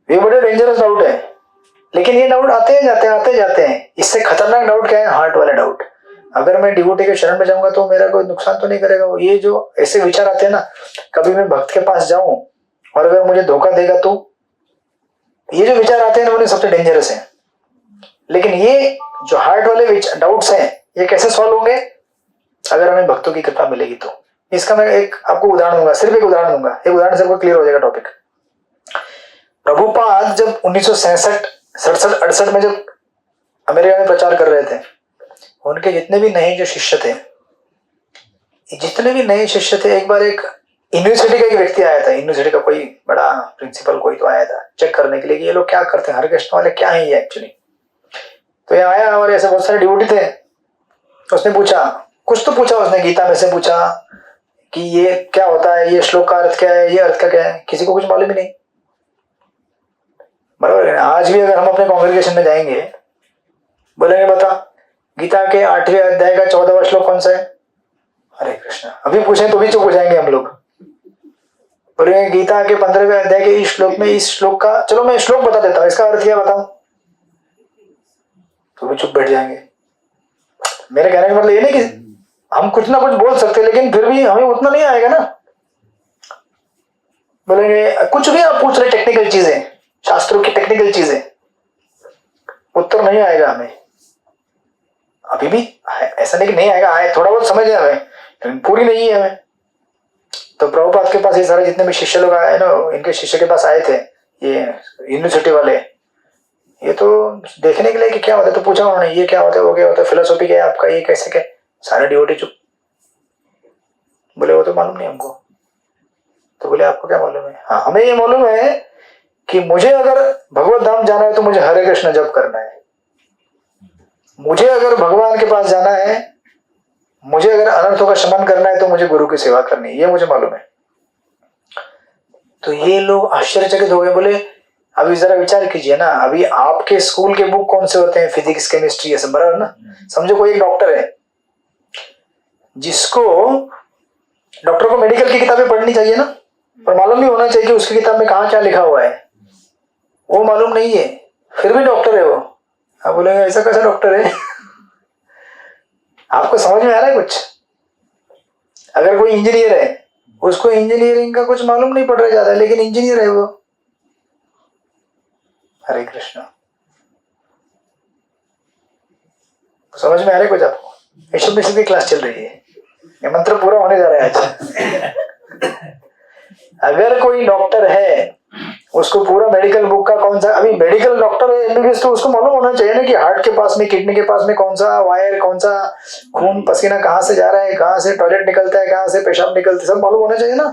ये बड़े डेंजरस डाउट है, लेकिन ये डाउट आते जाते हैं। इससे खतरनाक डाउट क्या है, हार्ट वाला डाउट। अगर मैं डिवोटी के शरण में जाऊंगा तो मेरा कोई नुकसान तो नहीं करेगा। ये जो ऐसे विचार आते हैं ना, कभी मैं भक्त के पास जाऊं और अगर मुझे धोखा देगा तो, ये जो विचार आते हैं ना उन्हें सबसे डेंजरस है। लेकिन ये जो हार्ट वाले डाउट्स हैं ये कैसे सॉल्व होंगे, अगर हमें भक्तों की कृपा मिलेगी तो। इसका मैं एक आपको उदाहरण दूंगा, सिर्फ एक उदाहरण दूंगा, एक उदाहरण से आपको क्लियर हो जाएगा टॉपिक। प्रभुपाद जब 1967-68 में जब अमेरिका में प्रचार कर रहे थे, उनके जितने भी नए शिष्य थे, एक बार एक यूनिवर्सिटी का एक व्यक्ति आया था, यूनिवर्सिटी का कोई बड़ा प्रिंसिपल कोई तो आया था चेक करने के लिए कि ये लोग क्या करते हैं, हरिकृष्ण वाले क्या है ये एक्चुअली। तो ये आया और ऐसे बहुत सारे डिवोटी थे। उसने पूछा, कुछ तो पूछा उसने, गीता में से पूछा कि ये क्या होता है, ये श्लोक का अर्थ क्या है, ये अर्थ का क्या है, किसी को कुछ मालूम ही नहीं। बराबर है। आज भी अगर हम अपने कांग्रेगेशन में जाएंगे, बोलेंगे बता गीता के 8वें अध्याय का 14वां श्लोक कौन सा है, हरे कृष्णा, अभी पूछें तो भी चुप हो जाएंगे हम लोग। बोलेंगे गीता के 15वें अध्याय के इस श्लोक में, इस श्लोक का, चलो मैं श्लोक बता देता हूं, इसका अर्थ क्या बताऊं, तो भी चुप बैठ जाएंगे। मेरे कहने का मतलब ये नहीं कि हम कुछ ना कुछ बोल सकते, लेकिन फिर भी हमें उतना नहीं आएगा ना। बोलेंगे कुछ भी आप पूछ रहे टेक्निकल चीजें, शास्त्रों की टेक्निकल चीजें, उत्तर नहीं आएगा हमें अभी भी। ऐसा नहीं कि नहीं आएगा, आए थोड़ा बहुत समझ है हमें, लेकिन पूरी नहीं है हमें। तो प्रभुपाद के पास ये सारे जितने भी शिष्य लोग आए ना, इनके शिष्य के पास आए थे ये यूनिवर्सिटी वाले, ये तो देखने के लिए कि क्या होता है। तो पूछा उन्होंने ये क्या होता है, वो क्या होता है, फिलोसॉफी क्या है आपका, ये कैसे क्या। सारे डिवोटी चुप, बोले वो तो मालूम नहीं हमको। तो बोले आपको क्या मालूम है? हाँ हमें ये मालूम है कि मुझे अगर भगवत धाम जाना है तो मुझे हरे कृष्ण जप करना है, मुझे अगर भगवान के पास जाना है, मुझे अगर अनर्थों का शमन करना है तो मुझे गुरु की सेवा करनी है, ये मुझे मालूम है। तो ये लोग आश्चर्यचकित हो गए, बोले अभी जरा विचार कीजिए ना, अभी आपके स्कूल के बुक कौन से होते हैं, फिजिक्स केमिस्ट्री ये सब, बराबर ना। समझो कोई एक डॉक्टर है, जिसको डॉक्टर को मेडिकल की किताबें पढ़नी चाहिए ना, पर मालूम नहीं होना चाहिए कि उसकी किताब में कहाँ क्या लिखा हुआ है, वो मालूम नहीं है, फिर भी डॉक्टर है वो। आप बोलेंगे ऐसा कैसा डॉक्टर है? आपको समझ में आ रहा है कुछ? अगर कोई इंजीनियर है, उसको इंजीनियरिंग का कुछ मालूम नहीं पड़ रहा ज्यादा, लेकिन इंजीनियर है वो। हरे कृष्ण, समझ में आ रहा है कुछ आपको? ईश्वर की क्लास चल रही है, ये मंत्र पूरा होने जा रहा है आज। अगर कोई डॉक्टर है, उसको पूरा मेडिकल बुक का कौन सा, अभी मेडिकल डॉक्टर है एमबीबीएस, तो उसको मालूम होना चाहिए ना कि हार्ट के पास में, किडनी के पास में कौन सा वायर, कौन सा खून पसीना कहाँ से जा रहा है, कहाँ से टॉयलेट निकलता है, कहाँ से पेशाब निकलता है, सब मालूम होना चाहिए ना।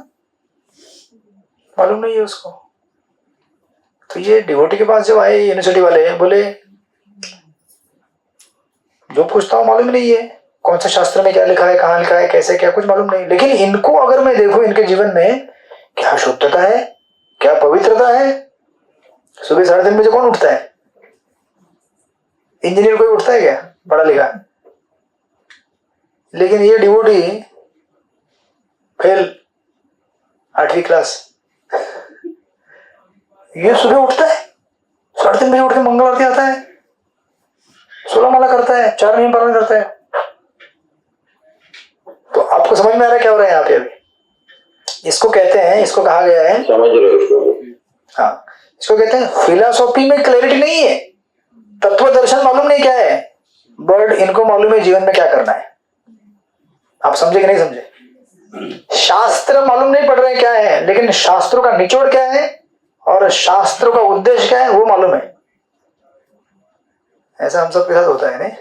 मालूम नहीं है उसको। तो ये डिवोटी के पास जब आए यूनिवर्सिटी वाले, बोले जो पूछता हूँ मालूम नहीं है, कौन सा शास्त्र में क्या लिखा है, कहाँ लिखा है, कैसे क्या, कुछ मालूम नहीं। लेकिन इनको अगर मैं देखूं, इनके जीवन में क्या शुद्धता है, क्या पवित्रता है। सुबह 3:30 बजे कौन उठता है? इंजीनियर कोई उठता है क्या पढ़ा लिखा? लेकिन ये डिवोटी फेल 8वीं क्लास, ये सुबह उठता है 3:30 बजे, उठ के मंगल आरती आता है, 16 माला करता है, 4 नियम पालन करता है। तो आपको समझ में आ रहा है क्या हो रहा है यहाँ पे? अभी इसको कहते हैं, इसको कहा गया है, समझ रहे हो? हाँ, इसको कहते हैं फिलॉसफी में क्लैरिटी नहीं है, तत्व दर्शन मालूम नहीं क्या है, बट इनको मालूम है जीवन में क्या करना है। आप समझे कि नहीं समझे? शास्त्र मालूम नहीं पढ़ रहे क्या है, लेकिन शास्त्रों का निचोड़ क्या है और शास्त्रों का उद्देश्य क्या है वो मालूम है। ऐसा हम सबके साथ होता है नहीं?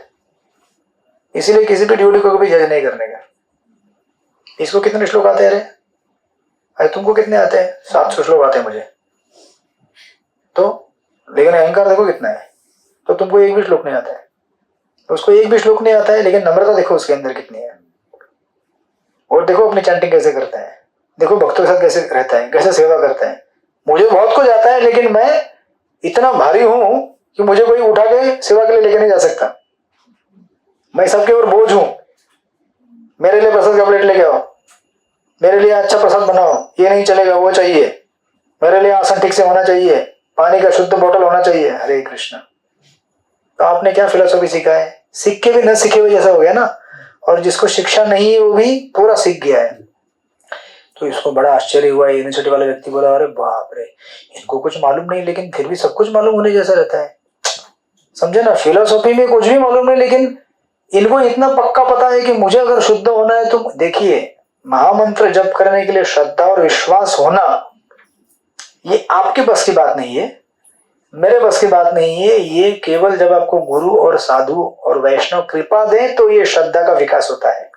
इसीलिए किसी भी ड्यूटी को भी जज नहीं करने का। इसको कितने श्लोक आते हैं? अरे तुमको कितने आते हैं? 700 श्लोक आते हैं मुझे। तो लेकिन अहंकार देखो कितना है, तो तुमको एक भी श्लोक नहीं आता है। तो उसको एक भी श्लोक नहीं आता है, लेकिन नम्रता देखो उसके अंदर कितनी है। और देखो अपनी चैंटिंग कैसे करता है, देखो भक्तों के साथ कैसे रहता है, कैसे सेवा करता है। मुझे बहुत कुछ आता है, लेकिन मैं इतना भारी हूं कि मुझे कोई उठा के सेवा के लिए लेके नहीं जा सकता। मैं सबके ऊपर बोझ हूं। मेरे लिए प्रसाद का प्लेट लेके आओ, मेरे लिए अच्छा प्रसाद बनाओ, ये नहीं चलेगा, वो चाहिए, मेरे लिए आसन ठीक से होना चाहिए, पानी का शुद्ध बोतल होना चाहिए। हरे कृष्ण। तो आपने क्या फिलोसॉफी सीखा है? सीख के भी न सीखे हुए जैसा हो गया ना। और जिसको शिक्षा नहीं है वो भी पूरा सीख गया है। तो इसको बड़ा आश्चर्य हुआ। यूनिवर्सिटी वाला व्यक्ति बोला, अरे बाप रे, इनको कुछ मालूम नहीं, लेकिन फिर भी सब कुछ मालूम होने जैसा रहता है। समझे ना? फिलोसॉफी में कुछ भी मालूम नहीं, लेकिन इनको इतना पक्का पता है कि मुझे अगर शुद्ध होना है तो देखिए, महामंत्र जप करने के लिए श्रद्धा और विश्वास होना, ये आपके बस की बात नहीं है, मेरे बस की बात नहीं है। ये केवल जब आपको गुरु और साधु और वैष्णव कृपा दे तो ये श्रद्धा का विकास होता है।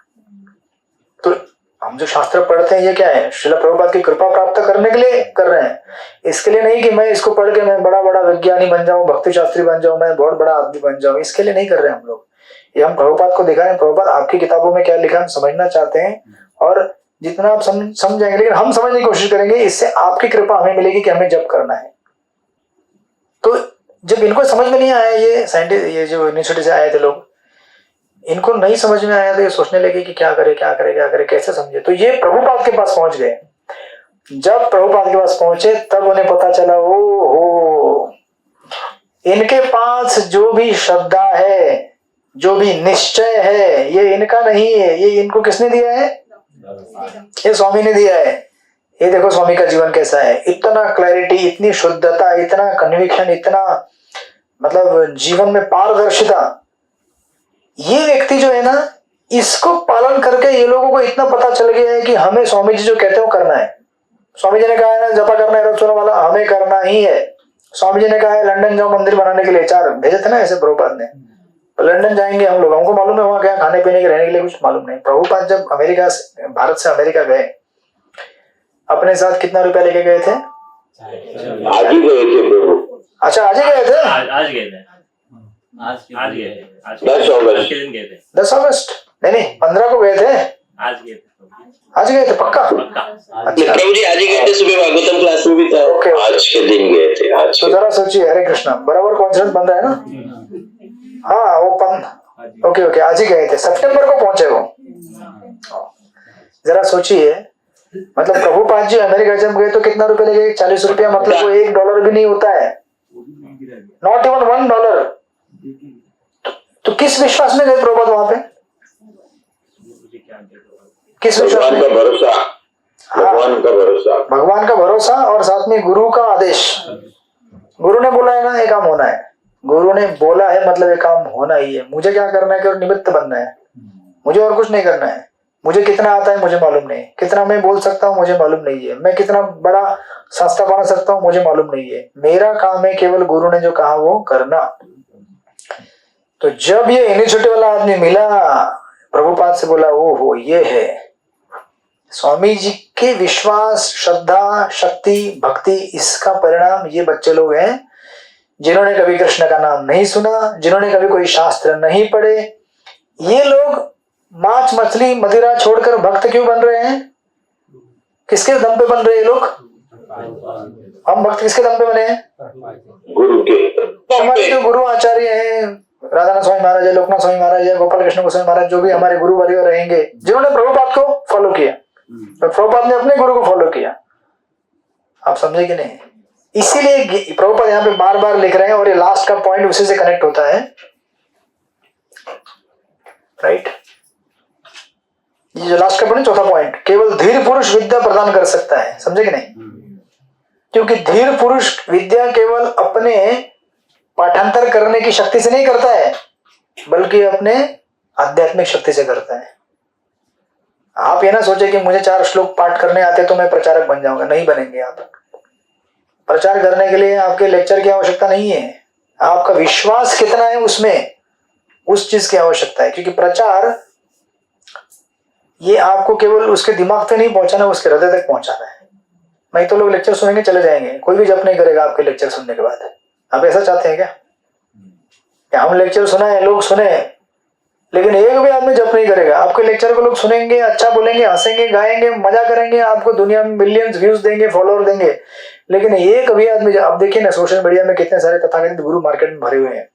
तो हम जो शास्त्र पढ़ते हैं ये क्या है? श्रील प्रभुपाद की कृपा प्राप्त करने के लिए कर रहे हैं। इसके लिए नहीं कि मैं इसको पढ़ के मैं बड़ा बड़ा विज्ञानी बन जाऊं, भक्ति शास्त्री बन जाऊं, मैं बहुत बड़ा आदमी बन जाऊं, इसके लिए नहीं कर रहे हम लोग। ये हम प्रभुपाद को दिखा रहे हैं, प्रभुपाद आपकी किताबों में क्या लिखा हम समझना चाहते हैं, और जितना आप समझेंगे, लेकिन हम समझने की कोशिश करेंगे, इससे आपकी कृपा हमें मिलेगी कि हमें जप करना है। तो जब इनको समझ में नहीं आया, ये साइंटिस्ट, ये जो यूनिवर्सिटी से आए थे लोग, इनको नहीं समझ में आया तो ये सोचने लगे कि क्या करे क्या करे क्या करे, कैसे समझे। तो ये प्रभुपाद के पास पहुंच गए। जब प्रभुपाद के पास पहुंचे तब उन्हें पता चला, ओ हो, इनके पास जो भी श्रद्धा है, जो भी निश्चय है, ये इनका नहीं है। ये इनको किसने दिया है? ये स्वामी ने दिया है। ये देखो स्वामी का जीवन कैसा है, इतना क्लैरिटी, इतनी शुद्धता, इतना कन्विक्शन, इतना मतलब जीवन में पारदर्शिता। ये व्यक्ति जो है ना, इसको पालन करके ये लोगों को इतना पता चल गया है कि हमें स्वामी जी जो कहते हैं वो करना है। स्वामी जी ने कहा है ना जपा करना है रोज सोने वाला, हमें करना ही है। स्वामी जी ने कहा है लंदन जाओ मंदिर बनाने के लिए, 4 भेजे थे ना ऐसे प्रभुपाद ने। तो लंदन जाएंगे हम लोग, हमको मालूम है वहां क्या खाने पीने के रहने के लिए कुछ मालूम नहीं। प्रभुपाद जब भारत से अमेरिका गए, अपने साथ कितना रुपया लेके गए थे? आज ही गए थे प्रभु। अच्छा आज ही गए थे? आज गए थे, आज गए थे, 10 अगस्त के दिन गए थे। 10 अगस्त नहीं 15 को गए थे। आज गए थे, आज गए थे पक्का? प्रभु जी आज ही गए थे, सुबह भागवतम क्लास में भी था। ओके। आज के दिन गए थे। आज तो जरा सोचिए, हरे कृष्णा, बराबर कॉन्फिडेंस बन रहा है ना? हाँ वो ओके आज ही गए थे, सितंबर को पहुंचे वो। जरा सोचिए, मतलब प्रभुपाद जी अमेरिका जब गए तो कितना रुपए लगे? 40 रुपया, मतलब वो $1 भी नहीं होता है, नॉट इवन $1। तो किस विश्वास में गए प्रभुपाद वहां पे? किस विश्वास में? भरोसा, भगवान का भरोसा, भगवान का भरोसा और साथ में गुरु का आदेश। गुरु ने बोला है ना ये काम होना है, गुरु ने बोला है मतलब ये काम होना ही है। मुझे क्या करना है कि निमित्त बनना है, मुझे और कुछ नहीं करना है। मुझे कितना आता है मुझे मालूम नहीं, कितना मैं बोल सकता हूँ मुझे मालूम नहीं है, मैं कितना बड़ा संस्था बना सकता हूँ मुझे मालूम नहीं है। मेरा काम है केवल गुरु ने जो कहा वो करना। तो जब ये इनिशिएटिव वाला आदमी मिला, प्रभुपाद से बोला ओ हो ये है स्वामी जी के विश्वास, श्रद्धा, शक्ति, भक्ति, इसका परिणाम ये बच्चे लोग हैं जिन्होंने कभी कृष्ण का नाम नहीं सुना, जिन्होंने कभी कोई शास्त्र नहीं पढ़े। ये लोग मांस मछली मदिरा छोड़कर भक्त क्यों बन रहे हैं? किसके दम पे बन रहे हैं ये लोग? हम भक्त किसके दम पे बने हैं? गुरु के। हमारे जो गुरु आचार्य हैं, राधानाथ स्वामी महाराज है, लोकनाथ स्वामी महाराज है, गोपाल कृष्ण गोस्वामी महाराज, जो भी हमारे गुरु वर्य रहेंगे, जिन्होंने प्रभुपाद को फॉलो किया, तो प्रभुपाद ने अपने गुरु को फॉलो किया। आप समझे कि नहीं? इसीलिए प्रभुपाद यहाँ पे बार बार लिख रहे हैं और ये लास्ट का पॉइंट उसी से कनेक्ट होता है, राइट? ये जो लास्ट का पॉइंट, चौथा पॉइंट, केवल धीर पुरुष विद्या प्रदान कर सकता है। समझे कि नहीं? क्योंकि धीर पुरुष विद्या केवल अपने पाठांतर करने की शक्ति से नहीं करता है, बल्कि अपने आध्यात्मिक शक्ति से करता है। आप ये ना सोचे कि मुझे 4 श्लोक पाठ करने आते तो मैं प्रचारक बन जाऊंगा, नहीं बनेंगे आप। प्रचार करने के लिए आपके लेक्चर की आवश्यकता नहीं है, आपका विश्वास कितना है उसमें, उस चीज की आवश्यकता है। क्योंकि प्रचार ये आपको केवल उसके दिमाग तक नहीं पहुंचाना, उसके हृदय तक पहुंचाना है। नहीं तो लोग लेक्चर सुनेंगे चले जाएंगे, कोई भी जप नहीं करेगा आपके लेक्चर सुनने के बाद। आप ऐसा चाहते हैं क्या हम लेक्चर सुनाए, लोग सुने, लेकिन एक भी आदमी जप नहीं करेगा? आपके लेक्चर को लोग सुनेंगे, अच्छा बोलेंगे, हंसेंगे, गाएंगे, मजा करेंगे, आपको दुनिया में मिलियंस व्यूज देंगे, फॉलोअर देंगे, लेकिन एक भी आदमी, आप देखिए ना सोशल मीडिया में कितने सारे तथाकथित गुरु मार्केट में भरे हुए हैं।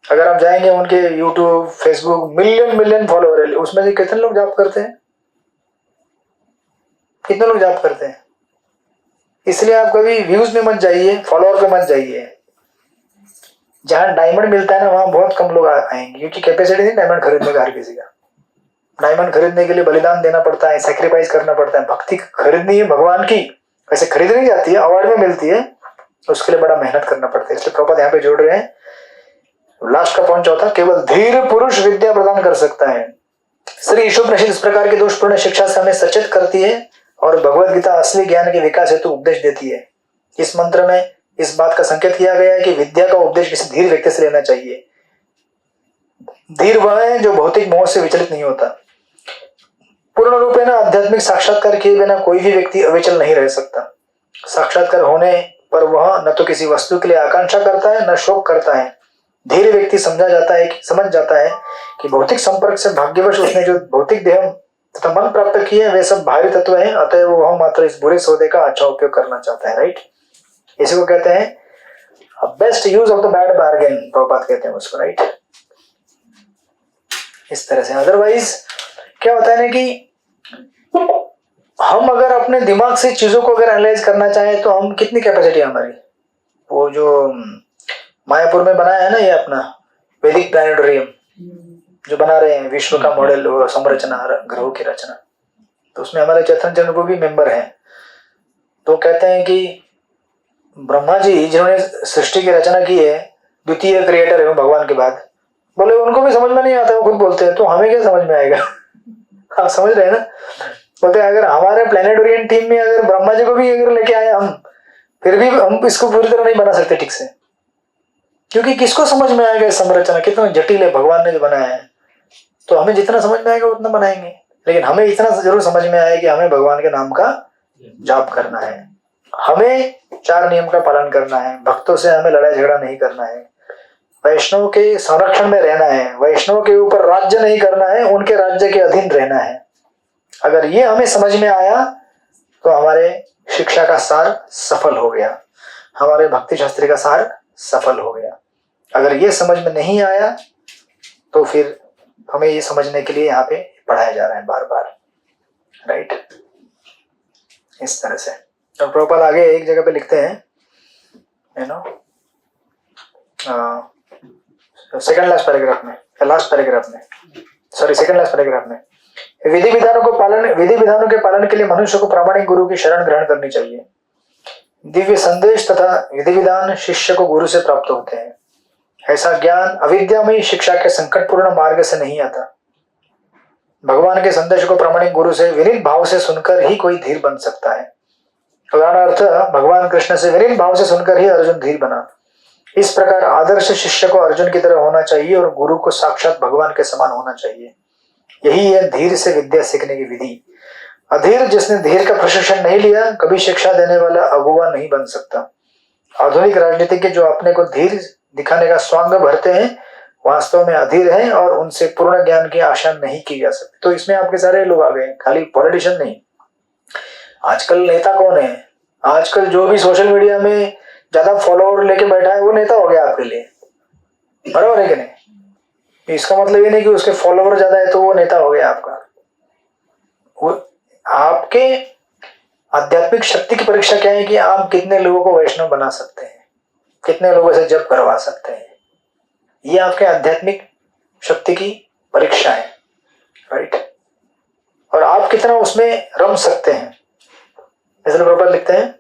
अगर आप जाएंगे उनके यूट्यूब, फेसबुक, मिलियन फॉलोअर है, उसमें से कितने लोग जाप करते हैं? कितने लोग जाप करते हैं? इसलिए आप कभी व्यूज में मत जाइए, फॉलोअर पे मत जाइए। जहां डायमंड मिलता है ना वहां बहुत कम लोग आएंगे, क्योंकि कैपेसिटी नहीं डायमंड खरीदने का हर किसी का। डायमंड खरीदने के लिए बलिदान देना पड़ता है, सैक्रिफाइस करना पड़ता है। भक्ति खरीदनी है भगवान की, वैसे खरीद नहीं जाती है, अवार्ड में मिलती है, उसके लिए बड़ा मेहनत करना पड़ता है। इसलिए प्रभुपाद यहाँ पे जोड़ रहे हैं। लास्ट का पॉइंट चौथा, केवल धीर पुरुष विद्या प्रदान कर सकता है। श्री ईशोपनिषद इस प्रकार की दोषपूर्ण शिक्षा से हमें सचेत करती है और भगवद गीता असली ज्ञान के विकास हेतु उपदेश देती है। इस मंत्र में इस बात का संकेत किया गया है कि विद्या का उपदेश किसी धीर व्यक्ति से लेना चाहिए। धीर वह है जो भौतिक मोह से विचलित नहीं होता। पूर्ण रूप में आध्यात्मिक साक्षात्कार किए बिना कोई भी व्यक्ति अविचल नहीं रह सकता। साक्षात्कार होने पर वह न तो किसी वस्तु के लिए आकांक्षा करता है, न शोक करता है। धीर व्यक्ति समझ जाता है कि भौतिक संपर्क से भाग्यवश उसने जो भौतिक देह तथा मन प्राप्त किए वे सब भारी तत्व है, अतः वह मात्र इस बुरे सौदे का अच्छा उपयोग करना चाहता है। राइट, इसी को कहते हैं best use of the bad bargain, Prabhupada कहते हैं उसको। राइट, इस तरह से। अदरवाइज क्या होता है ना कि हम अगर अपने दिमाग से चीजों को अगर एनालाइज करना चाहें तो हम कितनी कैपेसिटी है हमारी। वो जो मायापुर में बनाया है ना ये अपना वैदिक प्लानिटोरियम जो बना रहे हैं, विश्व का मॉडल संरचना, ग्रहों की रचना, तो उसमें हमारे चैतन्य चंद्र को भी मेंबर हैं। तो कहते हैं कि ब्रह्मा जी जिन्होंने सृष्टि की रचना की है, द्वितीय क्रिएटर है वो भगवान के बाद, बोले उनको भी समझ में नहीं आता, वो खुद बोलते हैं, तो हमें क्या समझ में आएगा? आप समझ रहे हैं ना? बोलते हैं अगर हमारे प्लेनेटोरियन टीम में अगर ब्रह्मा जी को भी अगर लेके आए हम, फिर भी हम इसको पूरी तरह नहीं बना सकते ठीक से, क्योंकि किसको समझ में आएगा इस संरचना कितना जटिल है भगवान ने जो बनाया है। तो हमें जितना समझ में आएगा उतना बनाएंगे, लेकिन हमें इतना जरूर समझ में आए कि हमें भगवान के नाम का जाप करना है, हमें 4 नियम का पालन करना है, भक्तों से हमें लड़ाई झगड़ा नहीं करना है, वैष्णव के संरक्षण में रहना है, वैष्णव के ऊपर राज्य नहीं करना है, उनके राज्य के अधीन रहना है। अगर ये हमें समझ में आया तो हमारे शिक्षा का सार सफल हो गया, हमारे भक्ति शास्त्री का सार सफल हो गया। अगर ये समझ में नहीं आया तो फिर हमें ये समझने के लिए यहाँ पे पढ़ाया जा रहा है बार बार, राइट? इस तरह से। और प्रभुपाद आगे एक जगह पे लिखते हैं, you know, second last paragraph में, लास्ट पैराग्राफ में, सॉरी सेकंड लास्ट पैराग्राफ में, विधि विधानों के पालन के लिए मनुष्य को प्रामाणिक गुरु की शरण ग्रहण करनी चाहिए। दिव्य संदेश तथा विधि विधान शिष्य को गुरु से प्राप्त होते हैं। ऐसा ज्ञान अविद्यामयी शिक्षा के संकटपूर्ण मार्ग से नहीं आता। भगवान के संदेश को प्रामाणिक गुरु से विनीत भाव से सुनकर ही कोई धीर बन सकता है। उदाहरणार्थ भगवान कृष्ण से विनीत भाव से सुनकर ही अर्जुन धीर बना। इस प्रकार आदर्श शिष्य को अर्जुन की तरह होना चाहिए और गुरु को साक्षात भगवान के समान होना चाहिए। यही है धीर से विद्या सीखने की विधि। अधीर जिसने धीर का प्रशिक्षण नहीं लिया कभी शिक्षा देने वाला अगुवा नहीं बन सकता। आधुनिक राजनीतिज्ञ जो अपने को धीर दिखाने का स्वांग भरते हैं वास्तव में अधीर हैं और उनसे पूर्ण ज्ञान की आशा नहीं की जा सकती। तो इसमें आपके सारे लोग आ गए, खाली पॉलिटिशियन नहीं। आजकल नेता कौन है? आजकल जो भी सोशल मीडिया में ज्यादा फॉलोअर लेके बैठा है वो नेता हो गया आपके लिए, बराबर है कि नहीं? इसका मतलब ये नहीं कि उसके फॉलोअर ज्यादा है तो वो नेता हो गया आपका। वो आपके आध्यात्मिक शक्ति की परीक्षा क्या है कि आप कितने लोगों को वैष्णव बना सकते हैं, कितने लोगों से जप करवा सकते हैं। ये आपके आध्यात्मिक शक्ति की परीक्षा है, राइट? और आप कितना उसमें रम सकते हैं। इसलिए प्रभुपाद लिखते हैं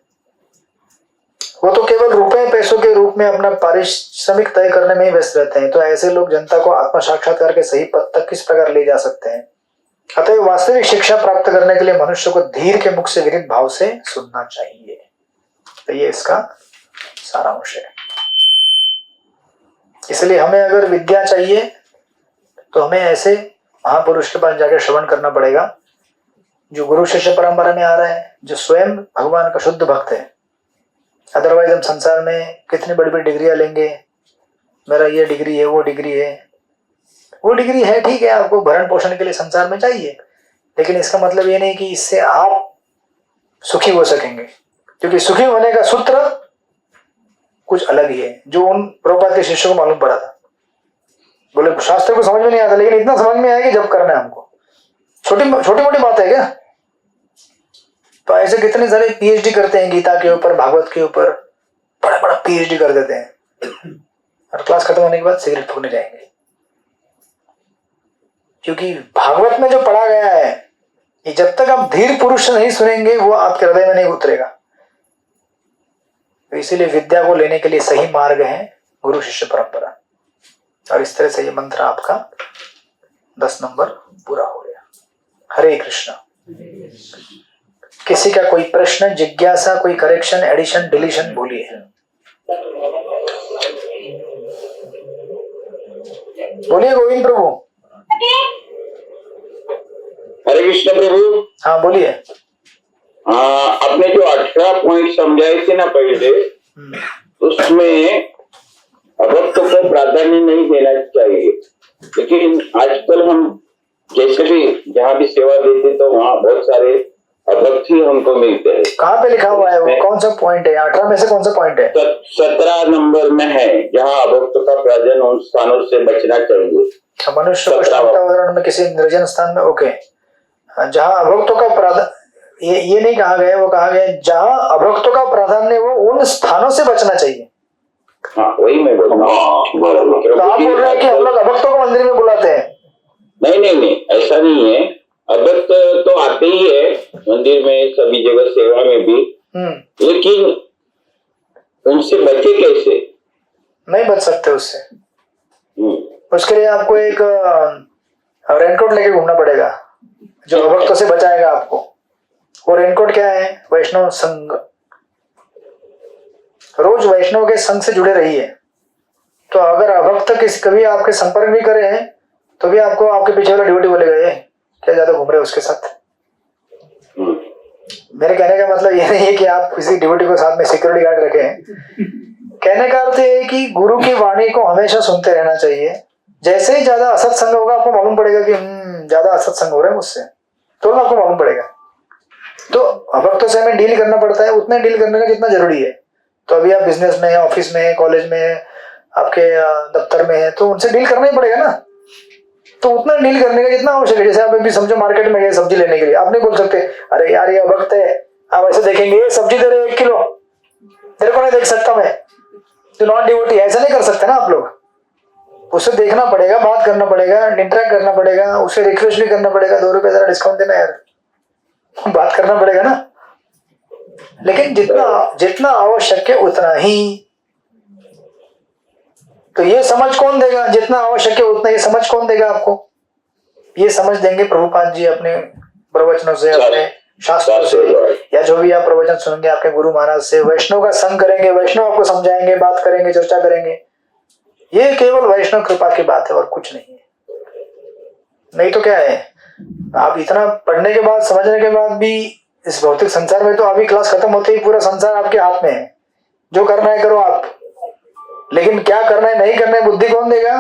वो तो केवल रुपए पैसों के रूप में अपना पारिश्रमिक तय करने में ही व्यस्त रहते हैं। तो ऐसे लोग जनता को आत्म साक्षात्कार के सही पथ तक किस प्रकार ले जा सकते हैं? अतः वास्तविक शिक्षा प्राप्त करने के लिए मनुष्य को धीर के मुख से विनीत भाव से सुनना चाहिए। तो ये इसका सारांश है। इसलिए हमें अगर विद्या चाहिए तो हमें ऐसे महापुरुष के पास जाकर श्रवण करना पड़ेगा जो गुरु शिष्य परंपरा में आ रहा है, जो स्वयं भगवान का शुद्ध भक्त है। अदरवाइज हम संसार में कितनी बड़ी बड़ी डिग्रियां लेंगे, मेरा ये डिग्री है वो डिग्री है। वो डिग्री है ठीक है, आपको भरण पोषण के लिए संसार में चाहिए, लेकिन इसका मतलब ये नहीं कि इससे आप सुखी हो सकेंगे, क्योंकि सुखी होने का सूत्र कुछ अलग ही है जो उन प्रभुपाद के शिष्यों को मालूम पड़ा था। बोले शास्त्र को समझ में नहीं आता लेकिन इतना समझ में आया कि जब करना है हमको। छोटी मोटी बात है क्या? तो ऐसे कितने सारे पीएचडी करते हैं गीता के ऊपर, भागवत के ऊपर, बड़ा बड़ा पीएचडी कर देते हैं और क्लास खत्म होने के बाद सिगरेट फूकने जाएंगे, क्योंकि भागवत में जो पढ़ा गया है ये जब तक आप धीर पुरुष नहीं सुनेंगे वो आपके हृदय में नहीं उतरेगा। तो इसीलिए विद्या को लेने के लिए सही मार्ग है गुरु शिष्य परंपरा। और इस तरह से ये मंत्र आपका 10 नंबर पूरा हो गया। हरे कृष्णा। किसी का कोई प्रश्न, जिज्ञासा, कोई करेक्शन, एडिशन, डिलीशन बोलिए। बोलिए गोविंद प्रभु। हरे कृष्ण प्रभु। हाँ बोलिए। आपने जो 18 पॉइंट समझाए थे ना पहले, उसमें अभक्तों को प्राधान्य नहीं देना चाहिए, लेकिन आजकल हम जैसे भी जहाँ भी सेवा देते तो वहाँ बहुत सारे अभक्त ही हमको मिलते हैं। कहाँ पे लिखा हुआ है वो? कौन सा पॉइंट है? 18 में से कौन सा पॉइंट है? 17 नंबर में है, जहाँ अभक्तों का प्राधान्य उन स्थानों से बचना चाहिए। मनुष्य को वातावरण में किसी निर्जन स्थान में, ओके, जहाँ अभक्तों का प्राधान्य, ये नहीं कहा गया, वो कहा गया जहाँ अभक्तों का प्राधान्य वो उन स्थानों से बचना चाहिए। हाँ वही मैं बोल रहा हूँ। तो आप बोल रहे हैं कि हम लोग अभक्तों को मंदिर में बुलाते हैं? नहीं, ऐसा नहीं है। अभक्त तो आते ही है मंदिर में, सभी जगह सेवा में भी, उससे। उसके लिए आपको एक रेनकोट लेके घूमना पड़ेगा जो अभक्तों से बचाएगा आपको। वो रेनकोट क्या है? वैष्णव संघ। रोज वैष्णव के संघ से जुड़े रहिए। तो अगर अभक्त कभी आपके संपर्क भी करे हैं तो भी आपको आपके पीछे वाला डिवोटी बोलेगा ये क्या ज्यादा घूम रहे हो उसके साथ। मेरे कहने का मतलब ये नहीं है कि आप किसी डिवोटी को साथ में सिक्योरिटी गार्ड रखें। कहने का अर्थ है कि गुरु की वाणी को हमेशा सुनते रहना चाहिए। जैसे ही ज्यादा असत्संग होगा आपको मालूम पड़ेगा कि ज्यादा असत्संग हो रहा है मुझसे, तो आपको मालूम पड़ेगा। तो अभक्तों से हमें डील करना पड़ता है उतने डील करने का जितना जरूरी है। तो अभी आप बिजनेस में, ऑफिस में, कॉलेज में, आपके दफ्तर में है तो उनसे डील करना ही पड़ेगा ना। तो उतना डील करने का जितना आवश्यक है। जैसे आप अभी समझो मार्केट में गए सब्जी लेने के लिए, आप नहीं बोल सकते अरे यार ये अभक्त है, आप ऐसे देखेंगे ये सब्जी दे रहे 1 किलो, तेरे को नहीं देख सकता मैं, तो नॉट डिवोटी, ऐसा नहीं कर सकते ना आप लोग। उसे देखना पड़ेगा, बात करना पड़ेगा, इंटरेक्ट करना पड़ेगा, उसे रिक्वेस्ट भी करना पड़ेगा 2 रुपए जरा डिस्काउंट देना यार, बात करना पड़ेगा ना। लेकिन जितना आवश्यक है उतना ही। तो ये समझ कौन देगा? जितना आवश्यक है उतना ये समझ कौन देगा आपको? ये समझ देंगे प्रभुपाद जी अपने प्रवचनों से, अपने शास्त्रों से, या जो भी आप प्रवचन सुनेंगे आपके गुरु महाराज से। वैष्णव का संग करेंगे, वैष्णव आपको समझाएंगे, बात करेंगे, चर्चा करेंगे। ये केवल वैष्णव कृपा की बात है और कुछ नहीं है। नहीं तो क्या है, आप इतना पढ़ने के बाद, समझने के बाद भी इस भौतिक संसार में, तो अभी क्लास खत्म होते ही पूरा संसार आपके हाथ में है। जो करना है करो आप, लेकिन क्या करना है नहीं करना है बुद्धि कौन देगा?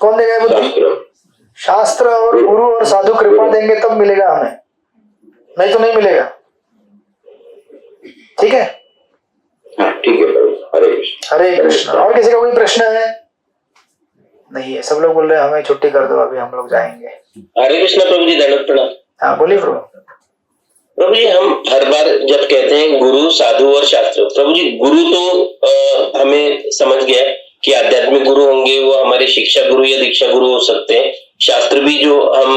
कौन देगा बुद्धि? शास्त्र और गुरु और साधु कृपा देंगे तब मिलेगा हमें, नहीं तो नहीं मिलेगा। ठीक है? ठीक है प्रभु, हरे कृष्ण। हरे कृष्ण। और किसी का कोई प्रश्न है? नहीं है, सब लोग बोल रहे हैं हमें छुट्टी कर दो, अभी हम लोग जाएंगे। हरे कृष्ण प्रभु जी, दंडवत प्रणाम। हाँ बोलिए प्रभु। प्रभु जी, हम हर बार जब कहते हैं गुरु, साधु और शास्त्र, प्रभु जी गुरु तो हमें समझ गया कि आध्यात्मिक गुरु होंगे, वो हमारे शिक्षा गुरु या दीक्षा गुरु हो सकते हैं। शास्त्र भी जो हम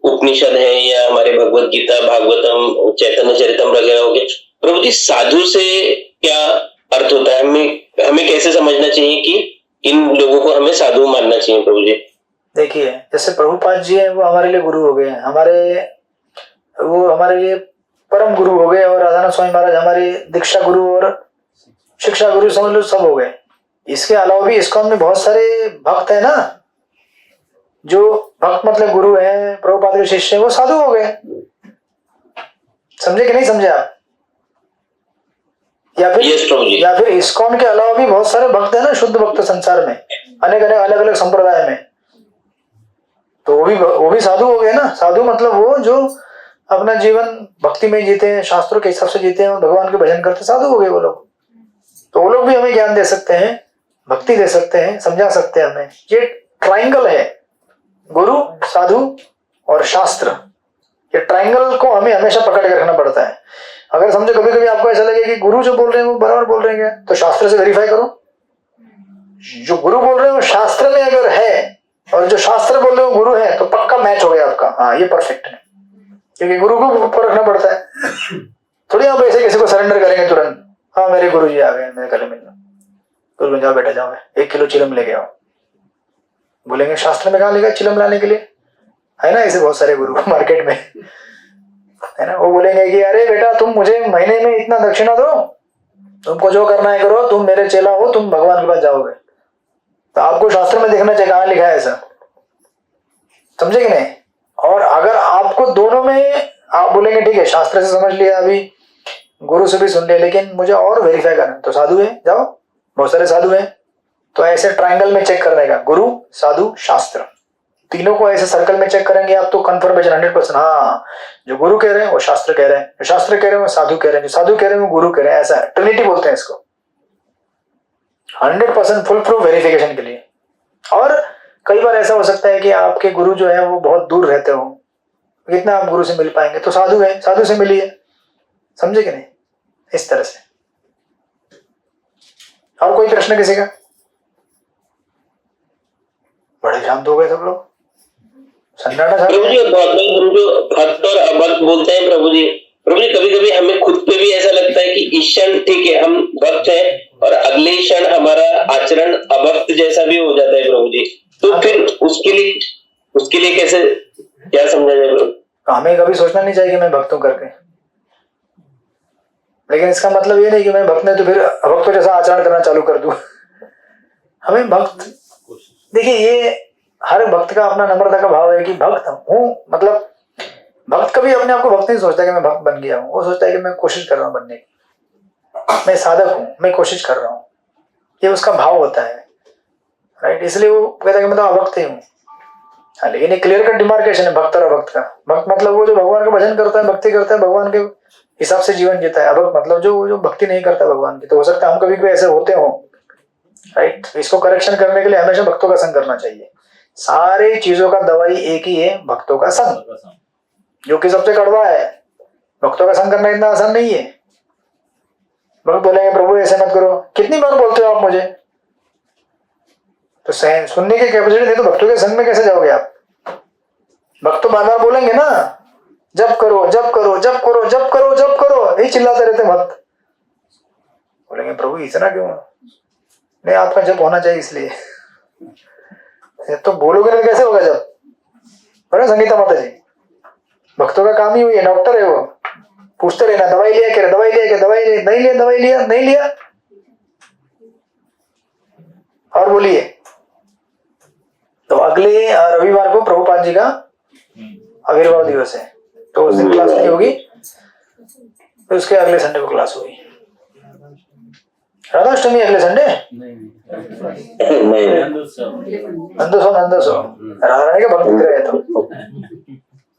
उपनिषद है या हमारे भगवत गीता, भागवतम, चैतन्य चरितम वगैरह हो गए। प्रभु जी साधु से क्या अर्थ होता है? हमें कैसे समझना चाहिए कि इन लोगों को हमें साधु मानना चाहिए? प्रभु जी देखिए, जैसे प्रभुपाद जी है वो हमारे लिए गुरु हो गए, वो हमारे लिए परम गुरु हो गए, और राधानाथ स्वामी महाराज हमारे दीक्षा गुरु और शिक्षा गुरु समझ लो सब हो गए। इसके अलावा भी इस्कॉन में बहुत सारे भक्त है ना, जो भक्त मतलब गुरु है, प्रभुपाद के शिष्य है, वो साधु हो गए। समझे कि नहीं समझे आप? या फिर इस्कॉन के अलावा भी बहुत सारे भक्त है ना, शुद्ध भक्त संसार में, अनेक अलग अलग संप्रदाय में, तो वो भी साधु हो गए ना। साधु मतलब वो जो अपना जीवन भक्ति में जीते हैं, शास्त्रों के हिसाब से जीते हैं और भगवान के भजन करते, साधु हो गए वो लोग। तो वो लोग भी हमें ज्ञान दे सकते हैं, भक्ति दे सकते हैं, समझा सकते हैं हमें। ये ट्राइंगल है, गुरु, साधु और शास्त्र। ये ट्राइंगल को हमें हमेशा पकड़ के रखना पड़ता है। अगर समझो कभी कभी आपको ऐसा लगे कि गुरु जो बोल रहे हैं वो बराबर बोल रहे हैं, तो शास्त्र से वेरीफाई करो। जो गुरु बोल रहे हैं वो शास्त्र में अगर है और जो शास्त्र बोल रहे हो गुरु है, तो पक्का मैच हो गया आपका। हाँ ये परफेक्ट है, क्योंकि गुरु को ऊपर रखना पड़ता है। थोड़ी आप ऐसे किसी को सरेंडर करेंगे तुरंत, हाँ मेरे गुरु जी आ गए, मैं कल मिलना, गुरु जाओ बेटा जाओ, 1 किलो चिलम लेके आओ। बोलेंगे शास्त्र में कहाँ लिखा चिलम लाने के लिए? है ना ऐसे बहुत सारे गुरु मार्केट में, है ना। वो बोलेंगे कि अरे बेटा तुम मुझे महीने में इतना दक्षिणा दो, तुमको जो करना है करो, तुम मेरे चेला हो, तुम भगवान के पास जाओगे। तो आपको शास्त्र में देखना चाहिए कहाँ लिखा है ऐसा, समझे कि नहीं। और अगर आपको दोनों में आप बोलेंगे ठीक है शास्त्र से समझ लिया, अभी गुरु से भी सुन लिया, लेकिन मुझे और वेरीफाई करना, तो साधु है, जाओ बहुत सारे साधु हैं। तो ऐसे ट्रायंगल में चेक करने का, गुरु, साधु, शास्त्र, तीनों को ऐसे सर्कल में चेक करेंगे आप, तो कन्फर्मेशन 100%। हाँ जो गुरु कह रहे हैं वो शास्त्र कह रहे हैं, जो शास्त्र कह रहे हैं वो साधु कह रहे हैं, जो साधु कह रहे हैं वो गुरु कह रहे हैं। ऐसा ट्रिनिटी बोलते हैं इसको, 100% फुल प्रूफ वेरिफिकेशन के लिए। और कई बार ऐसा हो सकता है कि आपके गुरु जो है वो बहुत दूर रहते हो, कितना आप गुरु से मिल पाएंगे, तो साधु है, साधु से मिलिए, समझे कि नहीं, इस तरह से। और कोई प्रश्न किसी का? बड़े शांत हो गए सब लोग, सन्नाटा। प्रभु जी, बहुत गुरु जो भक्त और अभक्त बोलते हैं प्रभु जी, प्रभु जी कभी कभी हमें खुद पे भी ऐसा लगता है कि इस क्षण ठीक है हम भक्त है और अगले क्षण हमारा आचरण अभक्त जैसा भी हो जाता है प्रभु जी, तो फिर उसके लिए कैसे क्या समझा जाए प्रभु? हमें कभी सोचना नहीं चाहिए कि मैं भक्त हूं करके, लेकिन इसका मतलब ये नहीं कि मैं भक्त नहीं तो फिर अभक्तों जैसा आचरण करना चालू कर दूं। हमें भक्त, देखिए ये हर भक्त का अपना नम्रता का भाव है कि भक्त हूं, मतलब भक्त कभी अपने आप को भक्त नहीं सोचता कि मैं भक्त बन गया हूं, वो सोचता है कि मैं कोशिश कर रहा हूं बनने की, मैं साधक हूं, मैं कोशिश कर रहा हूं, ये उसका भाव होता है, राइट। इसलिए वो कहता है कि मैं तो अभक्त ही हूँ। हाँ, लेकिन ये क्लियर कट डिमार्केशन है भक्त और अभक्त का। भक्त मतलब वो जो भगवान का भजन करता है, भक्ति करता है, भगवान के हिसाब से जीवन जीता है। अभक्त मतलब जो भक्ति नहीं करता भगवान की। तो हो सकता है हम कभी ऐसे होते हो, राइट। इसको करेक्शन करने के लिए हमेशा भक्तों का संग करना चाहिए। सारी चीजों का दवाई एक ही है, भक्तों का संग, जो कि सबसे कड़वा है। भक्तों का संग करना इतना आसान नहीं है। भक्त बोलेंगे प्रभु ऐसे मत करो, कितनी बार बोलते हो आप मुझे, तो सुनने की कैपेसिटी नहीं तो भक्तों के संग में कैसे जाओगे आप? भक्त तो बार बार बोलेंगे ना, जब करो जब करो जब करो जब करो जब करो, यही चिल्लाते रहते भक्त। बोलेंगे प्रभु इतना क्यों? नहीं, आपका जब होना चाहिए इसलिए। तो बोलोगे नहीं कैसे होगा जब? बोले संगीता माता जी, भक्तों का काम ही हुई है, डॉक्टर है वो, पूछते रहना दवाई लिया क्या, दवाई लिया क्या, दवाई नहीं लिया, दवाई लिया नहीं लिया, और बोलिए। तो अगले रविवार को प्रभुपाद जी का आविर्भाव दिवस है, तो उस दिन क्लास नहीं होगी, तो उसके अगले संडे को क्लास होगी। राधाष्टमी अगले संडे, नंदोत्सव राधा रानी का भक्त दिख रहे तो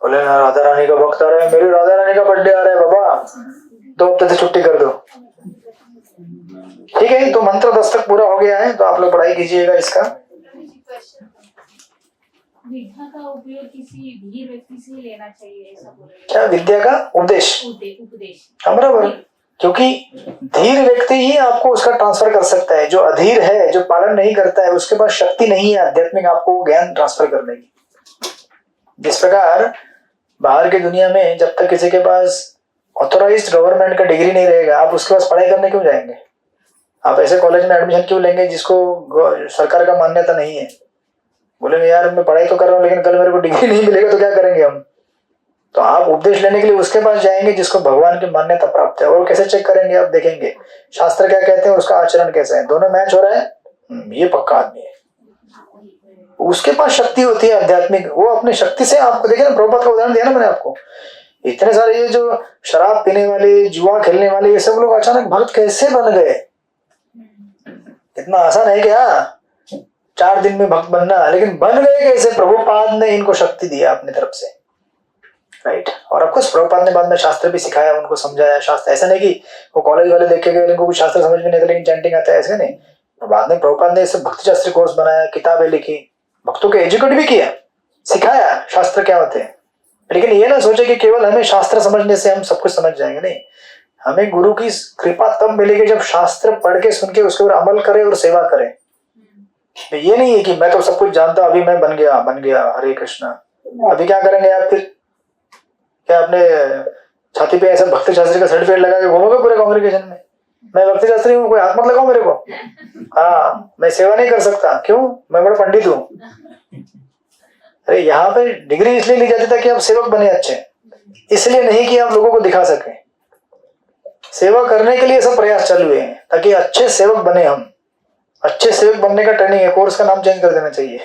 बोले राधा रानी का भक्त आ रहा है, मेरी राधा रानी का बर्थडे आ रहा है बाबा, 2 हफ्ते से छुट्टी कर दो। ठीक है, तो मंत्र दस्तक पूरा हो गया है, तो आप लोग पढ़ाई कीजिएगा इसका। विद्या का उपयोग किसी धीर व्यक्ति से लेना चाहिए, ऐसा बोल रहे हैं। क्या विद्या का उपदेश? बराबर, क्योंकि धीर व्यक्ति ही आपको उसका ट्रांसफर कर सकता है। जो अधीर है, जो पालन नहीं करता है, उसके पास शक्ति नहीं है आध्यात्मिक आपको ज्ञान ट्रांसफर करने की। जिस प्रकार बाहर की दुनिया में जब तक किसी के पास ऑथोराइज्ड गवर्नमेंट का डिग्री नहीं रहेगा, आप उसके पास पढ़ाई करने क्यों जाएंगे? आप ऐसे कॉलेज में एडमिशन क्यों लेंगे जिसको सरकार का मान्यता नहीं है? बोलेंगे यार मैं पढ़ाई तो कर रहा हूँ, लेकिन कल मेरे को डिग्री नहीं मिलेगा तो क्या करेंगे हम? तो आप उपदेश लेने के लिए उसके पास जाएंगे जिसको भगवान की मान्यता प्राप्त है। और कैसे चेक करेंगे? आप देखेंगे शास्त्र क्या कहते हैं, उसका आचरण कैसा है, दोनों मैच हो रहा है, ये पक्का आदमी है। उसके पास शक्ति होती है आध्यात्मिक, वो अपनी शक्ति से आपको, देखिए ना प्रभुपाद का उदाहरण दिया ना मैंने आपको, इतने सारे ये जो शराब पीने वाले, जुआ खेलने वाले, ये सब लोग अचानक भक्त कैसे बन गए? इतना आसान है क्या 4 दिन में भक्त बनना? लेकिन बन गए कैसे? प्रभुपाद ने इनको शक्ति दिया अपनी तरफ से, राइट। और आपको प्रभुपाद ने बाद में शास्त्र भी सिखाया, उनको समझाया शास्त्र। ऐसा नहीं कि वो कॉलेज वाले देख के गए, इनको कुछ शास्त्र समझ में नहीं आता लेकिन चैंटिंग आता है, ऐसे नहीं। बाद में प्रभुपाद ने इसे भक्ति शास्त्र कोर्स बनाया, किताबें लिखी, भक्तों को एजुकेट भी किया, सिखाया शास्त्र क्या होते हैं। लेकिन ये ना सोचे कि केवल हमें शास्त्र समझने से हम सब कुछ समझ जाएंगे, नहीं। हमें गुरु की कृपा तब मिलेगी जब शास्त्र पढ़ के, सुन के उसके ऊपर अमल करें और सेवा करें। ये नहीं है कि मैं तो सब कुछ जानता हूं, अभी मैं बन गया हरे कृष्णा। अभी क्या करेंगे आप? फिर क्या अपने छाती पे ऐसा भक्ति शास्त्री का सर्टिफिकेट लगा के घूमोगे पूरे कांग्रेगेशन में? मैं भक्ति शास्त्री हूँ, कोई हाथ मत लगाओ मेरे को। हाँ, मैं सेवा नहीं कर सकता, क्यों? मैं बड़ा पंडित हूँ। अरे यहाँ पे डिग्री इसलिए ली जाती था कि आप सेवक बने अच्छे, इसलिए नहीं कि आप लोगों को दिखा सके। सेवा करने के लिए सब प्रयास चालू है ताकि अच्छे सेवक बने हम। अच्छे सेवक बनने का ट्रेनिंग है, कोर्स का नाम चेंज कर देना चाहिए,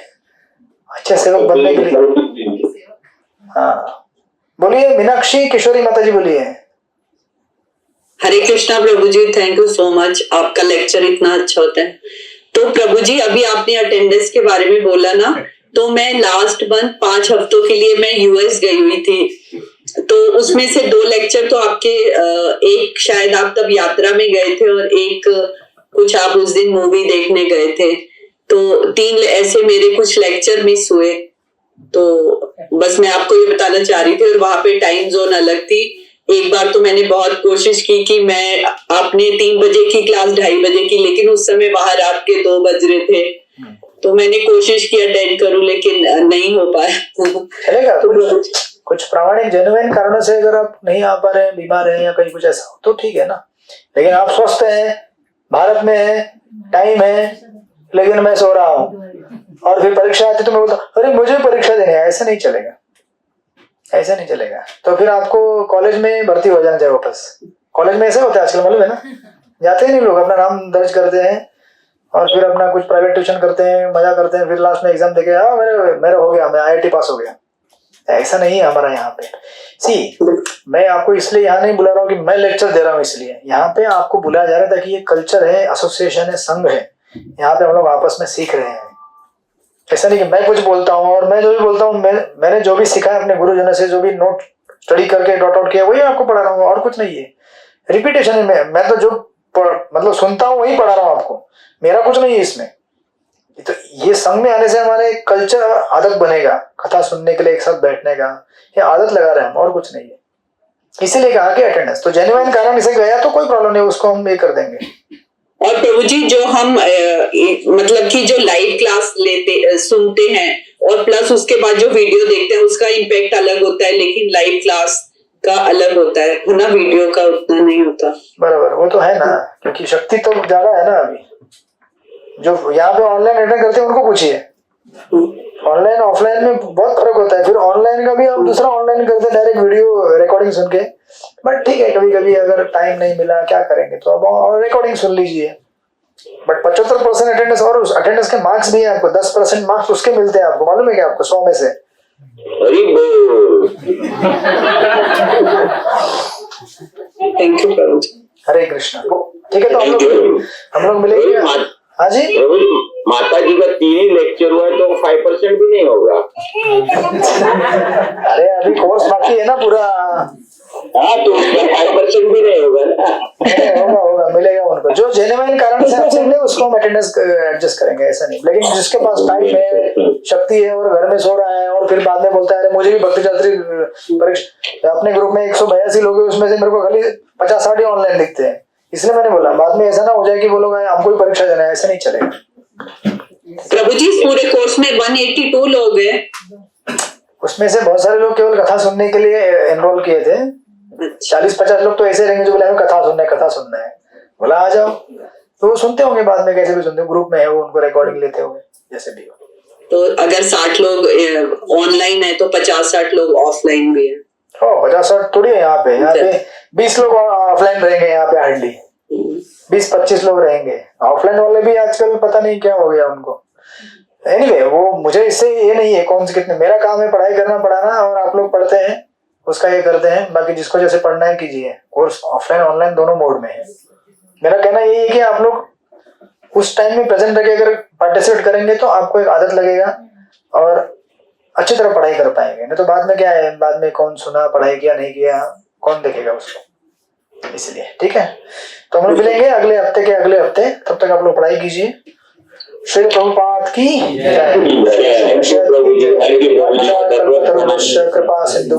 अच्छे सेवक बनने के लिए। हाँ बोलिए मीनाक्षी किशोरी माता जी, बोलिए। हरे कृष्णा प्रभु जी, थैंक यू सो मच, आपका लेक्चर इतना अच्छा होता है। तो प्रभु जी अभी आपने अटेंडेंस के बारे में बोला ना, तो मैं लास्ट मंथ 5 हफ्तों के लिए मैं यूएस गई हुई थी, तो उसमें से 2 लेक्चर तो आपके, एक शायद आप तब यात्रा में गए थे और एक कुछ आप उस दिन मूवी देखने गए थे, तो 3 ऐसे मेरे कुछ लेक्चर मिस हुए। तो बस मैं आपको ये बताना चाह रही थी, और वहां पे टाइम जोन अलग थी। एक बार तो मैंने बहुत कोशिश की कि मैं, आपने 3 बजे की क्लास 2:30 बजे की, लेकिन उस समय वहां रात के 2 बज रहे थे, तो मैंने कोशिश की अटेंड करूं लेकिन नहीं हो पाया। चलेगा? कुछ प्रामाणिक जेन्युइन कारणों से अगर आप नहीं आ पा रहे हैं, बीमार हैं या कहीं कुछ ऐसा हो तो ठीक है ना, लेकिन आप स्वस्थ हैं, भारत में है, टाइम है, लेकिन मैं सो रहा हूँ और फिर परीक्षा आती तो मैं बोलता अरे मुझे परीक्षा देनी है, ऐसा नहीं चलेगा, ऐसा नहीं चलेगा। तो फिर आपको कॉलेज में भर्ती हो जाना चाहिए वापस। कॉलेज में ऐसा होता है आजकल, मालूम है ना, जाते ही नहीं लोग, अपना नाम दर्ज करते हैं और फिर अपना कुछ प्राइवेट ट्यूशन करते हैं, मजा करते हैं, फिर लास्ट में एग्जाम देके मेरा हो गया, मैं IIT पास हो गया। ऐसा नहीं है हमारा यहाँ पे। मैं आपको इसलिए यहाँ नहीं बुला रहा हूँ कि मैं लेक्चर दे रहा हूँ, इसलिए यहाँ पे आपको बुलाया जा रहा है ताकि ये कल्चर है, एसोसिएशन है, संघ है, यहाँ पे हम लोग आपस में सीख रहे हैं। ऐसा नहीं कि मैं कुछ बोलता हूँ और मैं जो भी बोलता हूँ, मैंने जो भी सीखा है अपने गुरुजनों से, जो भी नोट स्टडी करके डॉट आउट किया वही आपको पढ़ा रहा हूँ, और कुछ नहीं है। रिपीटेशन है, मैं तो जो मतलब सुनता हूँ वही पढ़ा रहा हूँ आपको, मेरा कुछ नहीं है इसमें। तो ये संघ में आने से हमारे कल्चर और आदत बनेगा, कथा सुनने के लिए एक साथ बैठने का, ये आदत लगा रहे हैं हम, और कुछ नहीं है। इसीलिए कहा कि अटेंडेंस तो जेन्युइन कारण इसे गया तो कोई प्रॉब्लम नहीं, उसको हम ये कर देंगे। और प्रभु जी जो हम मतलब कि जो लाइव क्लास लेते सुनते हैं और प्लस उसके बाद जो वीडियो देखते हैं उसका इम्पैक्ट अलग होता है, लेकिन लाइव क्लास का अलग होता है ना, वीडियो का उतना नहीं होता। बराबर, वो तो है ना, क्योंकि शक्ति तो ज्यादा है ना। अभी जो यहाँ पे ऑनलाइन अटेंड करते हैं उनको पूछिए, ऑनलाइन ऑफलाइन में बहुत फर्क होता है। फिर ऑनलाइन का भी हम दूसरा ऑनलाइन करते हैं डायरेक्ट वीडियो रिकॉर्डिंग सुन के, बट ठीक है, कभी कभी अगर टाइम नहीं मिला क्या करेंगे तो अब रिकॉर्डिंग सुन लीजिए। बट 75% अटेंडेंस, और उस अटेंडेंस के मार्क्स भी है आपको, 10% मार्क्स उसके मिलते हैं आपको, मालूम है क्या आपको, 100 में से। थैंक यू प्रभु जी। हरे कृष्णा। ठीक है, तो हम लोग मिलेंगे। हाँ जी, माता जी का 3 ही लेक्चर हुआ है तो 5% भी नहीं होगा। अरे अभी कोर्स बाकी है ना पूरा। हाँ, तो उसका 5% भी नहीं होगा ना। होगा, मिलेगा उनको। जो जेन्युइन कारण से एब्सेंट है उसको हम अटेंडेंस एडजस्ट करेंगे, ऐसा नहीं। लेकिन जिसके पास टाइम है, शक्ति है और घर में सो रहा है और फिर बाद में बोलता है अरे मुझे भी भक्ति छात्री परीक्षा, अपने ग्रुप में 182 लोग हैं, उसमें से मेरे को खाली 50-60 ही ऑनलाइन दिखते हैं, इसलिए मैंने बोला बाद में ऐसा ना हो जाए कि वो लोग हमको भी परीक्षा देना है, ऐसा नहीं चलेगा। प्रभु जी पूरे कोर्स में 182 लोग हैं, उसमें से बहुत सारे लोग केवल कथा सुनने के लिए एनरोल किए थे। 40-50 लोग तो ऐसे रहेंगे जो बोले हमें कथा सुनना है, बोला आ जाओ, तो वो सुनते होंगे बाद में, कैसे भी सुनते, ग्रुप में है वो, उनको रिकॉर्डिंग लेते होंगे जैसे भी हो। तो अगर 60 लोग ऑनलाइन है तो 50-60 लोग ऑफलाइन भी है। 50-60 थोड़ी है यहाँ पे 20 लोग ऑफलाइन रहेंगे, यहाँ पे हार्डली 20-25 लोग रहेंगे। ऑफलाइन वाले भी आजकल पता नहीं क्या हो गया उनको। एनीवे, वो मुझे इससे ये नहीं है कौन से कितने, मेरा काम है पढ़ाई करना, पढ़ाना, और आप लोग पढ़ते हैं उसका ये करते हैं, बाकी जिसको जैसे पढ़ना है कीजिए। कोर्स ऑफलाइन ऑनलाइन दोनों मोड में है। मेरा कहना ये है कि आप लोग उस टाइम में प्रेजेंट रह के अगर पार्टिसिपेट करेंगे तो आपको एक आदत लगेगा और अच्छी तरह पढ़ाई कर पाएंगे। नहीं तो बाद में क्या है, बाद में कौन सुना, पढ़ाई किया नहीं किया, कौन देखेगा उसको। इसलिए ठीक है, तो हम लोग मिलेंगे अगले हफ्ते के अगले हफ्ते, तब तक आप लोग पढ़ाई कीजिए। श्री प्रभुपाद की कृपा सिंधु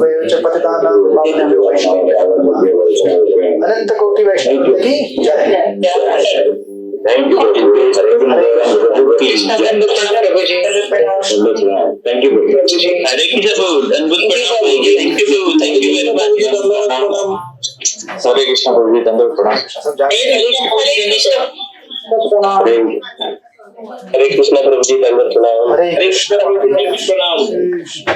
अनंत कोटि वैष्णव की जय। थैंक यू हरे कृष्ण प्रभु जी, दंडवत प्रणाम। हरे कृष्ण प्रभु जी, दंडवत प्रणाम। हरे कृष्ण।